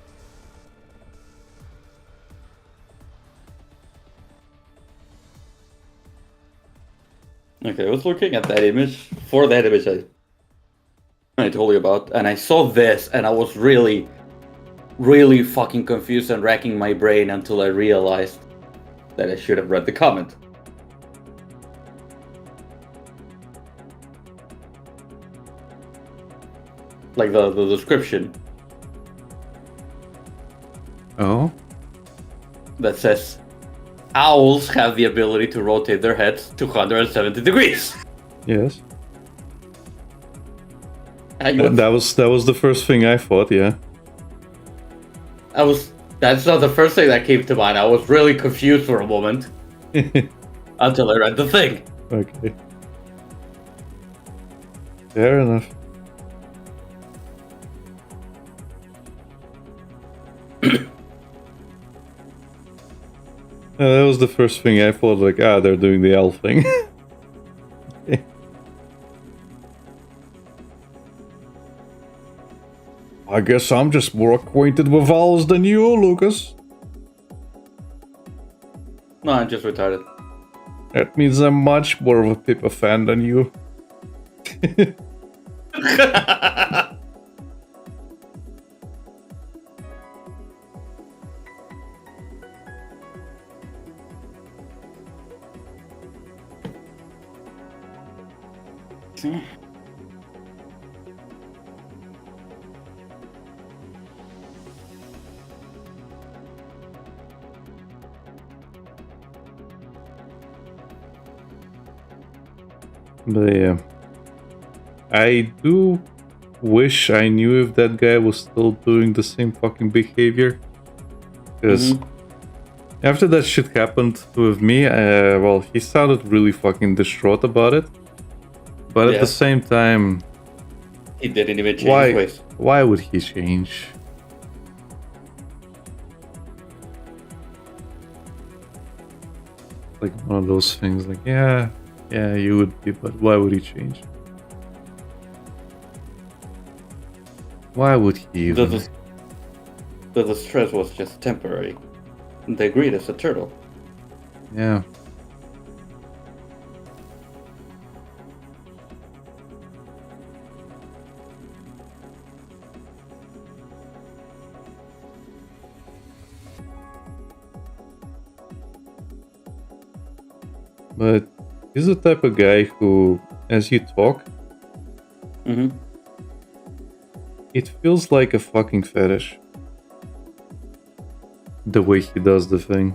Okay, I was looking at that image. For that image I told you about, and I saw this, and I was really, really fucking confused and racking my brain until I realized that I should have read the comment. Like the description. Oh? That says, owls have the ability to rotate their heads 270 degrees. Yes. That was the first thing I thought, yeah. That's not the first thing that came to mind. I was really confused for a moment. Until I read the thing. Okay. Fair enough. That was the first thing I thought, like, they're doing the owl thing. Okay. I guess I'm just more acquainted with owls than you, Lucas. No, I'm just retarded. That means I'm much more of a Pippa fan than you. But yeah, I do wish I knew if that guy was still doing the same fucking behavior. Because after that shit happened with me, well, he sounded really fucking distraught about it. But at the same time, he didn't even change his ways. Why would he change? Like one of those things, like, yeah, you would be, but why would he change? Why would he even? The distress was just temporary. They agreed as a turtle. Yeah. But he's the type of guy who, as you talk, it feels like a fucking fetish. The way he does the thing.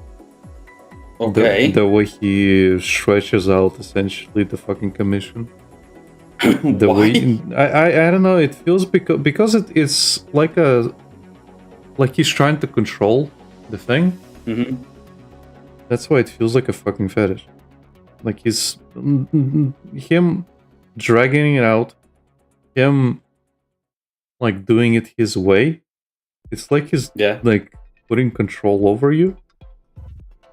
Okay. The way he stretches out essentially the fucking commission. The way I don't know, it feels because it's like he's trying to control the thing. That's why it feels like a fucking fetish. Like he's him dragging it out, him like doing it his way. It's like he's Yeah. like putting control over you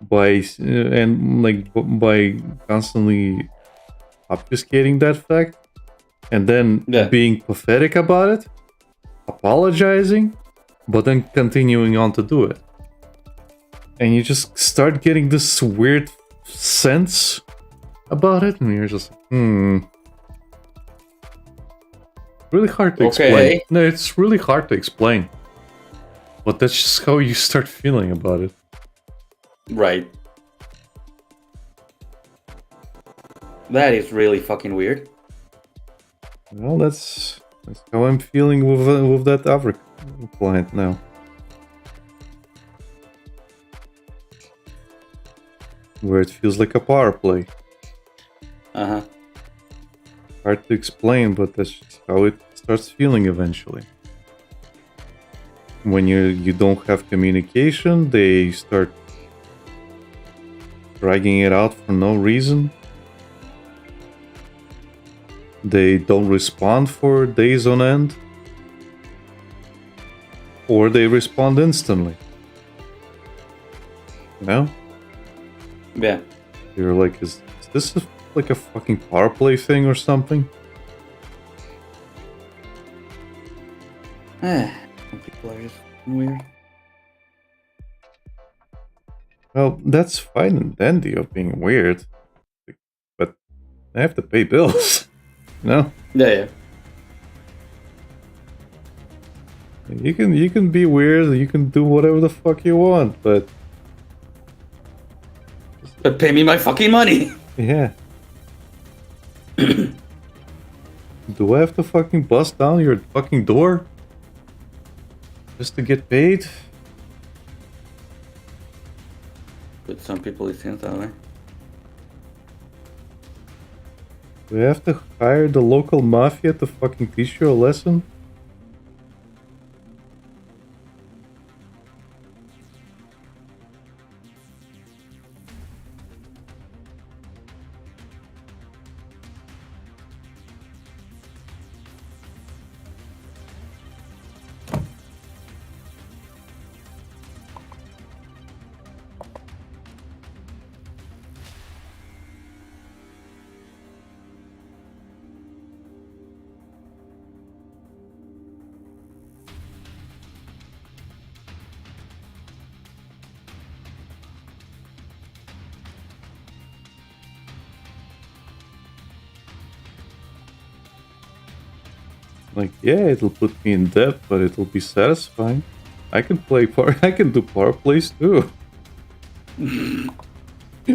by and like by constantly obfuscating that fact, and then Yeah. being pathetic about it, apologizing, but then continuing on to do it. And you just start getting this weird sense about it, and you're just really hard to explain. Okay. No, it's really hard to explain. But that's just how you start feeling about it. Right. That is really fucking weird. Well, that's how I'm feeling with that other client now. Where it feels like a power play. Uh-huh. Hard to explain, but that's just how it starts feeling eventually. When you don't have communication, they start dragging it out for no reason. They don't respond for days on end. Or they respond instantly. You know? Yeah. You're like, is this like a fucking power play thing or something? Some people are just weird. Well, that's fine and dandy of being weird. But I have to pay bills. You know? Yeah. You can be weird, you can do whatever the fuck you want, but pay me my fucking money. yeah. Do I have to fucking bust down your fucking door? Just to get paid? With some people it seems that way. Do I have to hire the local mafia to fucking teach you a lesson? Like, yeah, it'll put me in debt, but it'll be satisfying. I can I can do power plays too.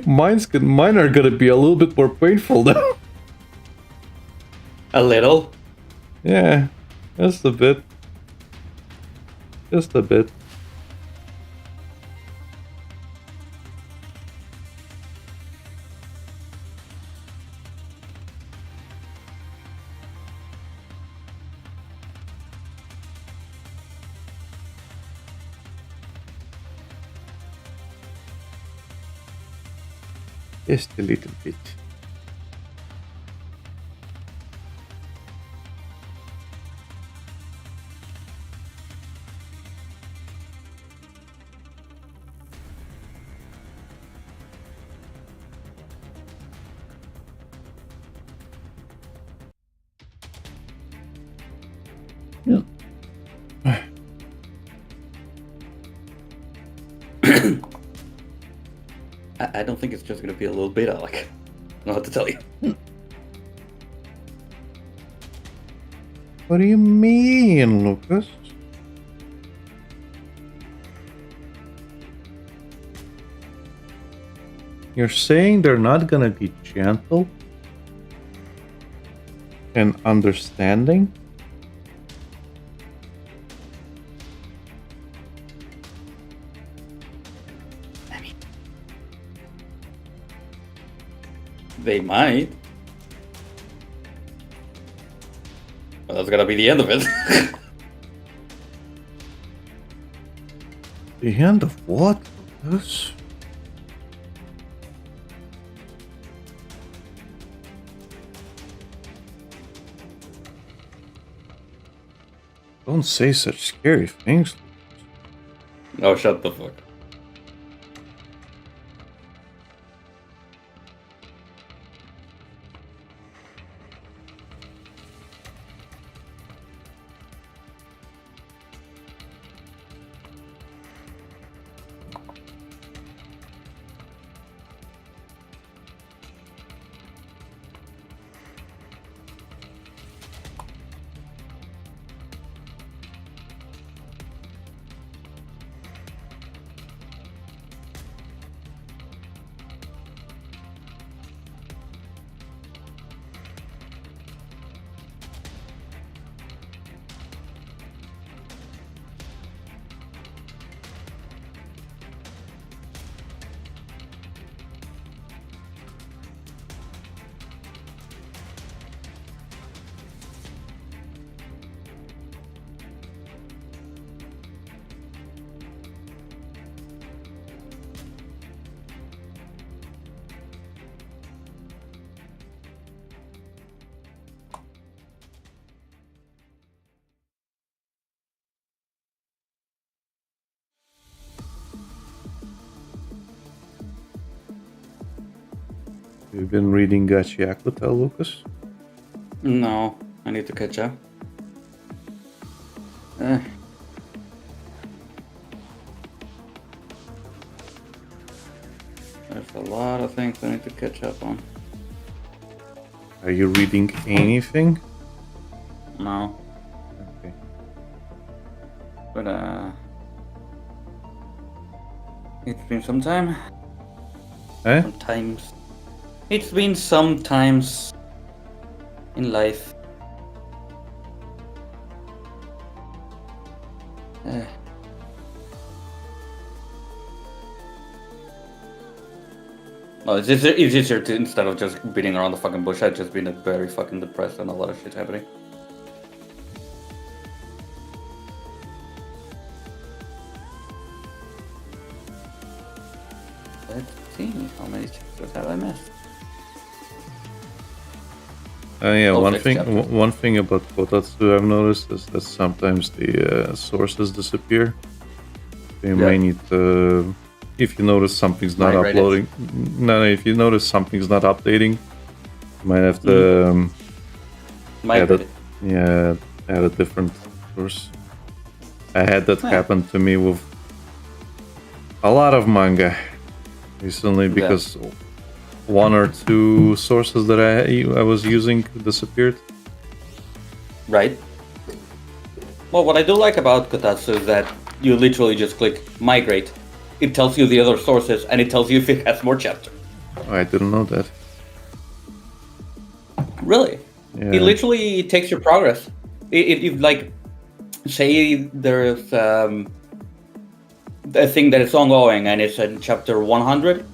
Mine are gonna be a little bit more painful though. A little? Yeah, just a bit. Just a bit. Just a little bit. Yeah. I don't think it's just gonna be a little bit, Alec. I don't know what to tell you. What do you mean, Lucas? You're saying they're not gonna be gentle and understanding? They might. But that's gonna be the end of it. The end of what, Lucas? Don't say such scary things. Oh, shut the fuck. You've been reading Gachiakuta, Lucas? No, I need to catch up. There's a lot of things I need to catch up on. Are you reading anything? No. Okay. But it's been some time. Eh? Sometimes. It's been some times in life. Well, it's easier to, instead of just beating around the fucking bush, I've just been very fucking depressed and a lot of shit happening. Let's see, how many chapters have I missed? Yeah, Oh, one six thing. chapters. One thing about Kotatsu I've noticed is that sometimes the sources disappear. You may need to, if you notice something's not Migrate it. uploading. No, if you notice something's not updating, you might have to Migrate it. add a different source. I had that happen to me with a lot of manga recently because one or two sources that I was using disappeared. Right. Well, what I do like about Kotatsu is that you literally just click migrate. It tells you the other sources and it tells you if it has more chapters. I didn't know that. Really? Yeah. It literally takes your progress. It like, say there's a thing that is ongoing and it's in chapter 100,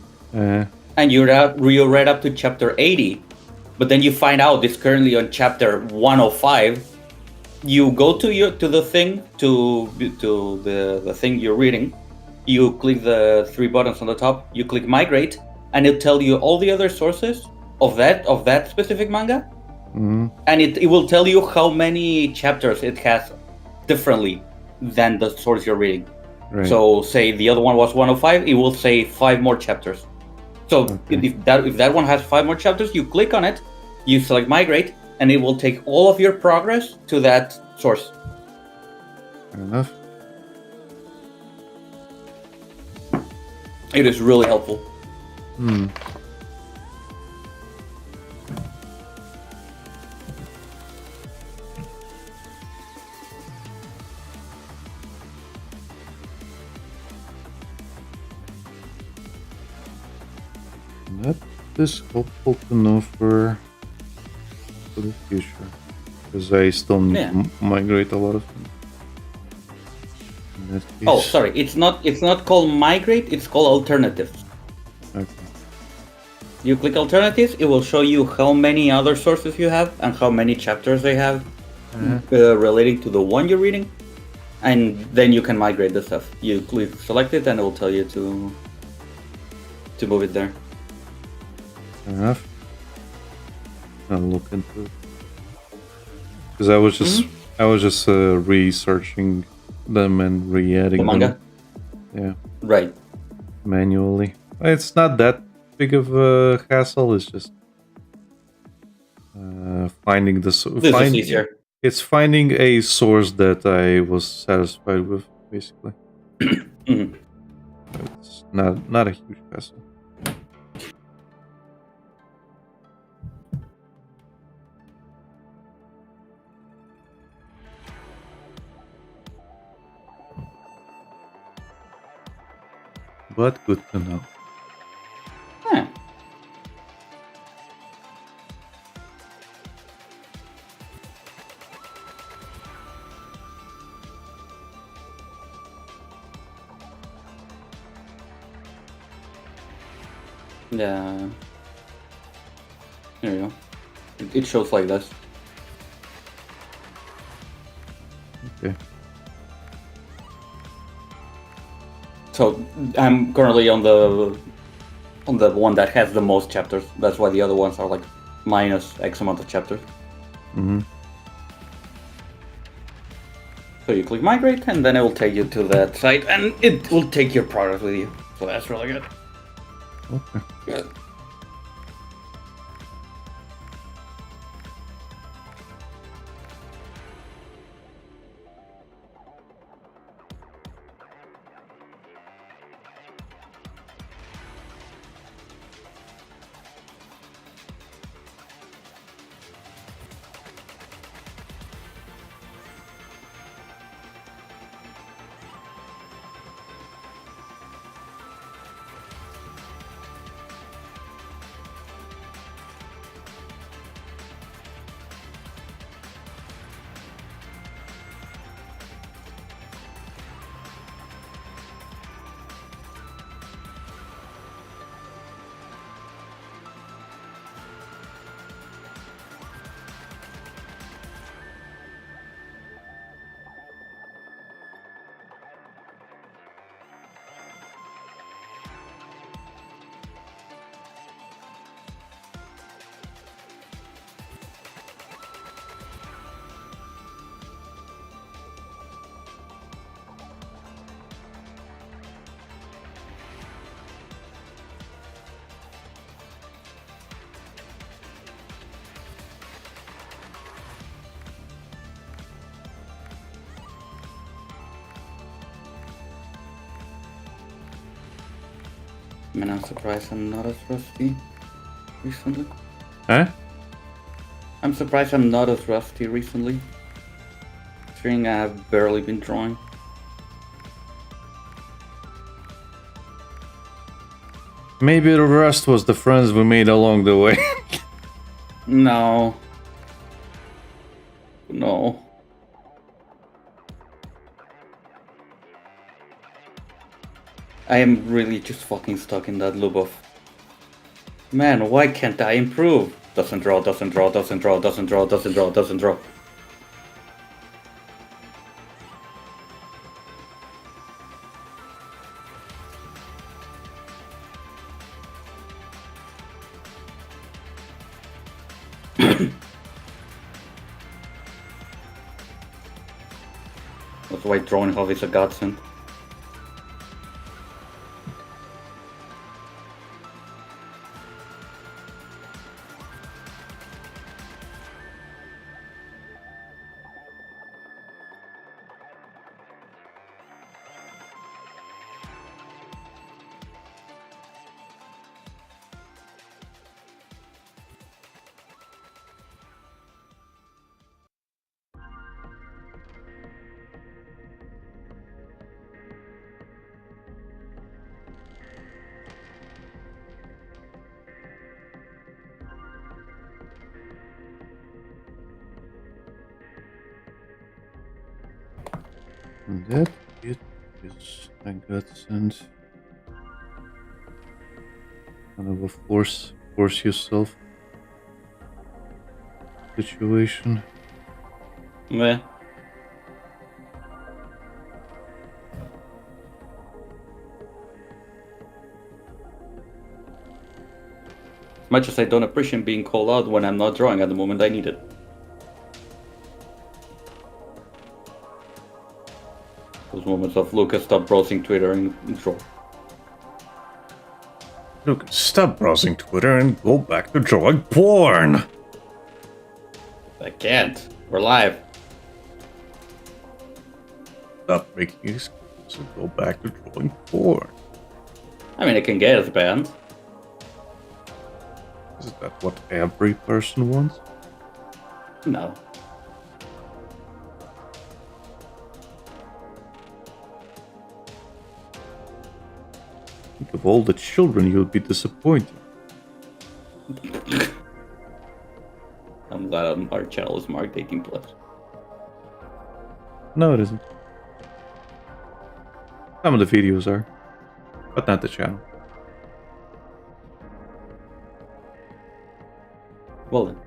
and you read up to chapter 80, but then you find out it's currently on chapter 105. You go to the thing to the thing you're reading. You click the three buttons on the top. You click migrate, and it'll tell you all the other sources of that specific manga. Mm-hmm. And it will tell you how many chapters it has differently than the source you're reading. Right. So say the other one was 105, it will say 5 more chapters. So if that one has 5 more chapters, you click on it, you select migrate, and it will take all of your progress to that source. Fair enough. It is really helpful. That is helpful to know for the future, because I still need to migrate a lot of things. Oh, sorry, it's not called migrate, it's called alternatives. Okay. You click alternatives, it will show you how many other sources you have and how many chapters they have relating to the one you're reading, and then you can migrate the stuff. You click select it and it will tell you to move it there. Fair enough. I'll look into it. Because I was just I was just researching them and The re-adding manga? them. Yeah, Right. manually. It's not that big of a hassle. It's just finding the This is easier. It's finding a source that I was satisfied with, basically. Mhm. It's not a huge hassle. But good to know. Huh. Yeah. There you go. It shows like this. Okay. So I'm currently on the one that has the most chapters. That's why the other ones are like minus X amount of chapters. Mm-hmm. So you click migrate, and then it will take you to that site, and it will take your product with you. So that's really good. Okay. Good. I mean, I'm surprised I'm not as rusty recently. Huh? I'm surprised I'm not as rusty recently. Considering I've barely been drawing. Maybe the rest was the friends we made along the way. No. No. I am really just fucking stuck in that loop of, man, why can't I improve? Doesn't draw, doesn't draw, doesn't draw, doesn't draw, doesn't draw, doesn't draw. That's why drawing hobby is a godsend. And that it is a godsend. Kind of a force yourself situation. Meh. As much as I don't appreciate being called out when I'm not drawing at the moment I need it. moments of Lucas stop browsing Twitter and draw. Look, stop browsing Twitter and go back to drawing porn. I can't. We're live. Stop making excuses and go back to drawing porn. I mean, I can get it banned. Is that what every person wants? No. Think of all the children you'll be disappointed. I'm glad our channel is marked 18 plus. No, it isn't. Some of the videos are, but not the channel. Well then.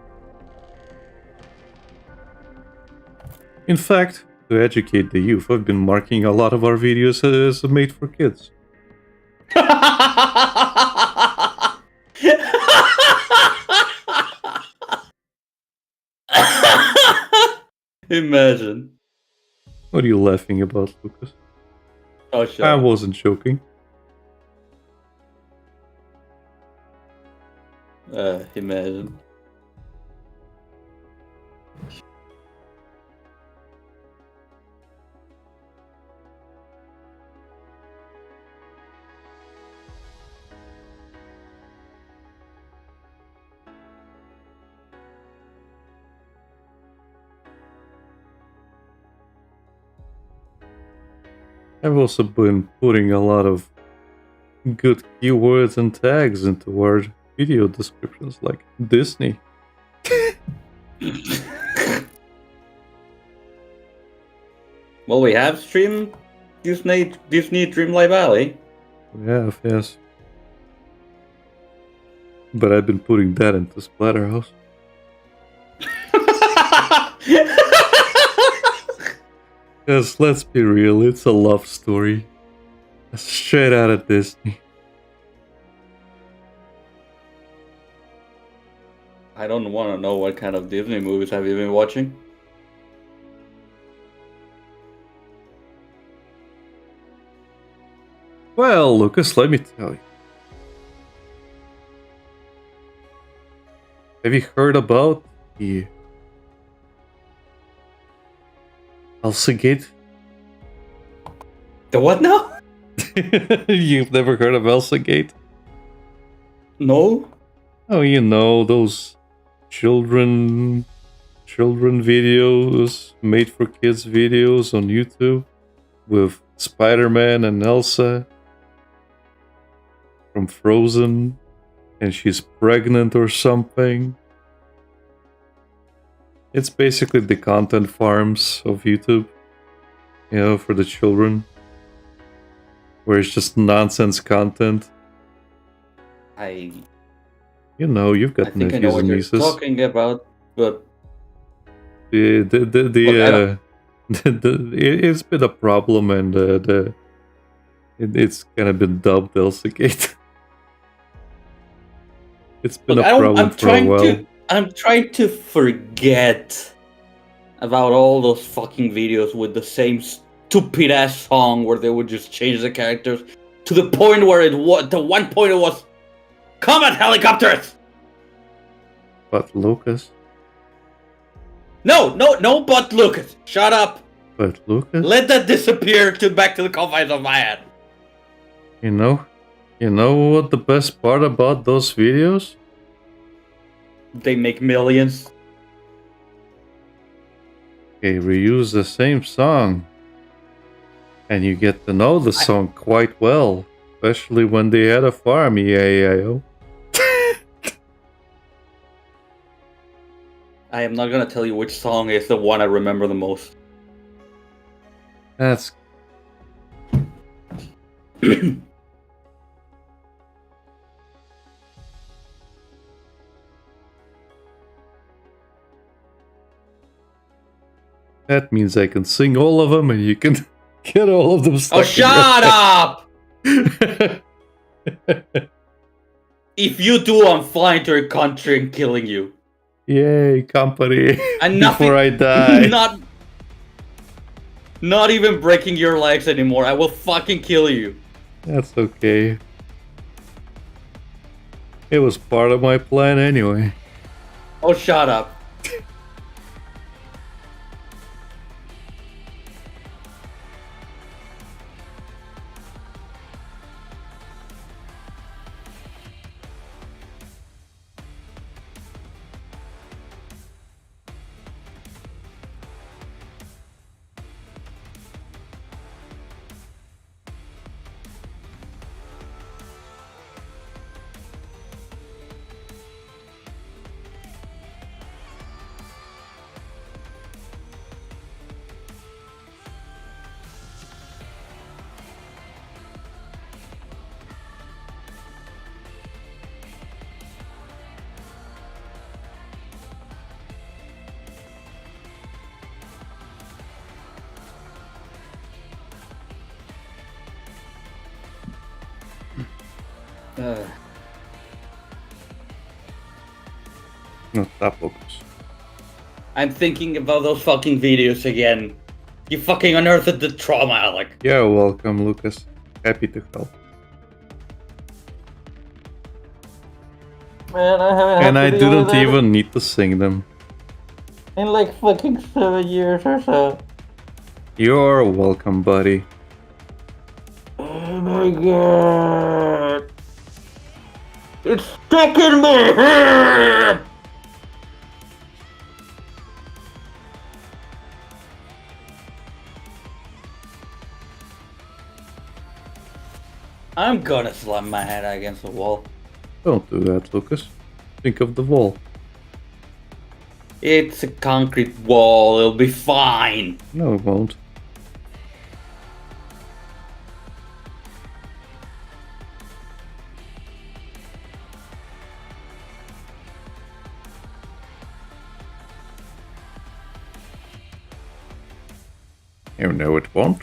In fact, to educate the youth, I've been marking a lot of our videos as made for kids. Imagine. What are you laughing about, Lucas? Oh, shit. I wasn't joking. Imagine. I've also been putting a lot of good keywords and tags into our video descriptions, like Disney. Well, we have streamed Disney Dreamlight Valley. We have, yes. But I've been putting that into Splatterhouse. Because let's be real, it's a love story. Straight out of Disney. I don't want to know what kind of Disney movies have you been watching. Well, Lucas, let me tell you. Have you heard about the Elsa Gate? The what now? You've never heard of Elsa Gate? No. Oh, you know, those children videos, made for kids videos on YouTube with Spider-Man and Elsa from Frozen, and she's pregnant or something. It's basically the content farms of YouTube, you know, for the children, where it's just nonsense content. You know, you've I got think I know nephews what and you're nieces. talking about, but It's been a problem, and it's kind of been dubbed Elsa Gate. It's been look, a problem for a while. I'm trying to forget about all those fucking videos with the same stupid ass song where they would just change the characters to the point where it was. The one point it was, combat helicopters. But Lucas. No, but Lucas, shut up. But Lucas. Let that disappear back to the confines of my head. You know what the best part about those videos? They make millions. They reuse the same song, and you get to know the song quite well, especially when they had a farm. E-A-E-I-O. I am not gonna tell you which song is the one I remember the most. That's that means I can sing all of them, and you can get all of them stuck. Oh, shut up! If you do, I'm flying to your country and killing you. Yay, company! And nothing, Before I die. Not even breaking your legs anymore. I will fucking kill you. That's okay. It was part of my plan anyway. Oh, shut up. No, stop focus. I'm thinking about those fucking videos again. You fucking unearthed the trauma, Alec. You're welcome, Lucas. Happy to help. Man, I haven't And I had to deal with didn't that even need to sing them. in like fucking 7 years or so. You're welcome, buddy. Oh my god. It's stuck in my head! I'm gonna slam my head against the wall. Don't do that, Lucas. Think of the wall. It's a concrete wall, it'll be fine. No, it won't. You know it won't.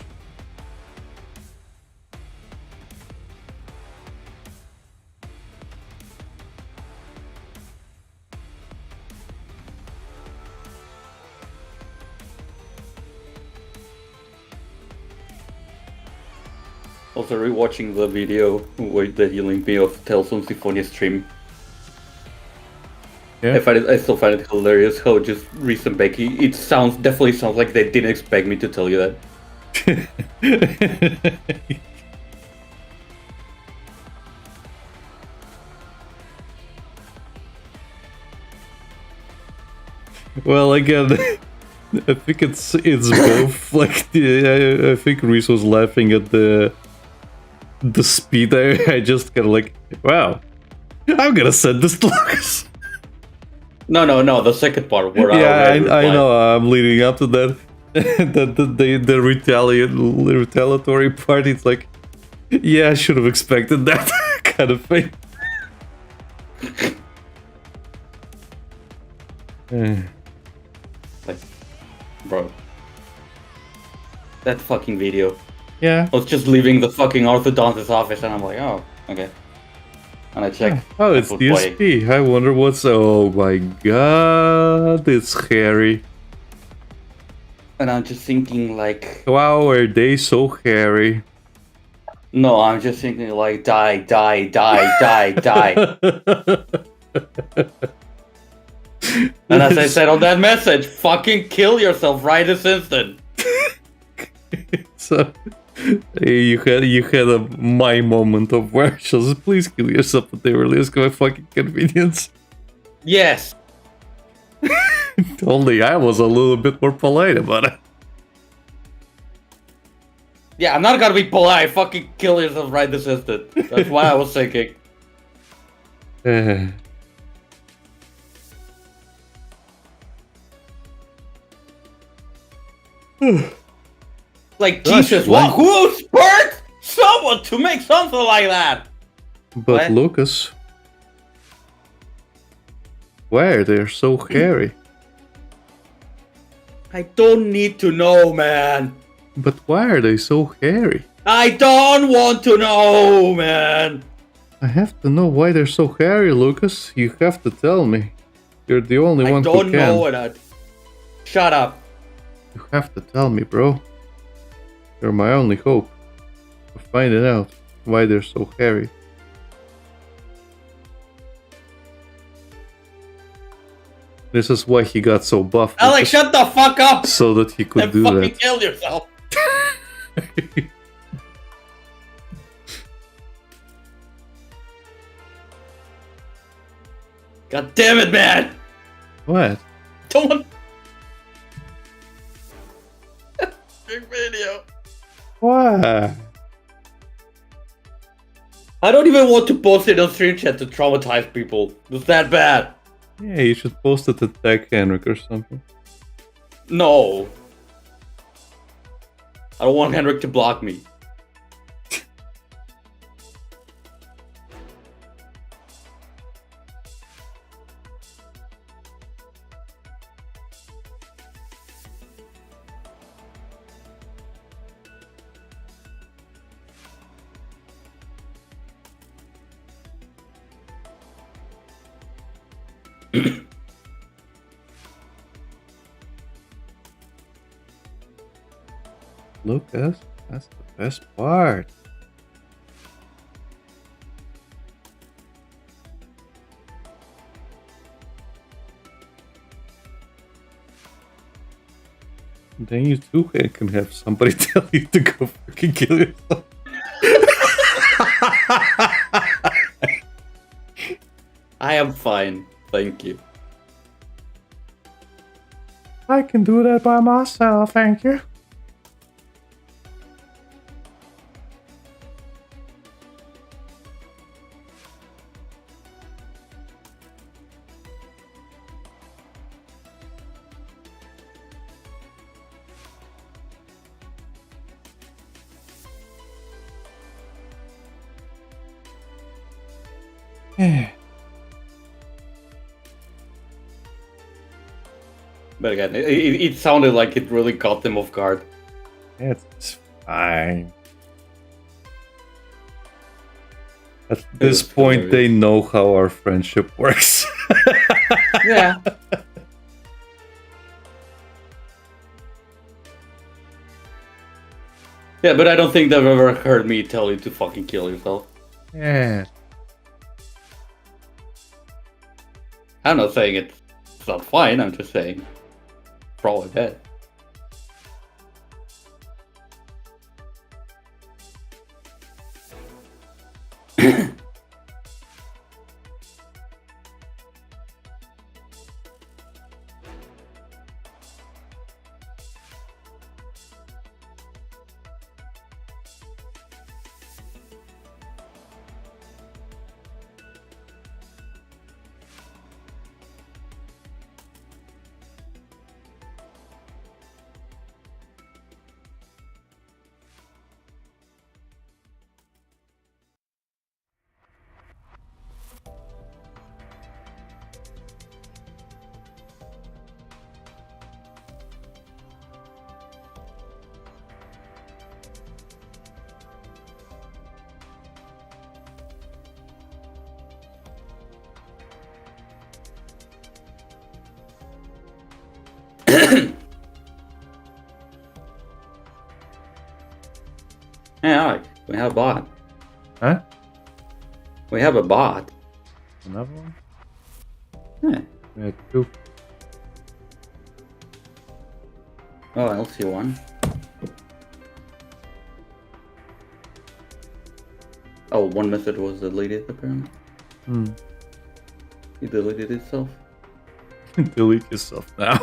Also rewatching the video that you linked me of Tales on Symphonia stream. Yeah. I still find it hilarious how just Reese and Becky, it definitely sounds like they didn't expect me to tell you that. Well, again, I think it's both. Like, I think Reese was laughing at the speed. I just kind of like, wow, I'm gonna send this to Lucas. No, the second part where Yeah, already I replied. know. I'm leading up to that. The retaliatory part. It's like, yeah, I should have expected that kind of thing. Like, bro. That fucking video. Yeah. I was just leaving the fucking orthodontist office and I'm like, oh, okay. And I checked. Oh, it's DSP. I wonder what's. Oh my god, it's hairy. And I'm just thinking like, Wow, are they so hairy? no, I'm just thinking like, die. And as I said on that message, fucking kill yourself right this instant. So you had my moment of where just please kill yourself at the earliest fucking convenience. Yes. Only I was a little bit more polite about it. Yeah, I'm not gonna be polite. Fucking kill yourself right this instant. That's why I was thinking. Like, Gosh, Jesus, like- who spurred someone to make something like that? But What? Lucas, why are they so hairy? I don't need to know, man. But why are they so hairy? I don't want to know, man. I have to know why they're so hairy, Lucas. You have to tell me. You're the only I one who don't can. know that. Shut up. You have to tell me, bro. They're my only hope of finding out why they're so hairy. This is why he got so buff. Alex, shut the fuck up! So that he could And do fucking that. kill yourself! God damn it, man! What? Don't want... Big video. What? I don't even want to post it on stream chat to traumatize people. It's that bad. Yeah, you should post it to tag Henrik or something. No. I don't want Henrik to block me. Lucas, that's the best part. Then you too can have somebody tell you to go fucking kill yourself. I am fine. Thank you. I can do that by myself, thank you. But again, it sounded like it really caught them off guard. It's fine. At this point, they know how our friendship works. Yeah. Yeah, but I don't think they've ever heard me tell you to fucking kill yourself. Yeah. I'm not saying it's not fine, I'm just saying probably bad. Yeah, Alex, we have a bot. Huh? We have a bot. Another one? Yeah. We had two. Oh, I'll see one. Oh, one message was deleted apparently. He deleted itself. Delete yourself now.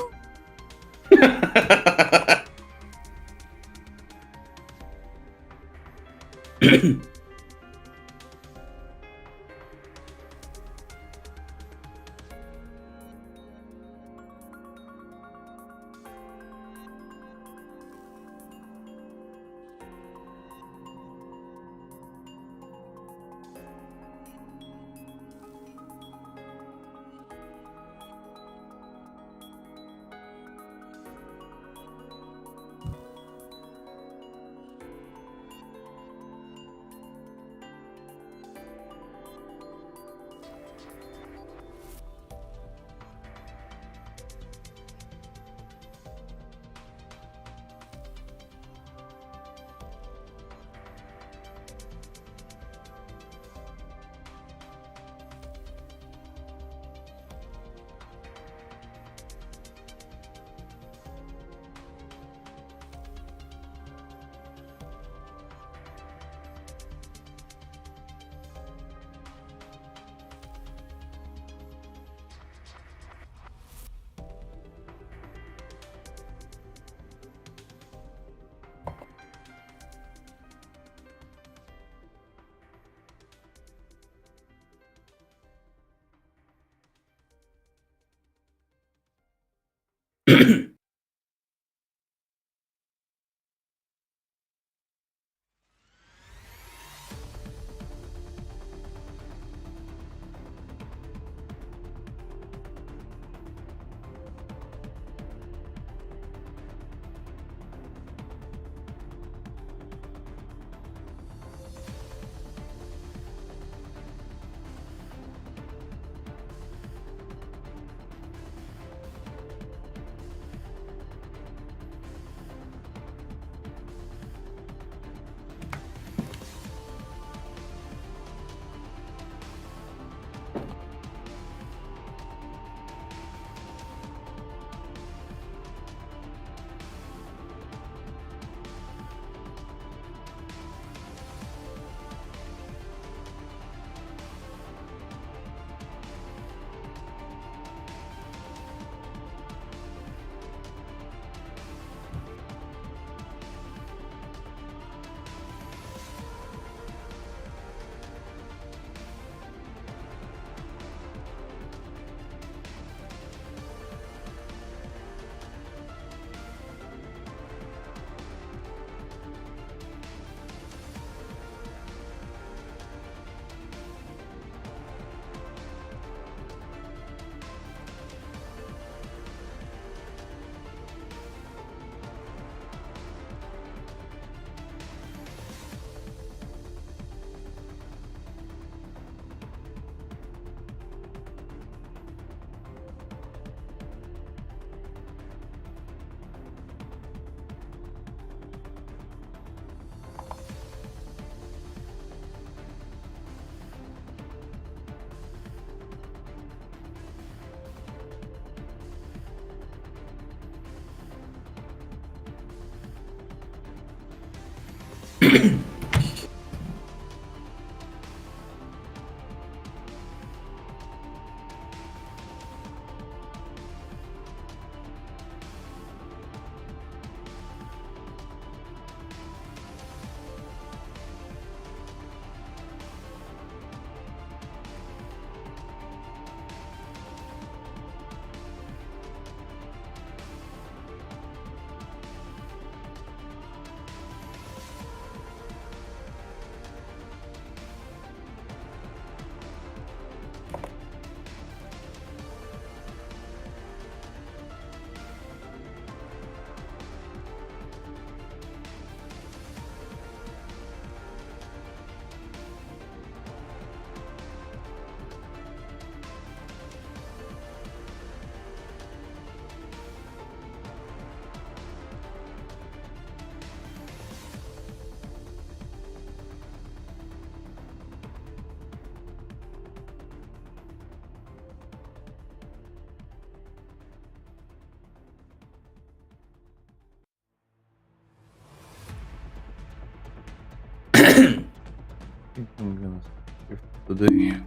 think I'm gonna skip today.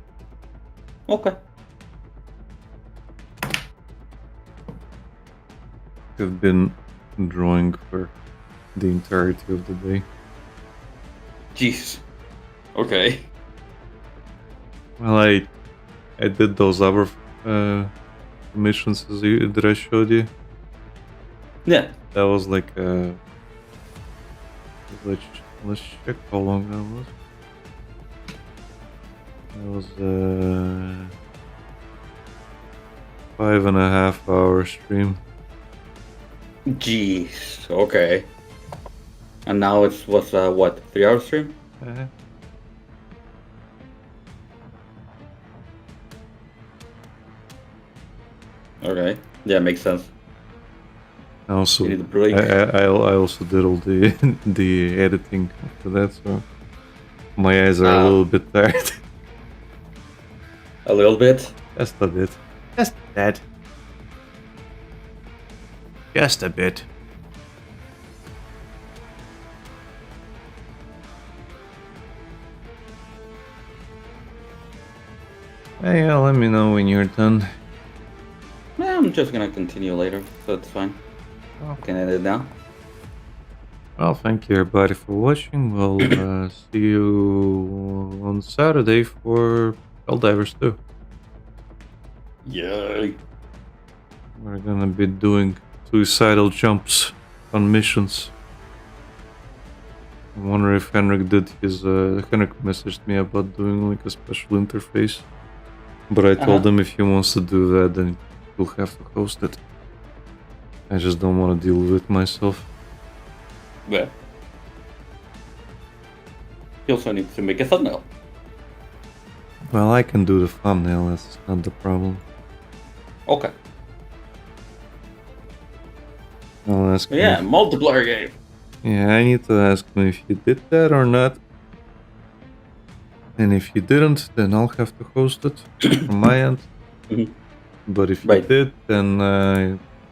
Okay. I've been drawing for the entirety of the day. Jeez. Okay. Well, I did those other missions that I showed you. Yeah. That was like let's check how long that was. That was 5.5 hour stream. Jeez. Okay. And now it's what 3 hour stream? Uh, Okay. Yeah, makes sense. Also, You need a break. I also did all the the editing after that, so my eyes are a little bit tired. A little bit. Just a bit. Just that. Just a bit. Hey, yeah, let me know when you're done. Yeah, I'm just gonna continue later, so it's fine. Oh. Can end it now. Well, thank you everybody for watching. We'll see you on Saturday for Helldivers 2. Yay. We're gonna be doing suicidal jumps on missions. I wonder if Henrik did his. Henrik messaged me about doing like a special interface, but I told him if he wants to do that, then he'll have to host it. I just don't want to deal with it myself. Yeah. He also needs to make a thumbnail. Well, I can do the thumbnail. That's not the problem. Okay. I'll ask him Yeah, if- multiplayer game. Yeah, I need to ask him if he did that or not. And if he didn't, then I'll have to host it from my end. But if he Right. did, then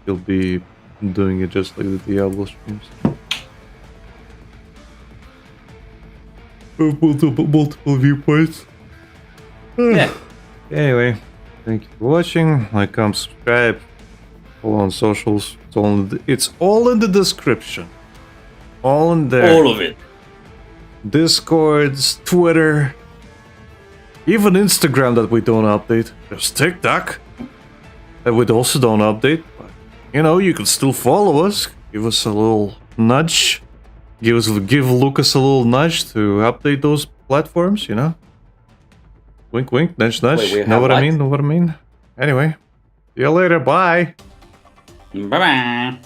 he'll be doing it just like the Diablo streams. Multiple viewpoints. Yeah. Anyway, thank you for watching. Like, comment, subscribe, follow on socials. It's all in the description. All in there. All of it. Discords, Twitter, even Instagram that we don't update. Just TikTok that we also don't update. But, you know, you can still follow us. Give us a little nudge. Give Lucas a little nudge to update those platforms. You know. Wink, wink, nudge, nudge. Wait, we know have what I what? mean? Know what I mean? Anyway, see you later. Bye. Bye bye.